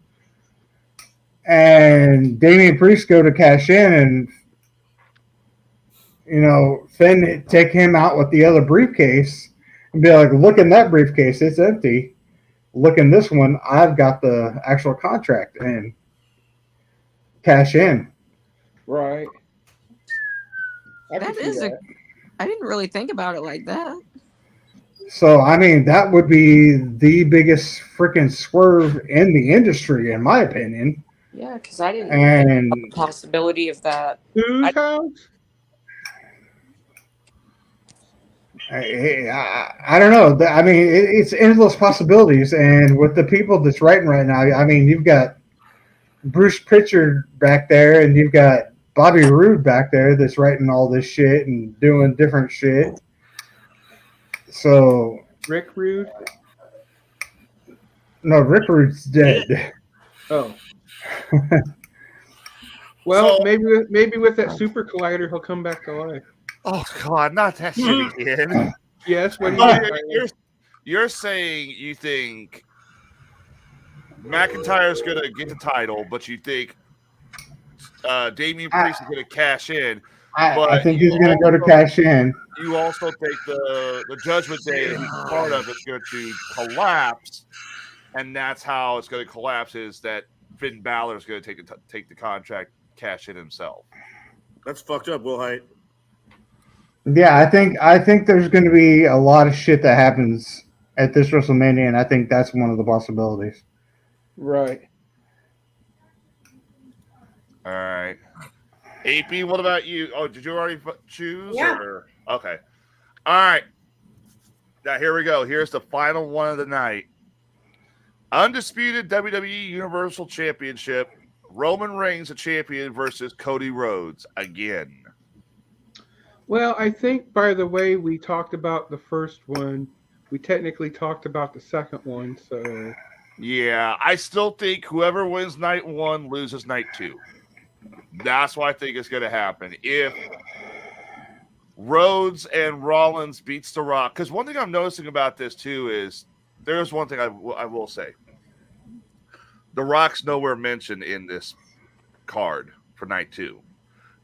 and Damian Priest go to cash in and, Finn take him out with the other briefcase and be like, look in that briefcase, it's empty. Look in this one, I've got the actual contract, and cash in. Right. I can That see is that. I didn't really think about it like that. So, I mean, that would be the biggest freaking swerve in the industry, in my opinion. Yeah, because I didn't And think about the possibility of that. Whose house? I don't know. I mean, it's endless possibilities. And with the people that's writing right now, I mean, you've got Bruce Pritchard back there, and you've got Bobby Roode back there that's writing all this shit and doing different shit. So Rick Rude? no, Rick Rude's dead. Oh. Well, So- maybe with that super collider, he'll come back to life. Oh God, not that shit again. Yes. What do Oh, you you're saying you think McIntyre's gonna get the title, but you think Damian Priest is gonna cash in. I think he's going to go to cash in. You also think the Judgment Day that he's part of is going to collapse, and that's how it's going to collapse. Is that Finn Balor is going to take the contract, cash in himself? That's fucked up, Will Height. Yeah, I think there's going to be a lot of shit that happens at this WrestleMania, and I think that's one of the possibilities. Right. All right. AP, what about you? Oh, did you already choose? Yeah. Or? Okay. All right. Now, here we go. Here's the final one of the night. Undisputed WWE Universal Championship. Roman Reigns, a champion, versus Cody Rhodes again. Well, I think by the way we talked about the first one, we technically talked about the second one. So Yeah, I still think whoever wins night one loses night two. That's what I think is going to happen. If Rhodes and Rollins beats The Rock, because one thing I'm noticing about this too is there's one thing I will say. The Rock's nowhere mentioned in this card for night two.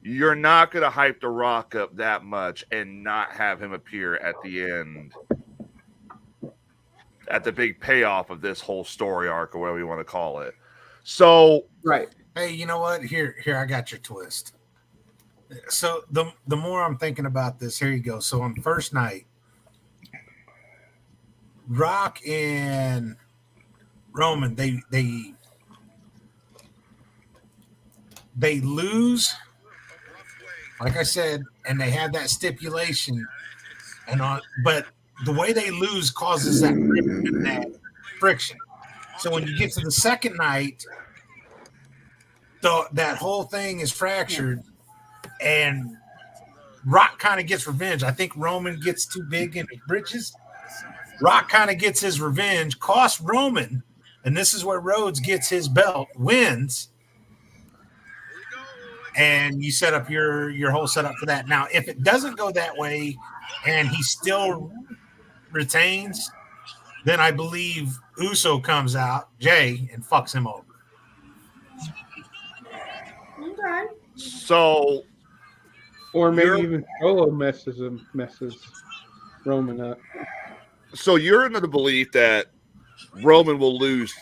You're not going to hype The Rock up that much and not have him appear at the end, at the big payoff of this whole story arc or whatever you want to call it. So, right. Hey, you know what? Here, I got your twist. So the more I'm thinking about this, here you go. So on first night, Rock and Roman, they lose, like I said, and they had that stipulation, but the way they lose causes that friction. So when you get to the second night, that whole thing is fractured, and Rock kind of gets revenge. I think Roman gets too big in his britches. Rock kind of gets his revenge, costs Roman, and this is where Rhodes gets his belt, wins, and you set up your whole setup for that. Now, if it doesn't go that way and he still retains, then I believe Uso comes out, Jay, and fucks him over. Okay. So, Or maybe even Solo messes Roman up. so you're under the belief that Roman will lose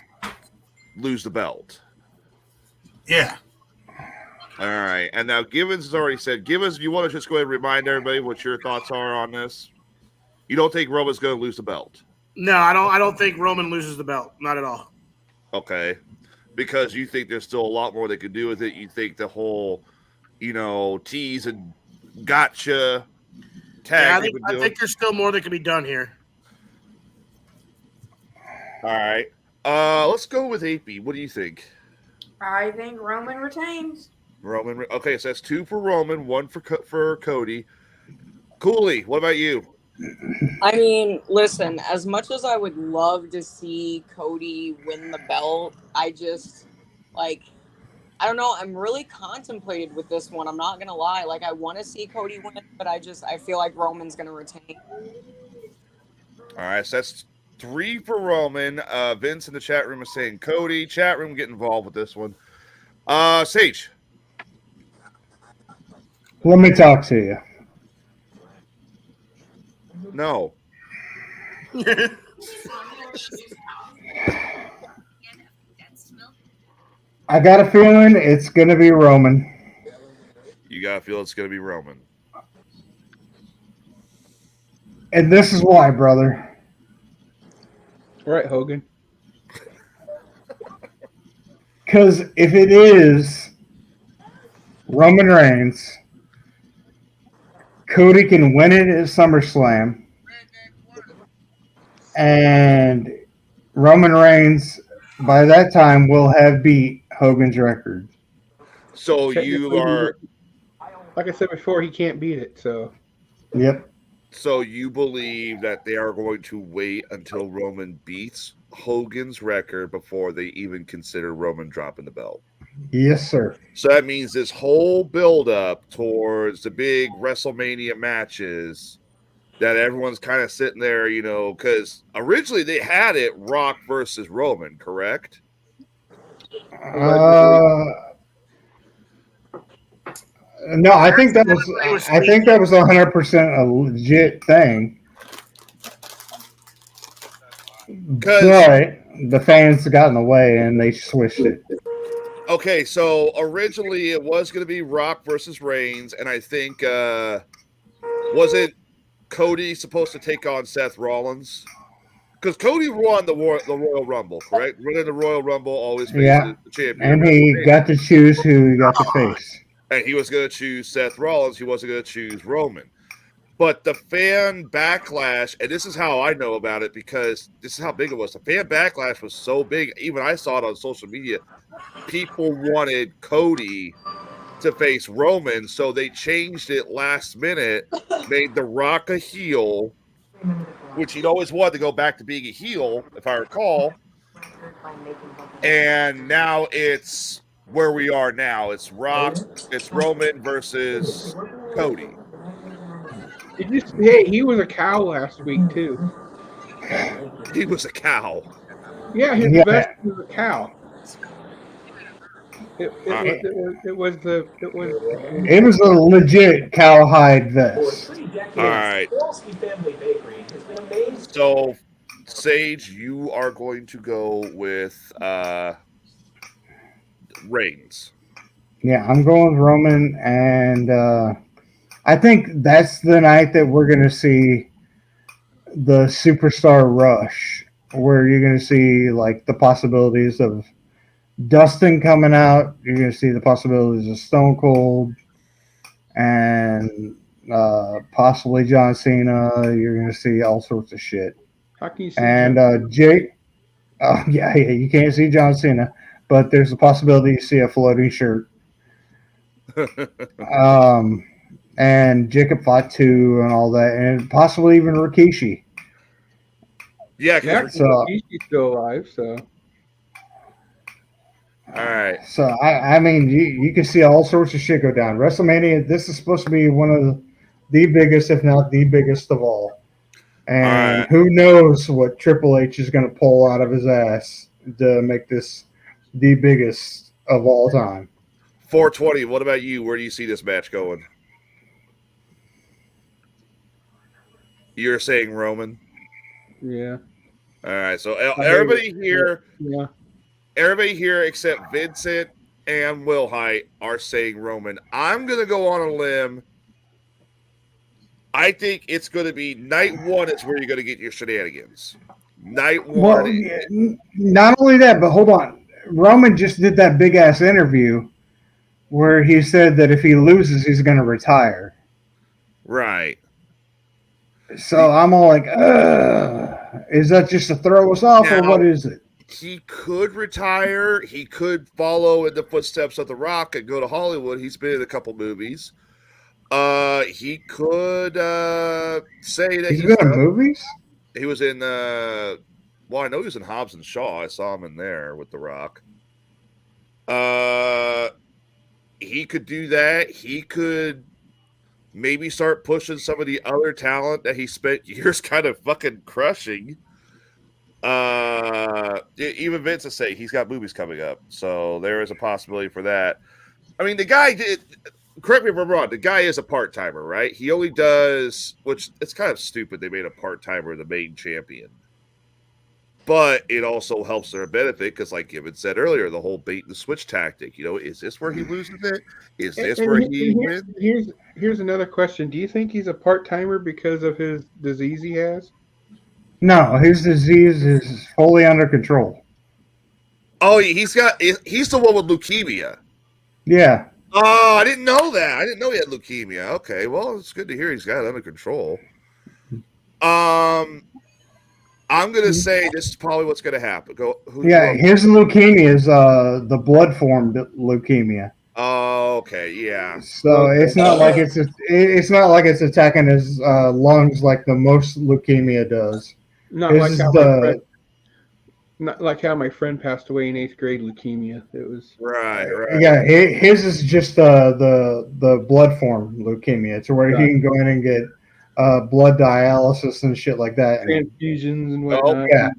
the belt. Yeah. All right. And now Givens has already said, Givens, you want to just go ahead and remind everybody what your thoughts are on this? You don't think Roman's going to lose the belt? No, I don't think Roman loses the belt. Not at all. Okay. Because you think there's still a lot more they could do with it. You think the whole, tease and gotcha tag. Yeah, I think there's still more that can be done here. All right. Let's go with AP. What do you think? I think Roman retains. Roman. Okay, so that's 2 for Roman, 1 for Cody. Cooley, what about you? I mean, listen, as much as I would love to see Cody win the belt, I just, I don't know. I'm really contemplated with this one. I'm not going to lie. I want to see Cody win, but I feel like Roman's going to retain. All right, so that's 3 for Roman. Vince in the chat room is saying Cody. Chat room, get involved with this one. Sage. Let me talk to you. No. I got a feeling it's going to be Roman. You got to feel it's going to be Roman. And this is why, brother. Right, Hogan. Because if it is Roman Reigns, Cody can win it at SummerSlam, and Roman Reigns by that time will have beat Hogan's record. So you are, like I said before, he can't beat it. So, yep. So you believe that they are going to wait until Roman beats Hogan's record before they even consider Roman dropping the belt? Yes, sir. So that means this whole build-up towards the big WrestleMania matches that everyone's kind of sitting there, because originally they had it Rock versus Roman, correct? No, I think that was 100% a legit thing. But the fans got in the way and they switched it. Okay, so originally it was going to be Rock versus Reigns, and I think was it Cody supposed to take on Seth Rollins? Because Cody won the Royal Rumble, correct? Winning the Royal Rumble, always faces the champion. And he got to choose who he got to face. And he was going to choose Seth Rollins. He wasn't going to choose Roman. But the fan backlash, and this is how I know about it because this is how big it was. The fan backlash was so big. Even I saw it on social media. People wanted Cody to face Roman, so they changed it last minute, made The Rock a heel, which he'd always wanted to go back to being a heel, if I recall. And now it's where we are now. It's Roman versus Cody. He was a cow last week too. He was a cow. Yeah, his best was a cow. It was a legit cowhide vest. All right. So, Sage, you are going to go with Reigns. Yeah, I'm going with Roman, and I think that's the night that we're going to see the superstar rush, where you're going to see the possibilities of Dustin coming out. You're going to see the possibilities of Stone Cold, and possibly John Cena. You're going to see all sorts of shit. How can you see And John- Jake, yeah, you can't see John Cena, but there's a possibility you see a floating shirt. And Jacob Fatu and all that, and possibly even Rikishi. Yeah, Yeah, because So- he's still alive, so all right. So I mean, you can see all sorts of shit go down. WrestleMania. This is supposed to be one of the biggest, if not the biggest of all. And All right. who knows what Triple H is going to pull out of his ass to make this the biggest of all time. 420. What about you? Where do you see this match going? You're saying Roman. yeah. All right. So everybody here, Yeah. everybody here except Vincent and Will Height are saying Roman. I'm gonna go on a limb. I think it's going to be night one is where you're going to get your shenanigans. Night one. Well, yeah, not only that, but hold on. Roman just did that big ass interview where he said that if he loses, he's going to retire. Right. So I'm all like, is that just to throw us off, or Now- what is it? He could retire. He could follow in the footsteps of The Rock and go to Hollywood. He's been in a couple movies. He could say that He's been in done. movies? He was in well, I know he was in Hobbs and Shaw. I saw him in there with The Rock. He could do that. He could maybe start pushing some of the other talent that he spent years kind of fucking crushing. Even Vince is saying he's got movies coming up, so there is a possibility for that. I mean, the guy did. Correct me if I'm wrong. The guy is a part timer, right? He only does, which it's kind of stupid. They made a part timer the main champion, but it also helps their benefit because, like Gibbons said earlier, the whole bait and switch tactic. You know, is this where he loses it? Is this And where he here's, wins? here's another question. Do you think he's a part timer because of his disease he has? No, his disease is fully under control. Oh, he's the one with leukemia. Yeah. Oh, I didn't know that. I didn't know he had leukemia. Okay, well, it's good to hear he's got it under control. I'm gonna say this is probably what's gonna happen. Yeah, his leukemia is the blood form leukemia. Oh, okay, yeah. So it's not like it's not like it's attacking his lungs like the most leukemia does. Not His like is how the not like how my friend passed away in 8th grade leukemia. It was right. yeah. His is just the blood form leukemia. To where he can go in and get blood dialysis and shit like that. transfusions and Oh, whatnot. yeah.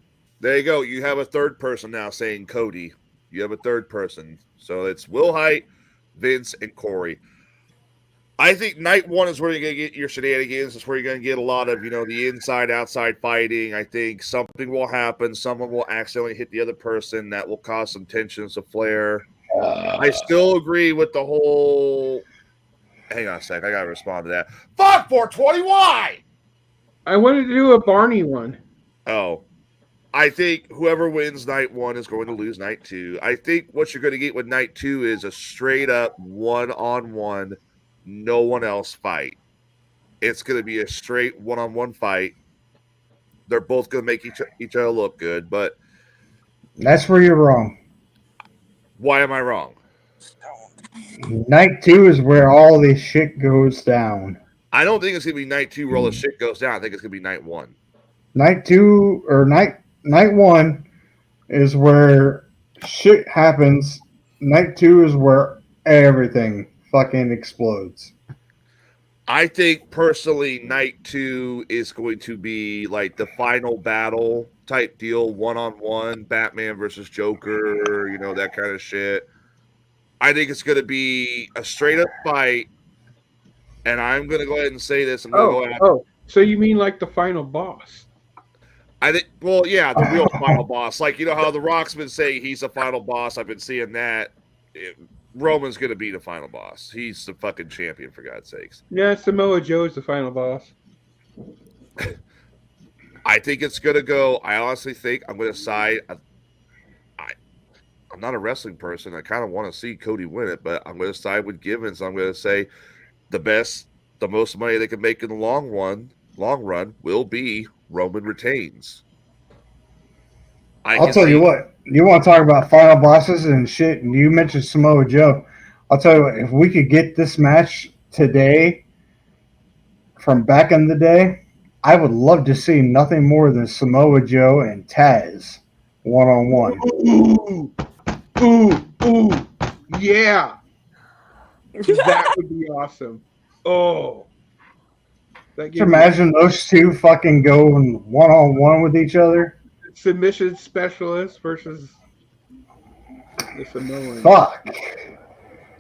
There you go. You have a third person now saying Cody. You have a third person. So it's Will Height, Vince, and Corey. I think night one is where you're going to get your shenanigans. It's where you're going to get a lot of, the inside-outside fighting. I think something will happen. Someone will accidentally hit the other person. That will cause some tensions to flare. I still agree with the whole... Hang on a sec. I got to respond to that. Fuck 420, why? I wanted to do a Barney one. Oh. I think whoever wins night one is going to lose night two. I think what you're going to get with night two is a straight-up one-on-one, no one else fight. It's going to be a straight one-on-one fight. They're both going to make each other look good, but That's where you're wrong. why am I wrong? Night 2 is where all this shit goes down. I don't think it's going to be night two where all the shit goes down. I think it's going to be night one. Night 2 or night 1 is where shit happens. Night 2 is where everything fucking explodes. I think personally, night two is going to be like the final battle type deal, one-on-one, Batman versus Joker, that kind of shit. I think it's going to be a straight-up fight, and I'm going to go ahead and say this. I'm going to go out. So you mean like the final boss? I think, well, yeah, the real final boss. Like, how The Rock's been saying he's the final boss. I've been seeing that. Roman's going to be the final boss. He's the fucking champion, for God's sakes. Yeah, Samoa Joe's the final boss. I think it's going to go. I honestly think I'm going to side. I'm not a wrestling person. I kind of want to see Cody win it, but I'm going to side with Givens. I'm going to say the best the most money they can make in the long run will be Roman retains. I'll tell you what. You want to talk about final bosses and shit, and you mentioned Samoa Joe. I'll tell you what. If we could get this match today from back in the day, I would love to see nothing more than Samoa Joe and Taz one-on-one. Ooh, yeah. That would be awesome. Oh. Just imagine those two fucking going one-on-one with each other. Submission specialist versus the Samoan. Fuck.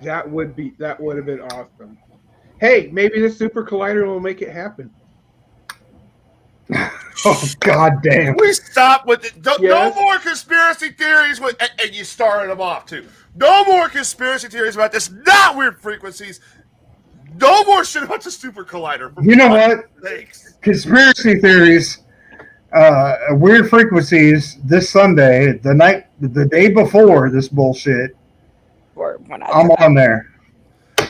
That would have been awesome. Hey, maybe the Super Collider will make it happen. Oh, god damn. We stop with it. No Yes. more conspiracy theories. And you started them off, too. No more conspiracy theories about this. Not weird frequencies. No more shit about the Super Collider. You know what? Thanks. Conspiracy theories, weird frequencies this Sunday, the day before this bullshit. I'm on there.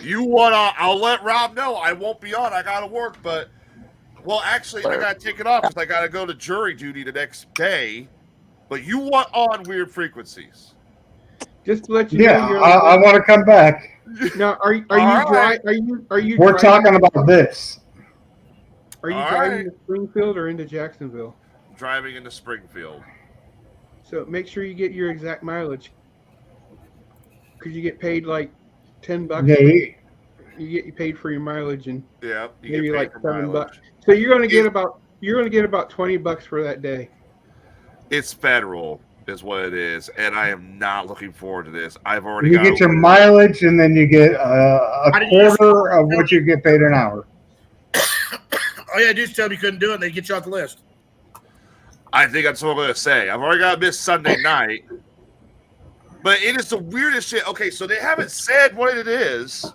You want to? I'll let Rob know. I won't be on. I got to work, but. Well, actually, I got to take it off because I got to go to jury duty the next day. But you want on weird frequencies? Just to let you Yeah, know. I want to come back. Now, are you We're talking about this. Are you All driving right. to Springfield or into Jacksonville? Driving into Springfield. So make sure you get your exact mileage. Because you get paid like $10. Yeah, You get paid for your mileage and Yeah, you maybe get paid like for $7. mileage. So you're gonna get about $20 for that day. It's federal, is what it is, and I am not looking forward to this. I've already you got get your mileage, and then you get a How did you- quarter of what you get paid an hour. All you had to do is tell them you couldn't do it, and they get you off the list. I think that's what I'm going to say. I've already got to miss Sunday night. But it is the weirdest shit. Okay, so they haven't said what it is.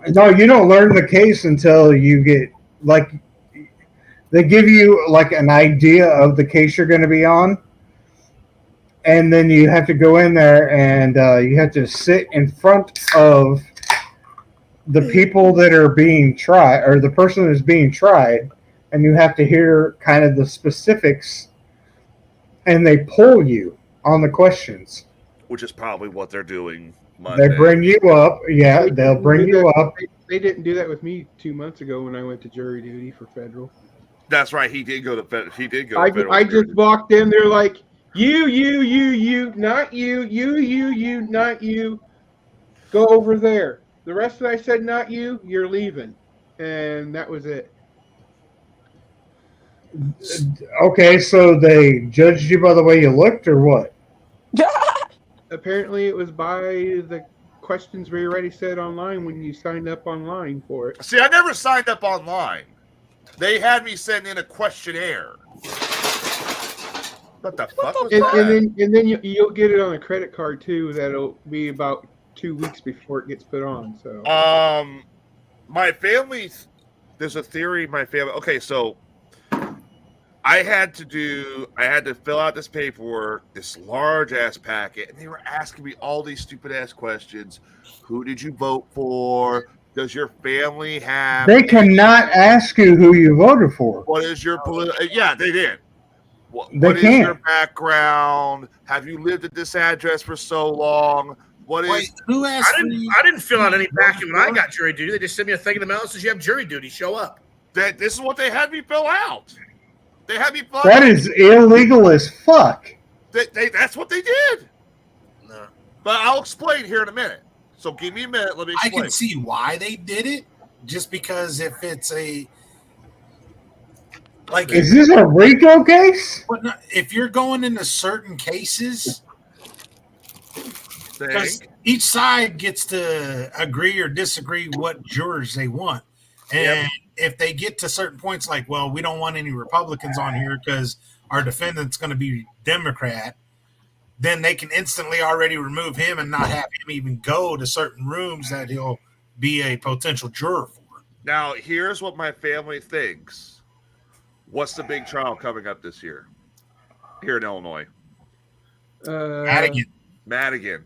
No, you don't learn the case until you get, like, they give you, like, an idea of the case you're going to be on. And then you have to go in there and you have to sit in front of the people that are being tried, or the person that's being tried, and you have to hear kind of the specifics, and they pull you on the questions. Which is probably what they're doing Monday. They bring you up. Yeah, they'll bring you up. They didn't do that with me 2 months ago when I went to jury duty for federal. That's right. He did go to federal. He did go I to federal. just walked in. They're like, you, not you, not you. Go over there. The rest of it, I said, not you. You're leaving, and that was it. Okay, so they judged you by the way you looked, or what? Apparently, it was by the questions we already said online when you signed up online for it. See, I never signed up online. They had me send in a questionnaire. What the fuck was that? And then you'll get it on a credit card too. That'll be about 2 weeks before it gets put on. So my family, there's a theory. My family. Okay, so I had to fill out this paperwork, this large ass packet, and they were asking me all these stupid ass questions. Who did you vote for? Does your family have? They cannot ask you who you voted for. What is your political? Yeah, they did. What They is can't. your background? Have you lived at this address for so long? What is? Wait, who asked I didn't fill out any packet when I got jury duty. They just sent me a thing in the mail that says you have jury duty. Show up. This is what they had me fill out. They had me fill out. That is illegal as fuck. That's what they did. No. But I'll explain here in a minute. So give me a minute. Let me I explain. can see why they did it, just because if it's Is this a RICO case? if you're going into certain cases, because Think. each side gets to agree or disagree what jurors they want, and if they get to certain points, like, well, we don't want any Republicans on here because our defendant's going to be Democrat, then they can instantly already remove him and not have him even go to certain rooms that he'll be a potential juror for. Now, here's what my family thinks. What's the big trial coming up this year here in Illinois? Madigan.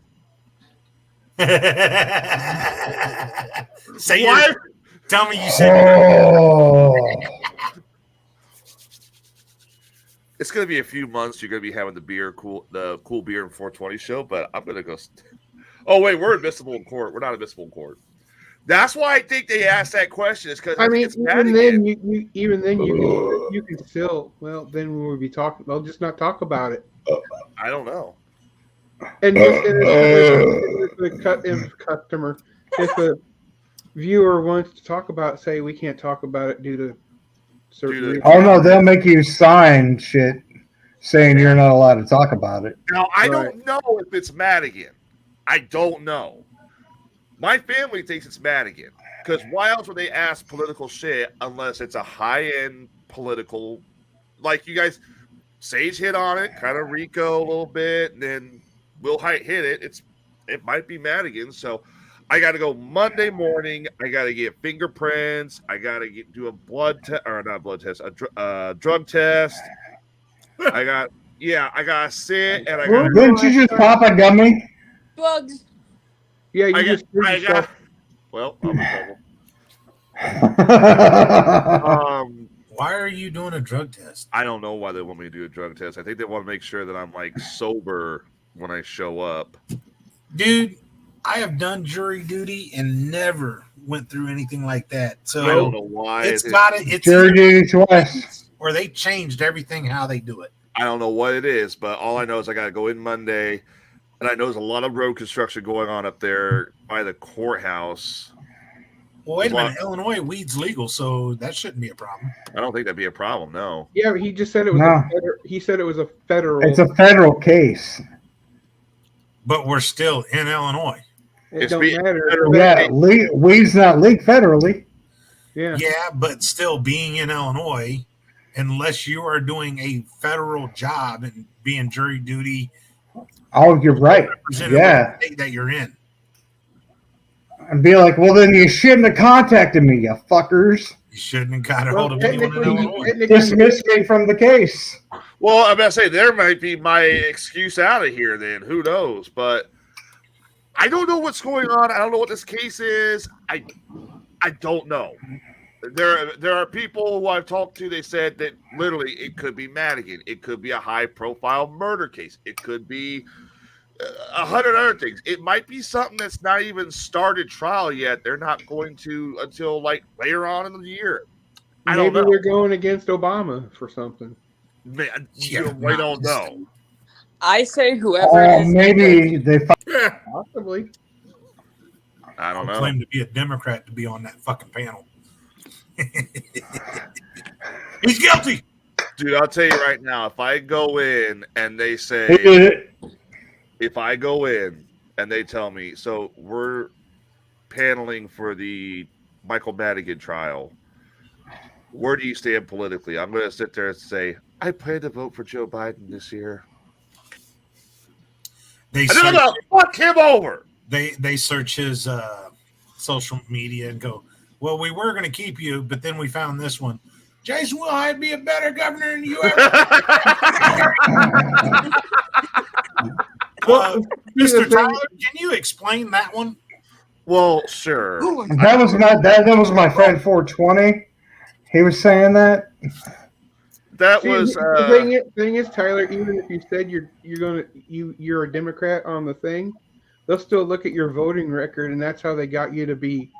Why? Tell me you said. Oh. It's gonna be a few months. You're gonna be having the cool beer and 420 show, but I'm gonna go. Oh wait, we're admissible in court. We're not admissible in court. That's why I think they asked that question. Is because I mean, even then, you can still. Well, then we would be talking. Well, just not talk about it. I don't know. And if a viewer wants to talk about it, say we can't talk about it due to certain reasons. Oh no, they'll make you sign shit saying you're not allowed to talk about it. Now I don't know if it's Madigan. I don't know. My family thinks it's Madigan because why else would they ask political shit unless it's a high-end political? Like you guys, Sage hit on it, kind of Rico a little bit, and then Will Hite hit it. It might be Madigan. So I got to go Monday morning. I got to get fingerprints. I got to do a blood test, or not blood test, a drug test. I got to sit and I got. Didn't you just pop a gummy? Drugs. Yeah, you well, I'm in trouble. Why are you doing a drug test? I don't know why they want me to do a drug test. I think they want to make sure that I'm like sober when I show up. Dude, I have done jury duty and never went through anything like that. So I don't know why. It's jury duty twice. Or they changed everything how they do it. I don't know what it is, but all I know is I got to go in Monday, and I know there's a lot of road construction going on up there by the courthouse. Well, wait a minute. Illinois, weed's legal, so that shouldn't be a problem. I don't think that'd be a problem. No. Yeah, but he just said it was. He said it was a federal. It's a federal case. But we're still in Illinois. It don't matter. Yeah, weed's not legal federally. Yeah. Yeah, but still being in Illinois, unless you are doing a federal job and being jury duty. Oh, you're right. Yeah. The state that you're in. And be like, well, then you shouldn't have contacted me, you fuckers. You shouldn't have got a hold of anyone in Illinois. Dismiss me from the case. Well, I'm about to say there might be my excuse out of here. Then who knows? But I don't know what's going on. I don't know what this case is. I don't know. There are people who I've talked to. They said that literally it could be Madigan. It could be a high-profile murder case. It could be 100 other things. It might be something that's not even started trial yet. They're not going to until like later on in the year. I don't know. Maybe they're going against Obama for something. Man, I don't know. I say whoever. Maybe they. Possibly. I don't know. Claim to be a Democrat to be on that fucking panel. He's guilty. Dude, I'll tell you right now, if I go in and they say, if I go in and they tell me, so we're paneling for the Michael Madigan trial, where do you stand politically? I'm going to sit there and say, I plan to vote for Joe Biden this year. Fuck him over. They search his social media and go, well, we were going to keep you, but then we found this one. Jason will Hyde be a better governor than you ever. Mr. Tyler, can you explain that one? Well, sure. That was my friend 420. He was saying that. That See, was the thing is, Tyler. Even if you said you're a Democrat on the thing, they'll still look at your voting record, and that's how they got you to be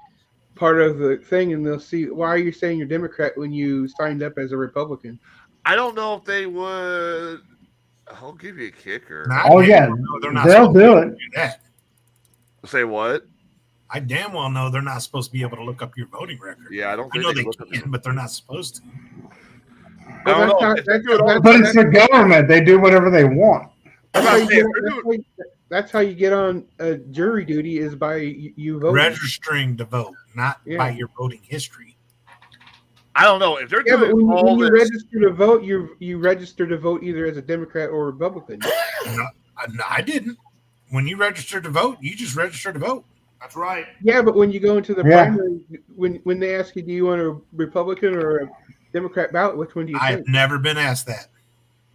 part of the thing, and they'll see why are you saying you're Democrat when you signed up as a Republican. I don't know if they would. I'll give you a kicker. Oh yeah, they'll do it. That. Say what? I damn well know they're not supposed to be able to look up your voting record. Yeah, I don't. I know they can, but they're not supposed to. But it's the government. They do whatever they want. That's how you get on jury duty is by you voting. Registering to vote, not by your voting history. I don't know if they're doing but when all you this. register to vote, you register to vote either as a Democrat or Republican. No, I didn't. When you register to vote, you just register to vote. That's right. Yeah, but when you go into the primary, when they ask you, do you want a Republican or a Democrat ballot, which one do you I think? have never been asked that.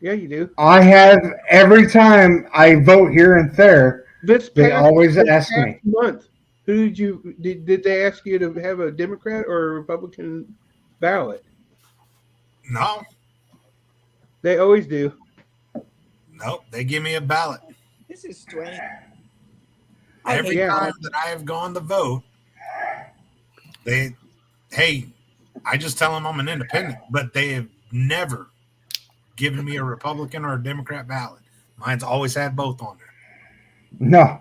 Yeah, you do. I have every time I vote here and there. They always ask me. Who did they ask you to have a Democrat or a Republican ballot? No, They always do. nope. They give me a ballot. This is strange. Every Yeah. time that I have gone to vote, hey, I just tell them I'm an independent, but they have never given me a Republican or a Democrat ballot. Mine's always had both on there. No.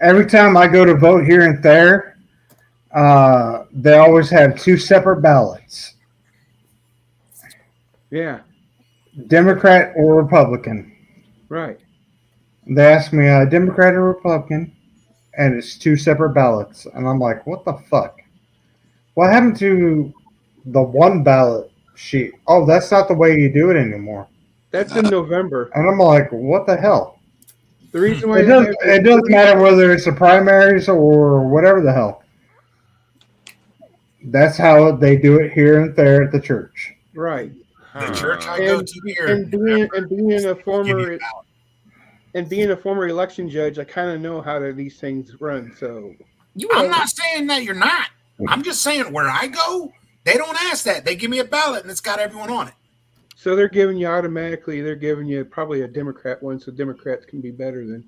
Every time I go to vote here and there, they always have two separate ballots, Yeah, Democrat or Republican. right. They ask me Democrat or Republican, and it's two separate ballots. And I'm like, what the fuck? What happened to the one ballot sheet? Oh, that's not the way you do it anymore. That's in November. And I'm like, what the hell? The reason why It doesn't matter whether it's the primaries or whatever the hell. That's how they do it here and there at the church. right. The church I go to here, And being a give me former a ballot. and being a former election judge, I kind of know how these things run. So I'm not saying that you're not. I'm just saying where I go, they don't ask that. They give me a ballot and it's got everyone on it. So they're giving you probably a Democrat one, so Democrats can be better than.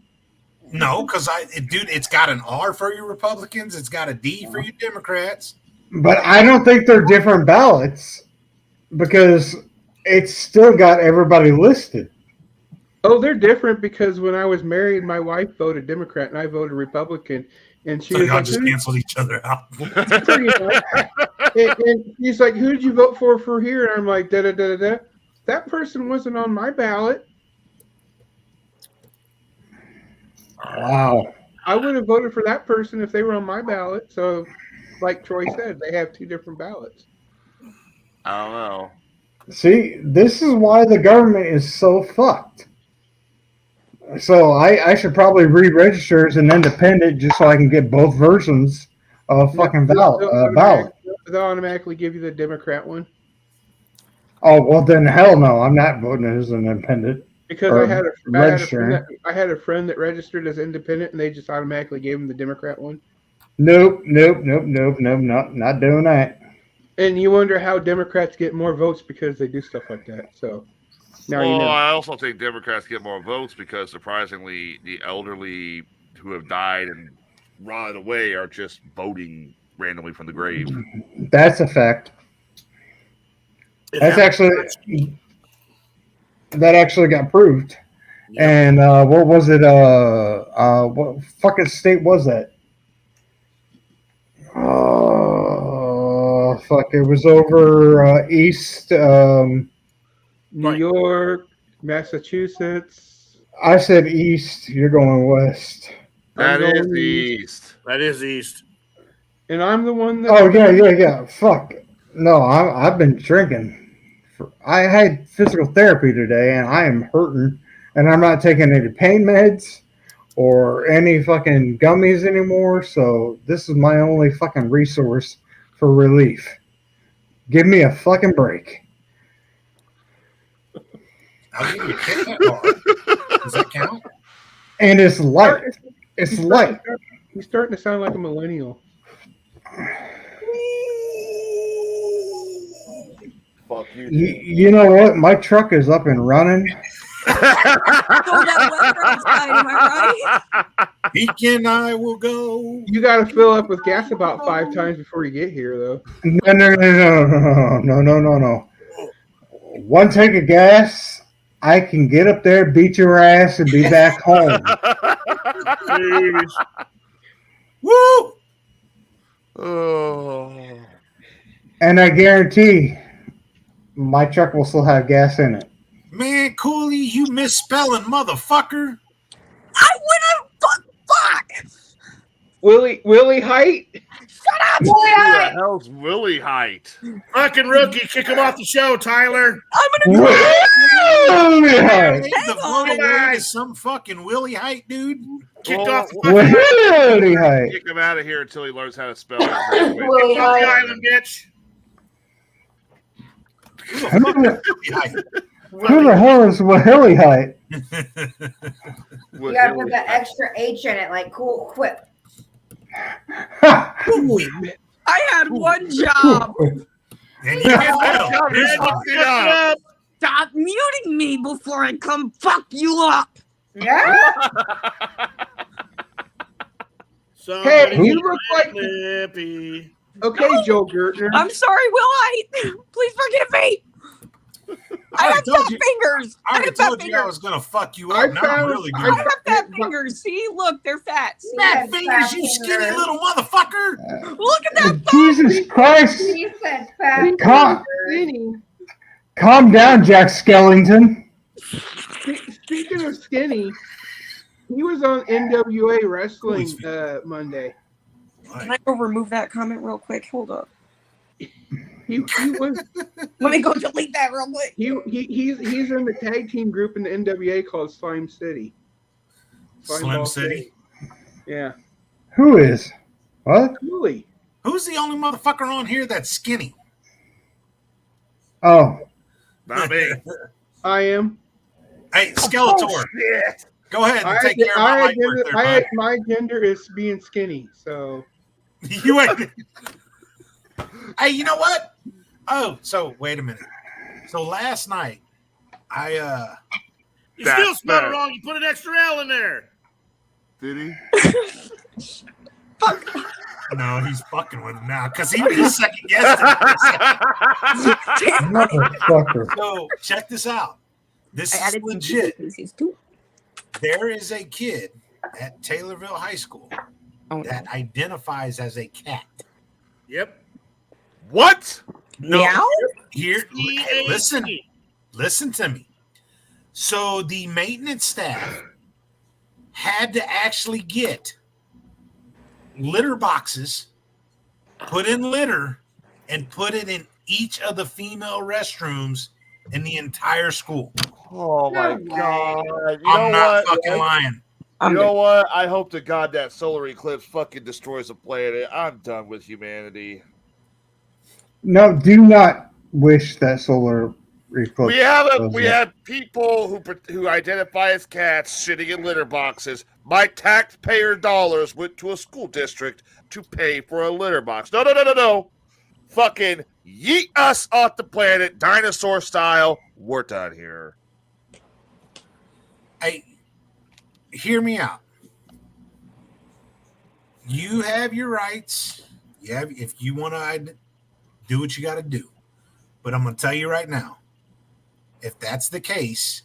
No, because it's got an R for you Republicans, it's got a D for you Democrats. But I don't think they're different ballots because it's still got everybody listed. Oh, they're different because when I was married, my wife voted Democrat and I voted Republican, and she So was y'all like, just canceled each other out. Pretty much. and he's like, "Who did you vote for here?" And I'm like, "Da da da da da." That person wasn't on my ballot. Wow. I would have voted for that person if they were on my ballot. So, like Troy said, they have two different ballots. I don't know. See, this is why the government is so fucked. So I should probably re-register as an independent just so I can get both versions of fucking ballot. They'll automatically give you the Democrat one. Oh, well then hell no, I'm not voting as an independent. Because Or I had registering. a friend that registered as independent, and they just automatically gave him the Democrat one. Nope, not doing that. And you wonder how Democrats get more votes because they do stuff like that. So now you know. I also think Democrats get more votes because surprisingly, the elderly who have died and rotted away are just voting randomly from the grave. That's a fact. That actually got proved. And what was it? What fucking state was that? Oh, fuck! It was over east. New York, Massachusetts. I said east. You're going west. That is east. That is east. And I'm the one that. Oh yeah. Fuck. No, I've been drinking. I had physical therapy today, and I am hurting, and I'm not taking any pain meds or any fucking gummies anymore. So this is my only fucking resource for relief. Give me a fucking break. I'll give you a Kit Kat bar. Does that count? And it's light. It's light. He's starting to sound like a millennial. Fuck you. You know what? My truck is up and running. He and I will go. You got to fill up with gas about 5 times before you get here, though. No. One tank of gas, I can get up there, beat your ass, and be back home. Woo! Oh. And I guarantee my truck will still have gas in it. Man, Cooley, you misspelling, motherfucker. I would have fuck. Willie Height? Shut up, Who the hell's Willie Height? Fucking rookie, kick him off the show, Tyler. I'm gonna Willie Height. The float away to some fucking Willie Height dude. Kicked off the Willie Height. Kick him out of here until he learns how to spell it. Willie Kick off the Height. island, bitch. Who the hell is Willie Height? You gotta put the extra H in it, like cool whip. I had one job. And you can tell. Here's what- Stop muting me before I come fuck you up. Yeah. So Hey, you look like Lippy. okay, Joe Gertner. I'm sorry, Will I? Please forgive me. I have fat fingers. I already have fat told you I fingers. was gonna fuck you I up. Now I'm found- really I good. have fat fingers. See, look, they're fat. See? Fat fingers, you skinny little motherfucker. Look at that. Jesus Christ! He said fat. Calm, Skinny. calm down, Jack Skellington. Speaking of skinny, he was on NWA Wrestling Monday. Can I go remove that comment real quick? Hold up. He was Let me go delete that real quick. he's in the tag team group in the NWA called Slime City. Slim Ball City. Yeah. Who is? What? Cooley. Who's the only motherfucker on here that's skinny? Oh, Not me. I am. Hey, Skeletor, Shit. go ahead and take care of my life work there, bud. my gender is being skinny, so You ain't. Hey, you know what? Oh, so wait a minute. So last night, I You That's still spelled fair. it wrong. You put an extra L in there. Did he? no, he's fucking with him now because he second guessed it. motherfucker. So check this out. This I is added some legit. pieces too. There is a kid at Taylorville High School Oh, that identifies as a cat. Yep. What? No, Meow? here, C-A-T. listen to me. So the maintenance staff had to actually get litter boxes, put in litter, and put it in each of the female restrooms in the entire school. Oh my god! You I'm know not what? fucking lying. You know what? I hope to God that solar eclipse fucking destroys the planet. I'm done with humanity. No, do not wish that solar eclipse. We have people who identify as cats shitting in litter boxes. My taxpayer dollars went to a school district to pay for a litter box. No. Fucking yeet us off the planet, dinosaur style. We're done here. Hey, hear me out. You have your rights. If you want to do what you got to do. But I'm going to tell you right now, if that's the case,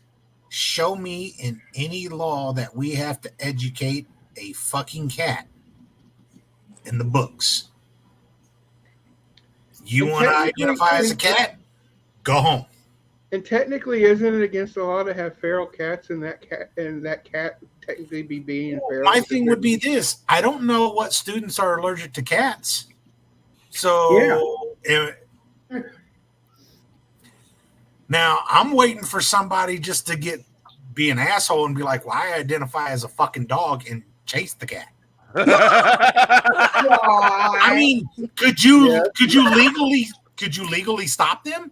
show me in any law that we have to educate a fucking cat in the books. You want to identify as a cat? Go home. and technically, isn't it against the law to have feral cats and that cat technically be being feral? My thing would be this: I don't know what students are allergic to cats. So now I'm waiting for somebody just to be an asshole and be like, "Well, I identify as a fucking dog," and chase the cat. I mean, could you legally stop them?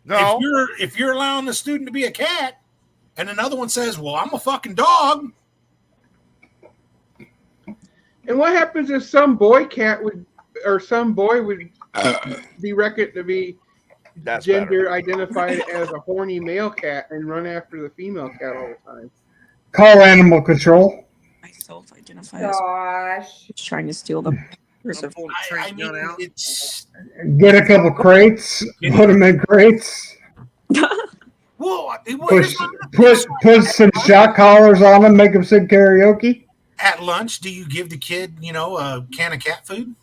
No. If you're allowing the student to be a cat, and another one says, "Well, I'm a fucking dog." And what happens if some boy cat would, or some boy would be reckoned to be gender identified as a horny male cat and run after the female cat all the time? Call animal control. Myself identify as trying to steal the purse of Get a couple crates, put them in crates, Whoa, put some shot collars on them, make them sing karaoke. At lunch, do you give the kid, a can of cat food?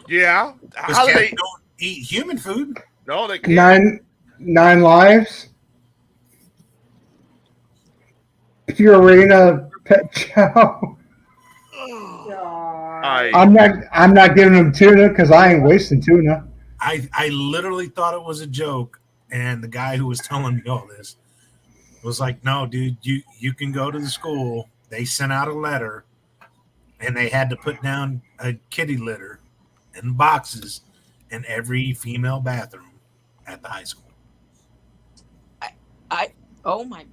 Yeah. Because How do cats they don't eat human food. No, they can't. Nine lives. Purina Pet Chow. I'm not giving them tuna because I ain't wasting tuna. I literally thought it was a joke, and the guy who was telling me all this was like, "No, dude, you can go to the school. They sent out a letter, and they had to put down a kitty litter in boxes in every female bathroom at the high school." Oh my!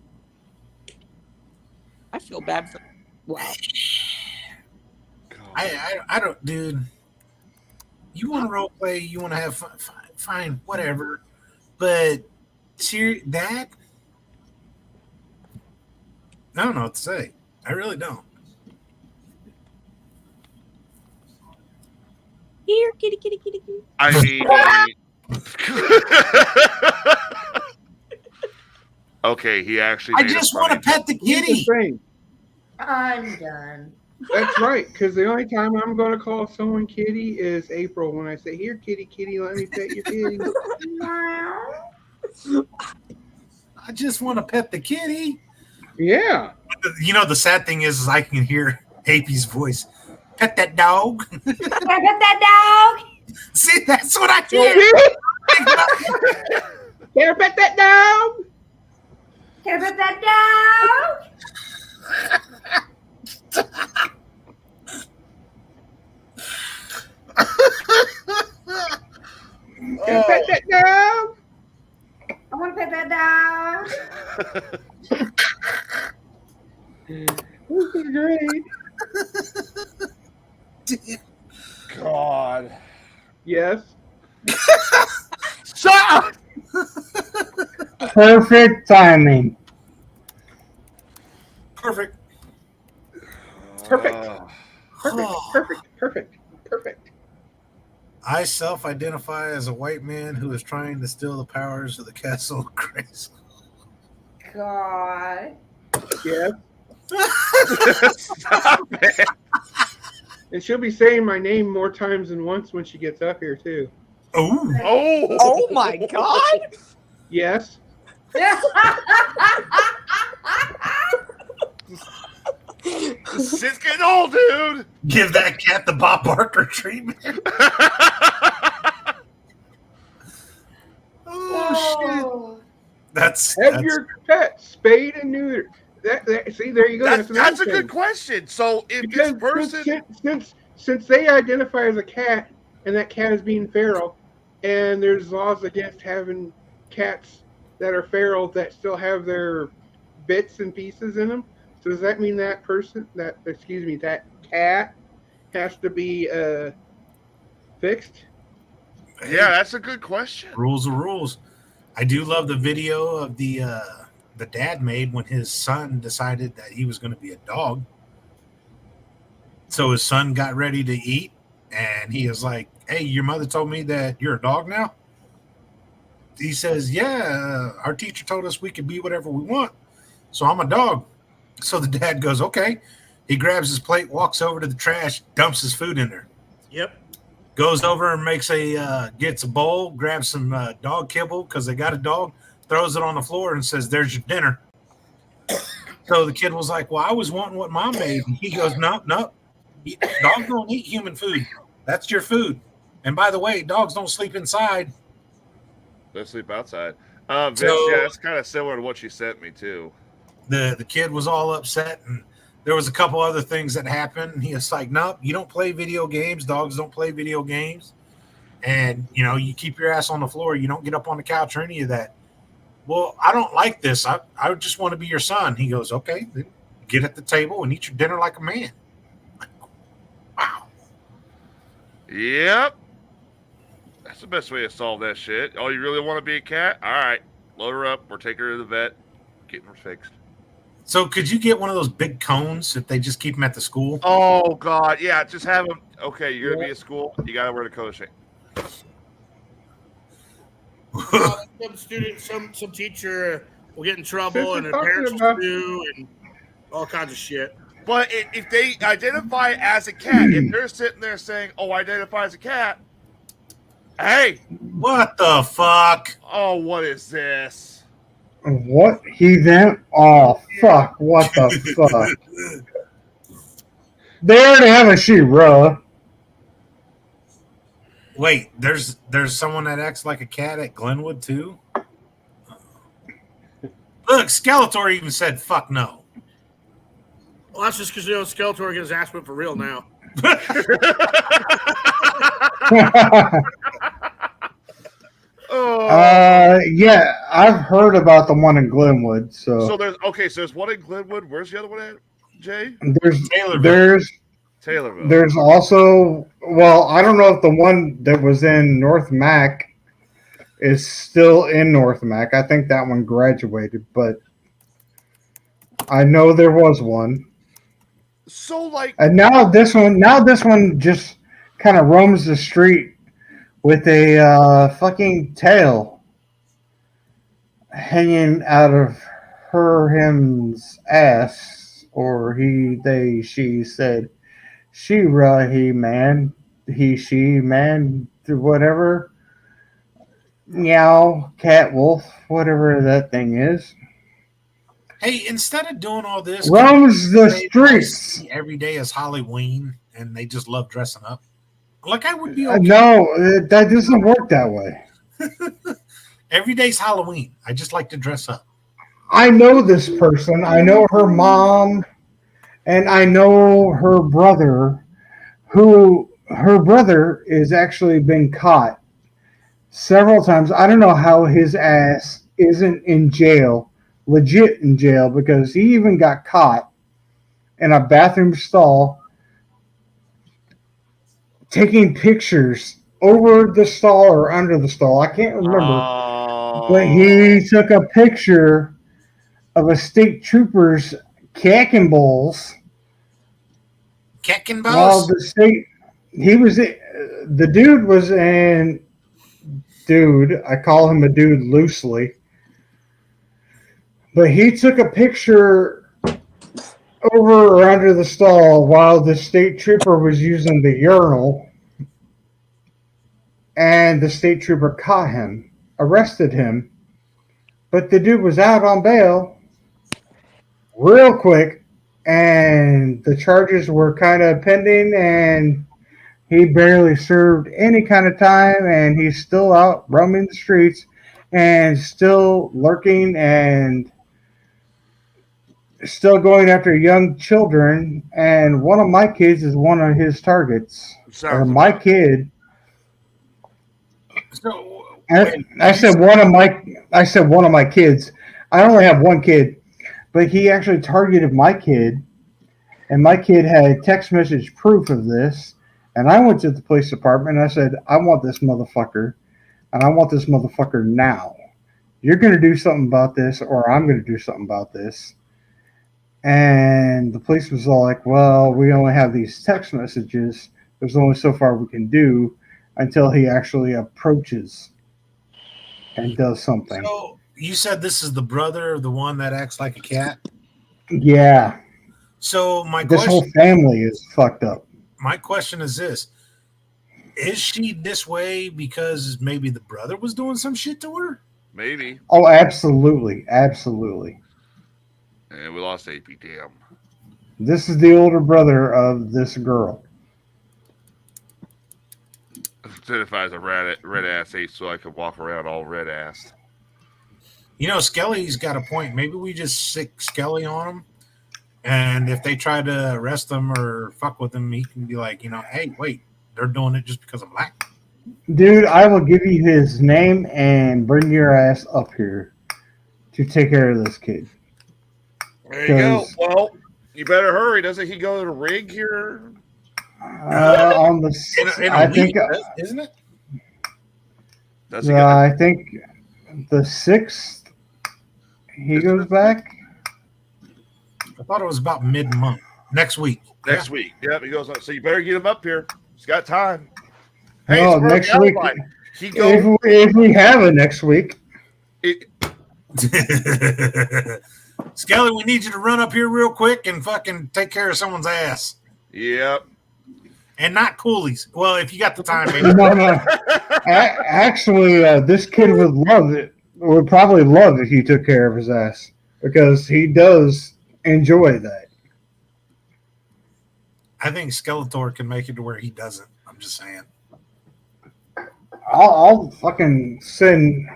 I feel bad for. Wow. I don't, dude. You want to role play? You want to have fun? Fine, whatever. But that, I don't know what to say. I really don't. Here, kitty, kitty, kitty, kitty. I mean, okay, he actually. I made just a want to funny- pet the kitty. I'm done. That's right, because the only time I'm going to call someone kitty is April when I say, "Here, kitty, kitty, let me pet your kitty." I just want to pet the kitty. Yeah. You know, the sad thing is I can hear Apey's voice. Pet that dog. Can I pet that dog? See, that's what I hear. Can I pet that dog? Can I pet that dog? Can I pet that dog? I want to pet that dog. This is great. God. Yes. Shut up! Perfect timing. Perfect. Perfect. Uh, Perfect. I self-identify as a white man who is trying to steal the powers of the Castle of Grace. God. Yes. Stop it. And she'll be saying my name more times than once when she gets up here too. Oh. Oh my God. Yes. Shit's getting old, dude. Give that cat the Bob Barker treatment. Oh, shit. That's your pet spayed and neutered. See, there you go. That's a another good thing. question. So if Because this person, since they identify as a cat and that cat is being feral, and there's laws against having cats that are feral that still have their bits and pieces in them. So does that mean that that cat has to be fixed? yeah, that's a good question. rules are rules. I do love the video of the dad made when his son decided that he was going to be a dog. So his son got ready to eat, and he was like, "Hey, your mother told me that you're a dog now?" He says, "Yeah, our teacher told us we could be whatever we want, so I'm a dog." So the dad goes, "Okay." He grabs his plate, walks over to the trash, dumps his food in there. Yep. Goes over and gets a bowl, grabs some dog kibble because they got a dog, throws it on the floor and says, "There's your dinner." So the kid was like, "Well, I was wanting what Mom made." And he goes, "No, dogs don't eat human food. That's your food. And by the way, dogs don't sleep inside." They sleep outside. Vince, So- yeah, that's kind of similar to what you sent me too. The kid was all upset, and there was a couple other things that happened. He was like, "Nope, you don't play video games. Dogs don't play video games. And, you keep your ass on the floor. You don't get up on the couch or any of that." "Well, I don't like this. I just want to be your son." He goes, "Okay, then get at the table and eat your dinner like a man." Wow. Yep. That's the best way to solve that shit. Oh, you really want to be a cat? All right. Load her up or take her to the vet. Get her fixed. So could you get one of those big cones if they just keep them at the school? Oh, God. Yeah, just have them. Okay, you're going to be at school. You got to wear the coat shape. Some student, some teacher will get in trouble, and their parents will sue, and all kinds of shit. But if they identify as a cat, if they're sitting there saying, "Oh, I identify as a cat," hey, what the fuck? Oh, what is this? What heathen? Oh fuck! What the fuck? They already have a She-Ra. Wait, there's someone that acts like a cat at Glenwood too? Look, Skeletor even said fuck no. Well, that's just because Skeletor gets his ass whipped for real now. Yeah, I've heard about the one in Glenwood. So So there's one in Glenwood. Where's the other one at, Jay? there's Taylorville. There's also, well, I don't know if the one that was in North Mac is still in North Mac. I think that one graduated, but I know there was one. So like, And now this one just kind of roams the street with a fucking tail hanging out of him's ass, or he, they, she said, she, he, man, he, she, man, whatever, meow, cat, wolf, whatever that thing is. Hey, instead of doing all this, Roams the they streets. every day is Halloween, and they just love dressing up. Like I would be No, that doesn't work that way. Every day's Halloween. I just like to dress up. I know this person. I know her mom, and I know her brother, who her brother is actually been caught several times. I don't know how his ass isn't in jail, legit in jail, because he even got caught in a bathroom stall taking pictures over the stall or under the stall. I can't remember. But he took a picture of a state trooper's kicking balls. Kicking While the state, the dude was in, I call him a dude loosely, but he took a picture over or under the stall while the state trooper was using the urinal, and the state trooper caught him, arrested him, but the dude was out on bail real quick, and the charges were kind of pending, and he barely served any kind of time, and he's still out roaming the streets and still lurking and still going after young children. And one of my kids is one of his targets. Or my kid. I said one of my kids. I only have one kid, but he actually targeted my kid, and my kid had text message proof of this. And I went to the police department and I said, I want this motherfucker, and I want this motherfucker now. You're going to do something about this, or I'm going to do something about this. And the police was all like, well, we only have these text messages. There's only so far we can do until he actually approaches and does something. So you said this is the brother of the one that acts like a cat? Yeah. So This whole family is fucked up. My question is this. Is she this way because maybe the brother was doing some shit to her? Maybe. Oh, absolutely. Absolutely. And we lost APTM. This is the older brother of this girl. Identifies a red ass ace, so I could walk around all red assed. You know, Skelly's got a point. Maybe we just sick Skelly on him. And if they try to arrest him or fuck with him, he can be like, you know, hey, wait, they're doing it just because I'm black. Dude, I will give you his name and bring your ass up here to take care of this kid. There you go. Well, you better hurry. Doesn't he go to the rig here? On the, in a I week, think, isn't it? I think the 6th he goes back. I thought it was about mid-month. Next week. Next week. Yep, he goes. So you better get him up here. He's got time. No, it's next Murphy week. Alibi. He goes. If we have it next week. Skelly, we need you to run up here real quick and fucking take care of someone's ass. Yep. And not coolies. Well, if you got the time, maybe. No. Actually, this kid would love it. Would probably love if you took care of his ass, because he does enjoy that. I think Skeletor can make it to where he doesn't. I'm just saying. I'll fucking send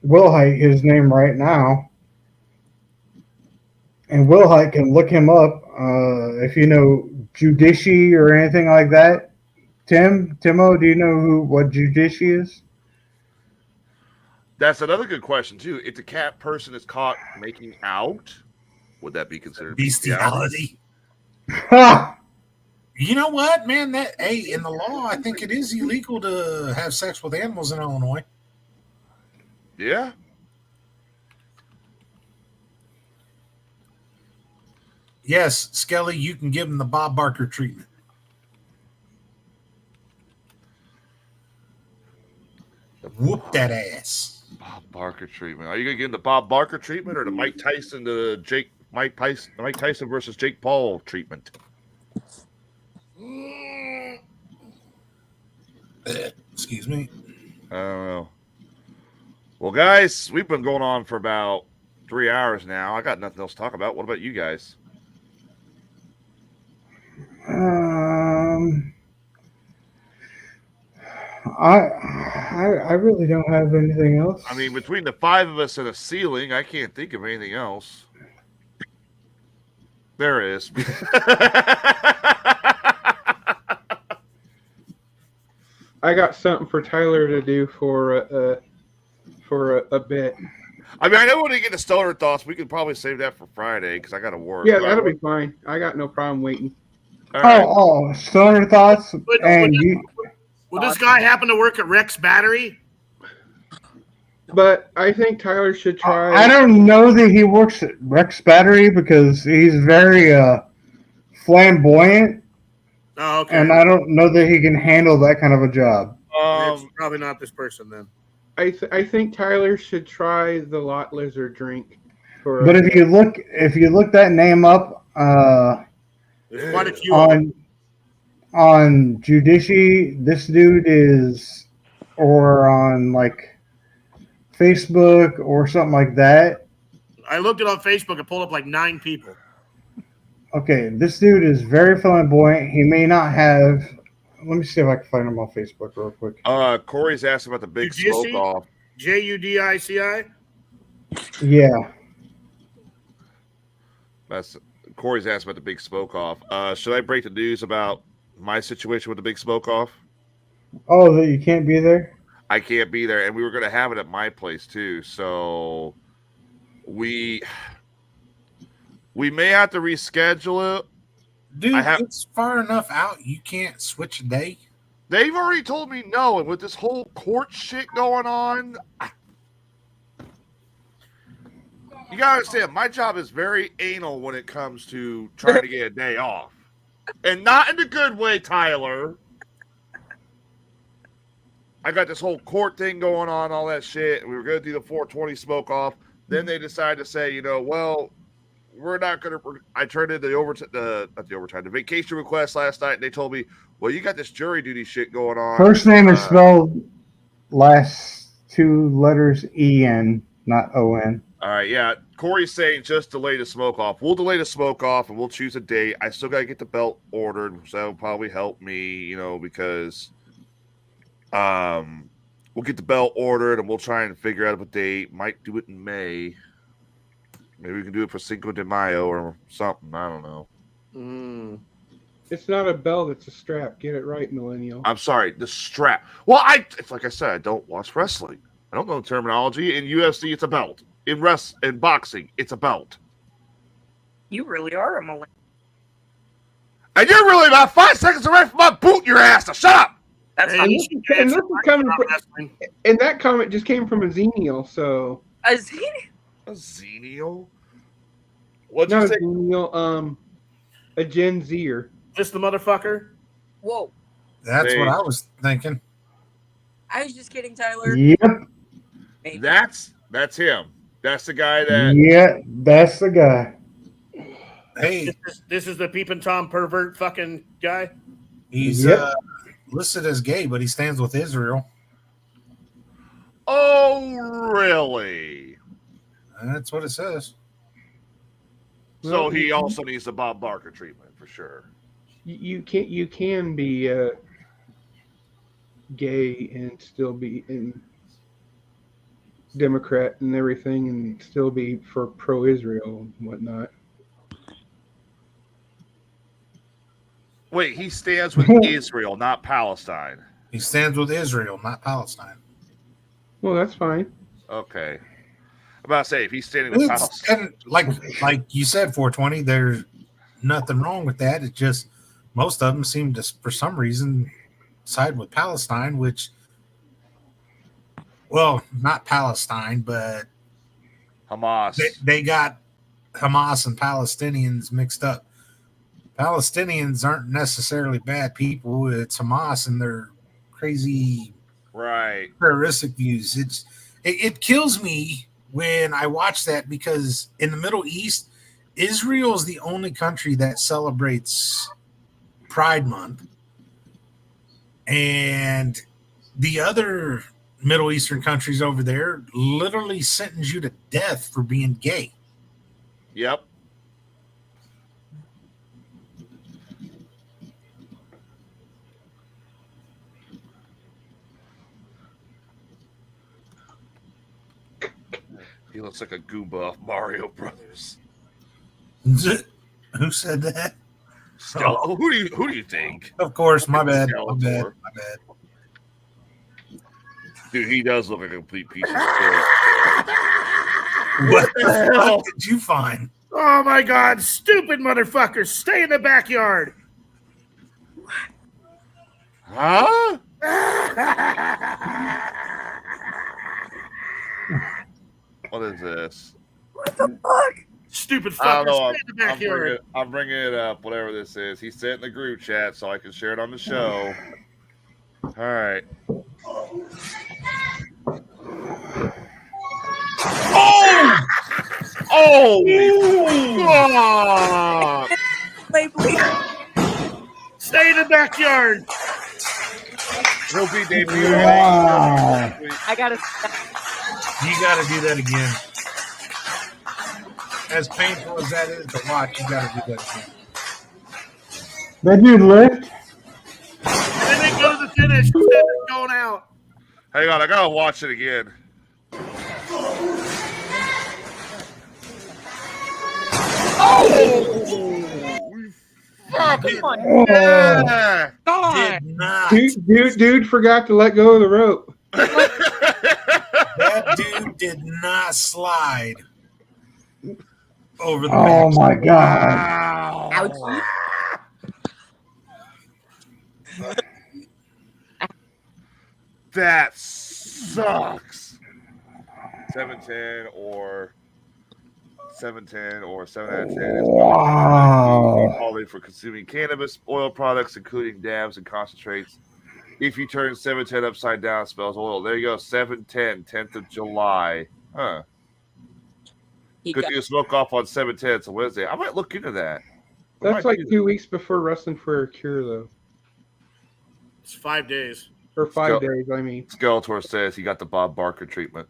Wilhite his name right now, and Wilhite can look him up. If you know Judici or anything like that, Timo, do you know what Judici is? That's another good question too. If the cat person is caught making out, would that be considered bestiality? Ha! You know what, man? That in the law, I think it is illegal to have sex with animals in Illinois. Yeah. Yes, Skelly, you can give him the Bob Barker treatment. Whoop that ass. Bob Barker treatment. Are you gonna give him the Bob Barker treatment or the Mike Tyson Mike Tyson versus Jake Paul treatment? Excuse me. I don't know. Well, guys, we've been going on for about 3 hours now. I got nothing else to talk about. What about you guys? I really don't have anything else. I mean, between the 5 of us and a ceiling, I can't think of anything else. There is. I got something for Tyler to do for a bit. I mean, I know when we get to Stoner Thoughts, we could probably save that for Friday because I got to work. Yeah, that'll be fine. I got no problem waiting. All right. Oh, Stoner Thoughts. Would this guy happen to work at Rex Battery? But I think Tyler should try. I don't know that he works at Rex Battery because he's very flamboyant. Oh, okay. And I don't know that he can handle that kind of a job. It's probably not this person then. I think Tyler should try the Lot Lizard drink. But if you look that name up There's quite a few of them. on Judici, this dude is, or on like Facebook or something like that. I looked it on Facebook and pulled up like 9 people. Okay, this dude is very flamboyant. He may not have. Let me see if I can find him on Facebook real quick. Corey's asked about the big Judici? smoke off. Judici? Yeah. That's Corey's asked about the big smoke off. Should I break the news about my situation with the big smoke off? Oh, that you can't be there? I can't be there, and we were going to have it at my place too. So we may have to reschedule it. Dude, it's far enough out. You can't switch a day. They've already told me no, and with this whole court shit going on, you gotta understand, my job is very anal when it comes to trying to get a day off. And not in the good way, Tyler. I got this whole court thing going on, all that shit, and we were gonna do the 420 smoke off. Then they decided to say, well, we're not gonna. I turned in the vacation request last night, and they told me, well, you got this jury duty shit going on. First name is spelled last 2 letters EN, not ON. All right, yeah. Corey's saying just delay the smoke off. We'll delay the smoke off, and we'll choose a date. I still got to get the belt ordered, so that'll probably help me, because we'll get the belt ordered, and we'll try and figure out a date. Might do it in May. Maybe we can do it for Cinco de Mayo or something. I don't know. It's not a belt, it's a strap. Get it right, millennial. I'm sorry, the strap. Well, it's like I said, I don't watch wrestling. I don't know the terminology. In UFC, it's a belt. In boxing, it's a belt. You really are a millennial. And you're really about 5 seconds away from my boot your ass. So shut up. That's And this is coming from, and that comment just came from a Xenial, so. A Xenial? A Xenial? What'd Not you a say? Xenial, a Gen Zer. Just the motherfucker? Whoa. That's what I was thinking. I was just kidding, Tyler. Yep. That's him. That's the guy that. Yeah, that's the guy. Hey, this is the peeping Tom pervert fucking guy. He's listed as gay, but he stands with Israel. Oh, really? That's what it says. So he also needs the Bob Barker treatment for sure. You can be gay and still be in Democrat and everything, and still be for pro-Israel and whatnot. Wait, he stands with Israel, not Palestine. He stands with Israel, not Palestine. Well, that's fine. Okay. I'm about to say, if he's standing with Palestine. And like you said, 420, there's nothing wrong with that. It's just most of them seem to, for some reason, side with Palestine, which, well, not Palestine, but Hamas. They got Hamas and Palestinians mixed up. Palestinians aren't necessarily bad people. It's Hamas and their crazy, right, terroristic views. It kills me when I watch that, because in the Middle East, Israel is the only country that celebrates Pride Month, and the other Middle Eastern countries over there literally sentence you to death for being gay. Yep. He looks like a Goomba off Mario Brothers. Who said that? Oh, who do you think? Of course, my bad. Skeletor. My bad. Dude, he does look like a complete piece of shit. What the hell did you find? Oh my God! Stupid motherfuckers! Stay in the backyard. Huh? What is this? What the fuck? Stupid I don't fuckers! know. Stay in the backyard. I'm bringing it up, whatever this is. He sent in the group chat so I can share it on the show. All right. Oh! Stay in the backyard. He'll be debuting. Wow. I gotta. You got to do that again. As painful as that is to watch, you got to do that again. That dude lift. And then go to the finish. It's going out. Hang on, I gotta watch it again. Come on. Yeah. Did not. Dude forgot to let go of the rope. That dude did not slide over the Oh bench. my God. Ouch. That sucks. 710 or 710 or 7 out of 10 is Wow. quality for consuming cannabis oil products, including dabs and concentrates. If you turn 710 upside down, it spells oil. There you go. 710, 10th of July. Huh. Good thing to smoke off on 710. It's a Wednesday. I might look into that. That's like 2 weeks before Wrestling for a Cure, though. It's 5 days. Or 5 days, I mean. Skeletor says he got the Bob Barker treatment.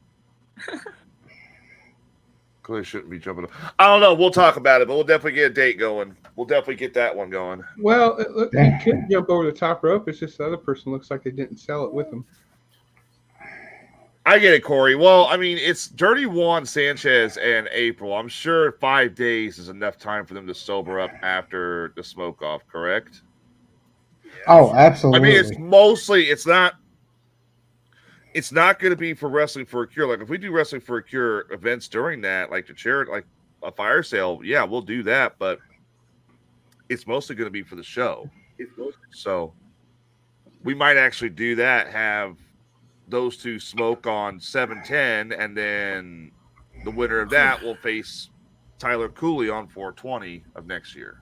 Clearly shouldn't be jumping. I don't know. We'll talk about it, but we'll definitely get a date going. We'll definitely get that one going. Well, he could jump over the top rope. It's just the other person looks like they didn't sell it with him. I get it, Corey. Well, I mean, it's Dirty Juan Sanchez and April. I'm sure 5 days is enough time for them to sober up after the smoke off, correct? Oh, absolutely. I mean, it's mostly, it's not going to be for Wrestling for a Cure. Like, if we do Wrestling for a Cure events during that, like the charity, like a fire sale, yeah, we'll do that. But it's mostly going to be for the show. So we might actually do that, have those two smoke on 710, and then the winner of that will face Tyler Cooley on 420 of next year.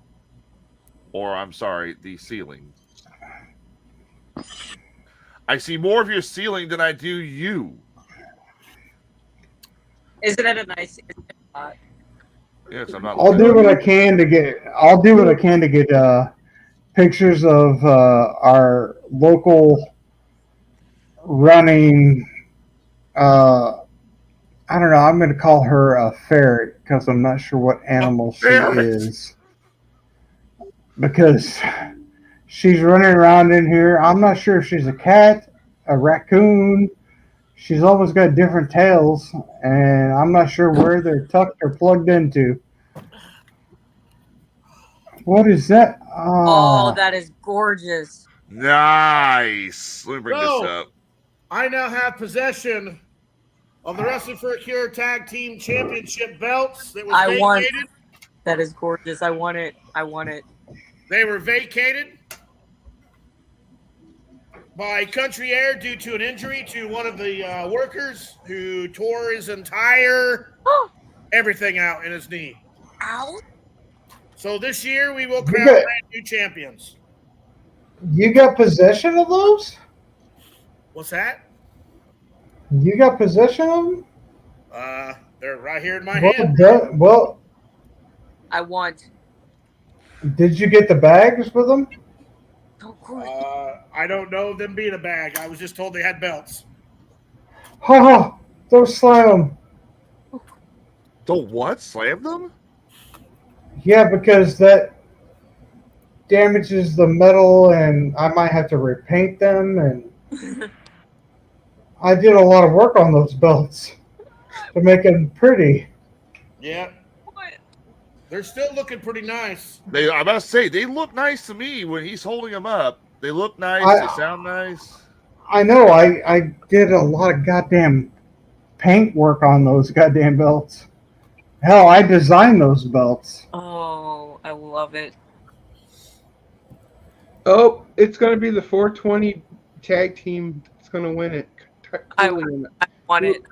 Or, I'm sorry, the ceiling. I see more of your ceiling than I do you. Isn't it a nice spot? Yes, I'm not. I'll do what I can to get. I'll do what I can to get pictures of our local running. I don't know. I'm going to call her a ferret because I'm not sure what animal she is. Because she's running around in here. I'm not sure if she's a cat, a raccoon. She's always got different tails, and I'm not sure where they're tucked or plugged into. What is that? Oh, that is gorgeous. Nice. Let me bring this up. I now have possession of the Wrestling for a Cure Tag Team Championship belts that was I want. vacated. That is gorgeous. I want it. I want it. They were vacated by Country Air due to an injury to one of the workers who tore his entire everything out in his knee. Ow. So this year we will crown got- brand new champions. You got possession of those? What's that? You got possession of them? They're right here in my Well, hand. well, I want. did you get the bags with them? I don't know them being a bag. I was just told they had belts. Oh, don't slam them. The what? Slam them? Yeah, because that damages the metal, and I might have to repaint them. And I did a lot of work on those belts to make them pretty. Yeah. They're still looking pretty nice. I'm about to say they look nice to me when he's holding them up. They look nice. They sound nice. I know. I did a lot of goddamn paint work on those goddamn belts. Hell, I designed those belts. Oh, I love it. Oh, it's going to be the 420 tag team that's going to win it. I want it.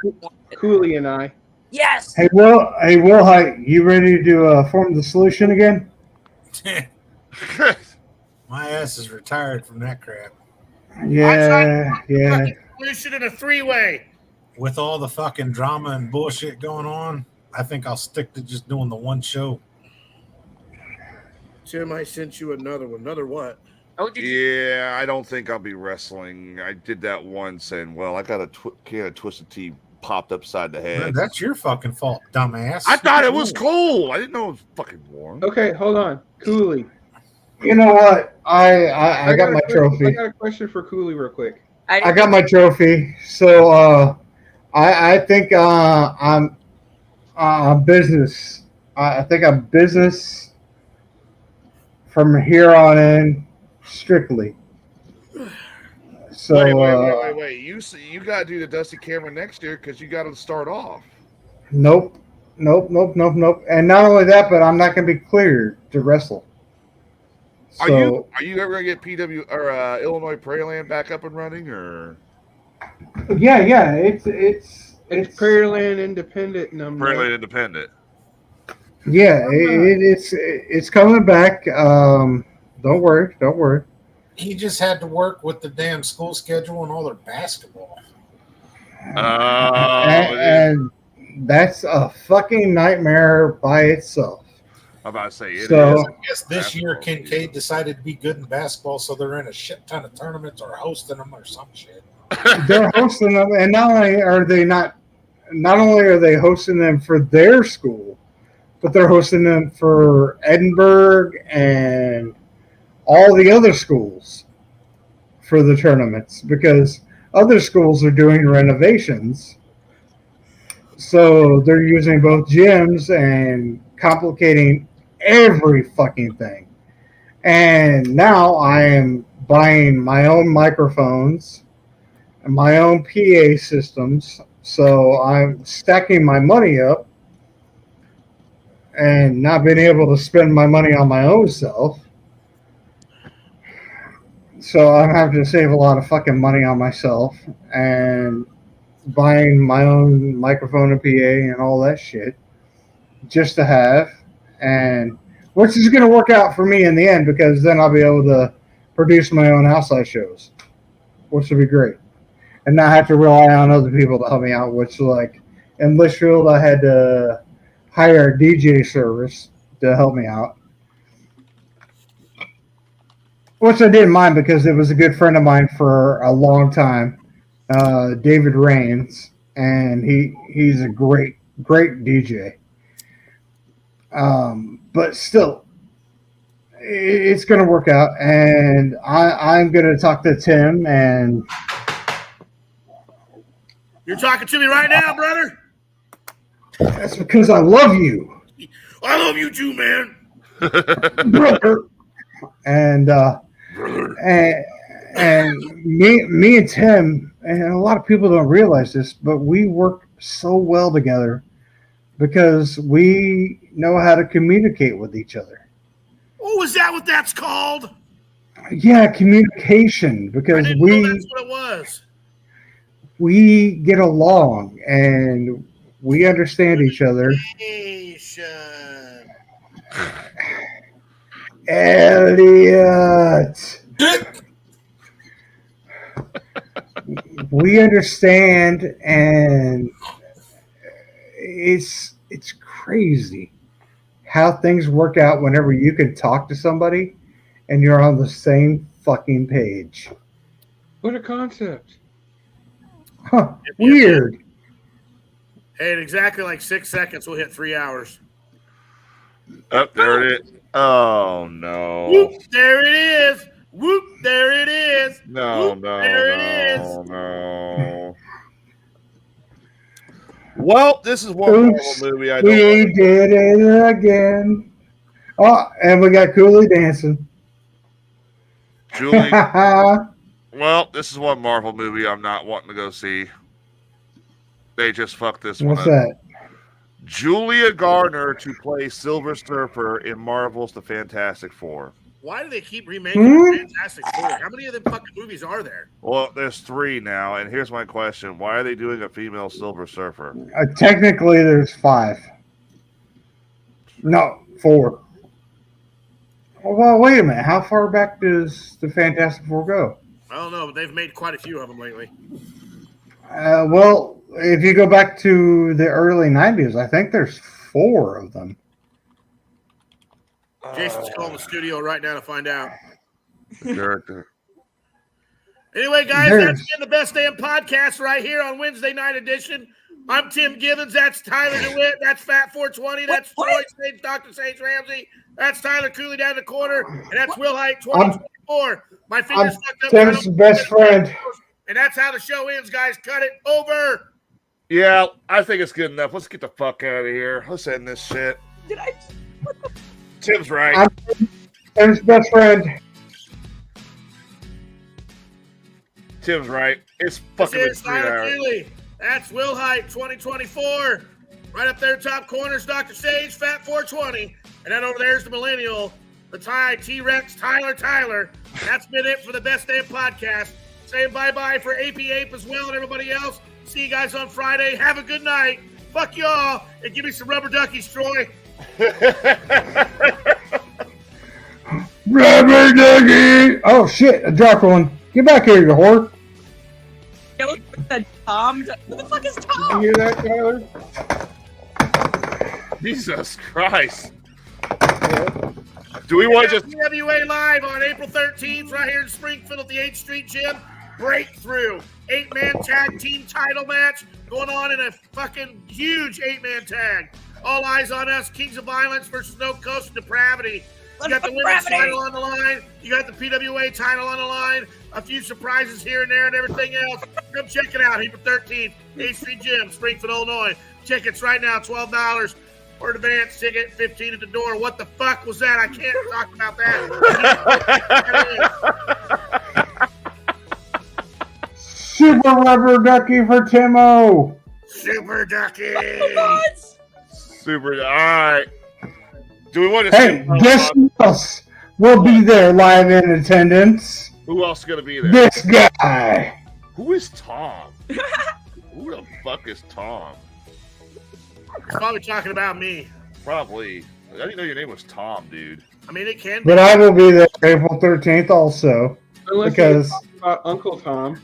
Cooley and I. Yes. Hey, Will, hi. You ready to form the solution again? My ass is retired from that crap. Yeah. Solution in a three-way. With all the fucking drama and bullshit going on, I think I'll stick to just doing the one show. Tim, I sent you another one. Another what? Yeah, I don't think I'll be wrestling. I did that once, and well, I got a can of Twisted Tea popped upside the head. Man, that's your fucking fault, dumbass. I thought it was cold. I didn't know it was fucking warm. Okay, hold on. Cooley. You know what? I got my trophy. I got a question for Cooley real quick. I got my trophy. So I think I'm business. I think I'm business from here on in strictly. So Wait. You got to do the Dusty Cameron next year because you got to start off. Nope. And not only that, but I'm not going to be cleared to wrestle. Are So you ever gonna get PW or Illinois Prairie Land back up and running, or? yeah, it's Prairie Land Independent number. Prairie Land Independent. Yeah, it's coming back. Don't worry. He just had to work with the damn school schedule and all their basketball. And that's a fucking nightmare by itself. I'm about to say it So- is. I guess this year Kincaid decided to be good in basketball, so they're in a shit ton of tournaments or hosting them or some shit. They're hosting them, and not only are they hosting them for their school, but they're hosting them for Edinburgh and all the other schools for the tournaments because other schools are doing renovations. So they're using both gyms and complicating every fucking thing. And now I am buying my own microphones and my own PA systems. So I'm stacking my money up and not being able to spend my money on my own self. So I'm having to save a lot of fucking money on myself and buying my own microphone and PA and all that shit just to have, and which is going to work out for me in the end because then I'll be able to produce my own outside shows, which would be great, and not have to rely on other people to help me out. Which, like in Litchfield, I had to hire a DJ service to help me out, which I didn't mind because it was a good friend of mine for a long time, David Rains, and he's a great DJ. But still, it's going to work out, and I'm going to talk to Tim, and You're talking to me right now, brother. that's because I love you, I love you too, man. brother. And me and Tim, and a lot of people don't realize this, but we work so well together because we know how to communicate with each other. Oh, is that what that's called? Yeah, communication, I because didn't know that's what it was. we get along and we understand each other. Nation. Elliot. We understand, and it's crazy how things work out whenever you can talk to somebody and you're on the same fucking page. What a concept. Huh, weird. Hey, in exactly like 6 seconds, we'll hit 3 hours. Oh, there it is. Oh no. Whoop, there it is. Whoop, there it is. No, Whoop, no, there it no, is. no. Well, this is one Oops, Marvel movie I we don't. did it again. Oh, and we got Cooley dancing. Julie. Well, this is one Marvel movie I'm not wanting to go see. They just fucked this What's one up. that? Julia Garner to play Silver Surfer in Marvel's The Fantastic Four. Why do they keep remaking Hmm? the Fantastic Four? How many of them fucking movies are there? Well, there's 3 now, and here's my question: why are they doing a female Silver Surfer? Technically, there's 5. No, 4. Well, wait a minute. How far back does the Fantastic Four go? I don't know, but they've made quite a few of them lately. Well, if you go back to the early 90s, I think there's 4 of them. Jason's calling the studio right now to find out. Director. Anyway, guys, There's- that's been the Best Damn Podcast right here on Wednesday night edition. I'm Tim Gibbons. That's Tyler DeWitt. That's Fat 420. That's Troy Sage, Dr. Sage Ramsey. That's Tyler Cooley down the corner. And that's Will Height 2024. My fingers I'm fucked up. Tim's best friend. And that's how the show ends, guys. Cut it over. Yeah, I think it's good enough. Let's get the fuck out of here. Let's end this shit. Did I? Tim's right. I'm Tim's best friend. Tim's right. It's This fucking been is 3 Tyler hours. Cooley. That's Will Height 2024. Right up there, top corners, Dr. Sage, Fat 420. And then over there's the Millennial, the T-Rex, Tyler. That's been it for the Best Damn Podcast. Saying bye-bye for AP Ape as well and everybody else. See you guys on Friday. Have a good night. Fuck y'all. And give me some rubber duckies, Troy. Rubber ducky. Oh shit! I dropped one. Get back here, you whore. Yeah, look at the Tom. Who the fuck is Did Tom? you hear that, Tyler? Jesus Christ. Do we want to just... PWA Live on April 13th right here in Springfield at the 8th Street Gym. Breakthrough. 8-man tag team title match going on in a fucking huge 8-man tag. All eyes on us. Kings of Violence versus No Coast of Depravity. You got the women's title on the line. You got the PWA title on the line. A few surprises here and there and everything else. Come check it out. April 13th, 8th Street Gym, Springfield, Illinois. Tickets right now, $12 for an advance ticket, $15 at the door. What the fuck was that? I can't talk about that. Super rubber ducky for Timo. Super Ducky. Super... All right. Do we want to Hey, see... guess who else will be there live in attendance? Who else is going to be there? This guy. Who is Tom? Who the fuck is Tom? He's probably talking about me. Probably. I didn't know your name was Tom, dude. I mean, it can be. But I will be there April 13th also. Unless Because you talk about Uncle Tom.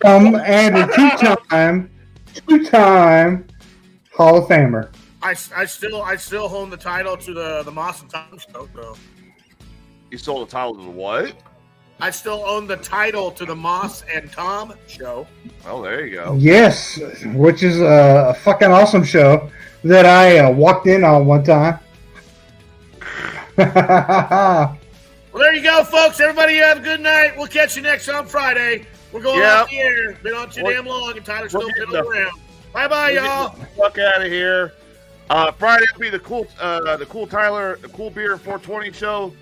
I'm a and a two-time Hall of Famer. I still hold the title to the Moss and Tom show, though. You sold the title to the what? I still own the title to the Moss and Tom show. Oh, there you go. Yes, which is a fucking awesome show that I walked in on one time. Well, there you go, folks. Everybody have a good night. We'll catch you next on Friday. We're going off the air. Been on too damn long, and Tyler's still fiddling around. Bye-bye, y'all. Get the fuck out of here. Friday will be the cool Tyler, the Cool Beer 420 show.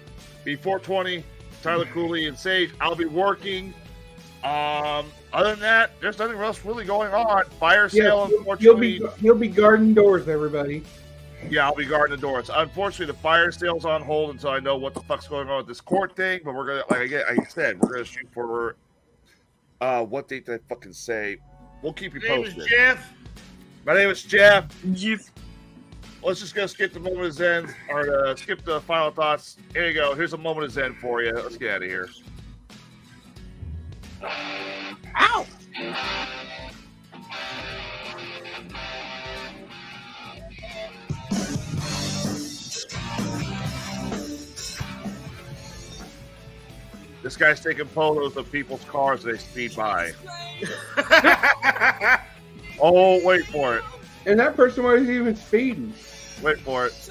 Be 420, Tyler Cooley and Sage. I'll be working. Other than that, there's nothing else really going on. Fire sale, Yeah, unfortunately. you'll be guarding doors, everybody. Yeah, I'll be guarding the doors. Unfortunately, the fire sale's on hold until I know what the fuck's going on with this court thing. But we're gonna, like I said, we're gonna shoot for what date did I fucking say? We'll keep you My name is posted. Jeff. My name is Jeff. Let's just go skip the moment of Zen, or skip the final thoughts. Here you go. Here's a moment of Zen for you. Let's get out of here. Ow! This guy's taking photos of people's cars as they speed by. Oh, wait for it. And that person wasn't even speeding. Wait for it.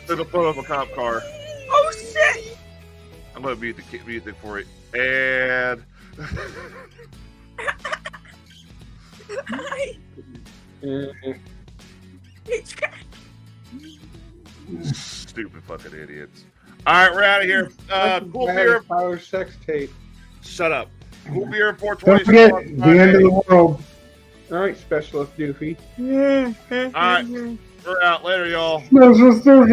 There's a photo of a cop car. Oh shit! I'm gonna mute the music for it. And stupid fucking idiots. All right, we're out of here. Cool beer. Power sex tape. Shut up. Cool beer. Don't 420. forget, the end of the world. All right, Specialist Doofy. All right, we're out. Later, y'all. Specialist Doofy.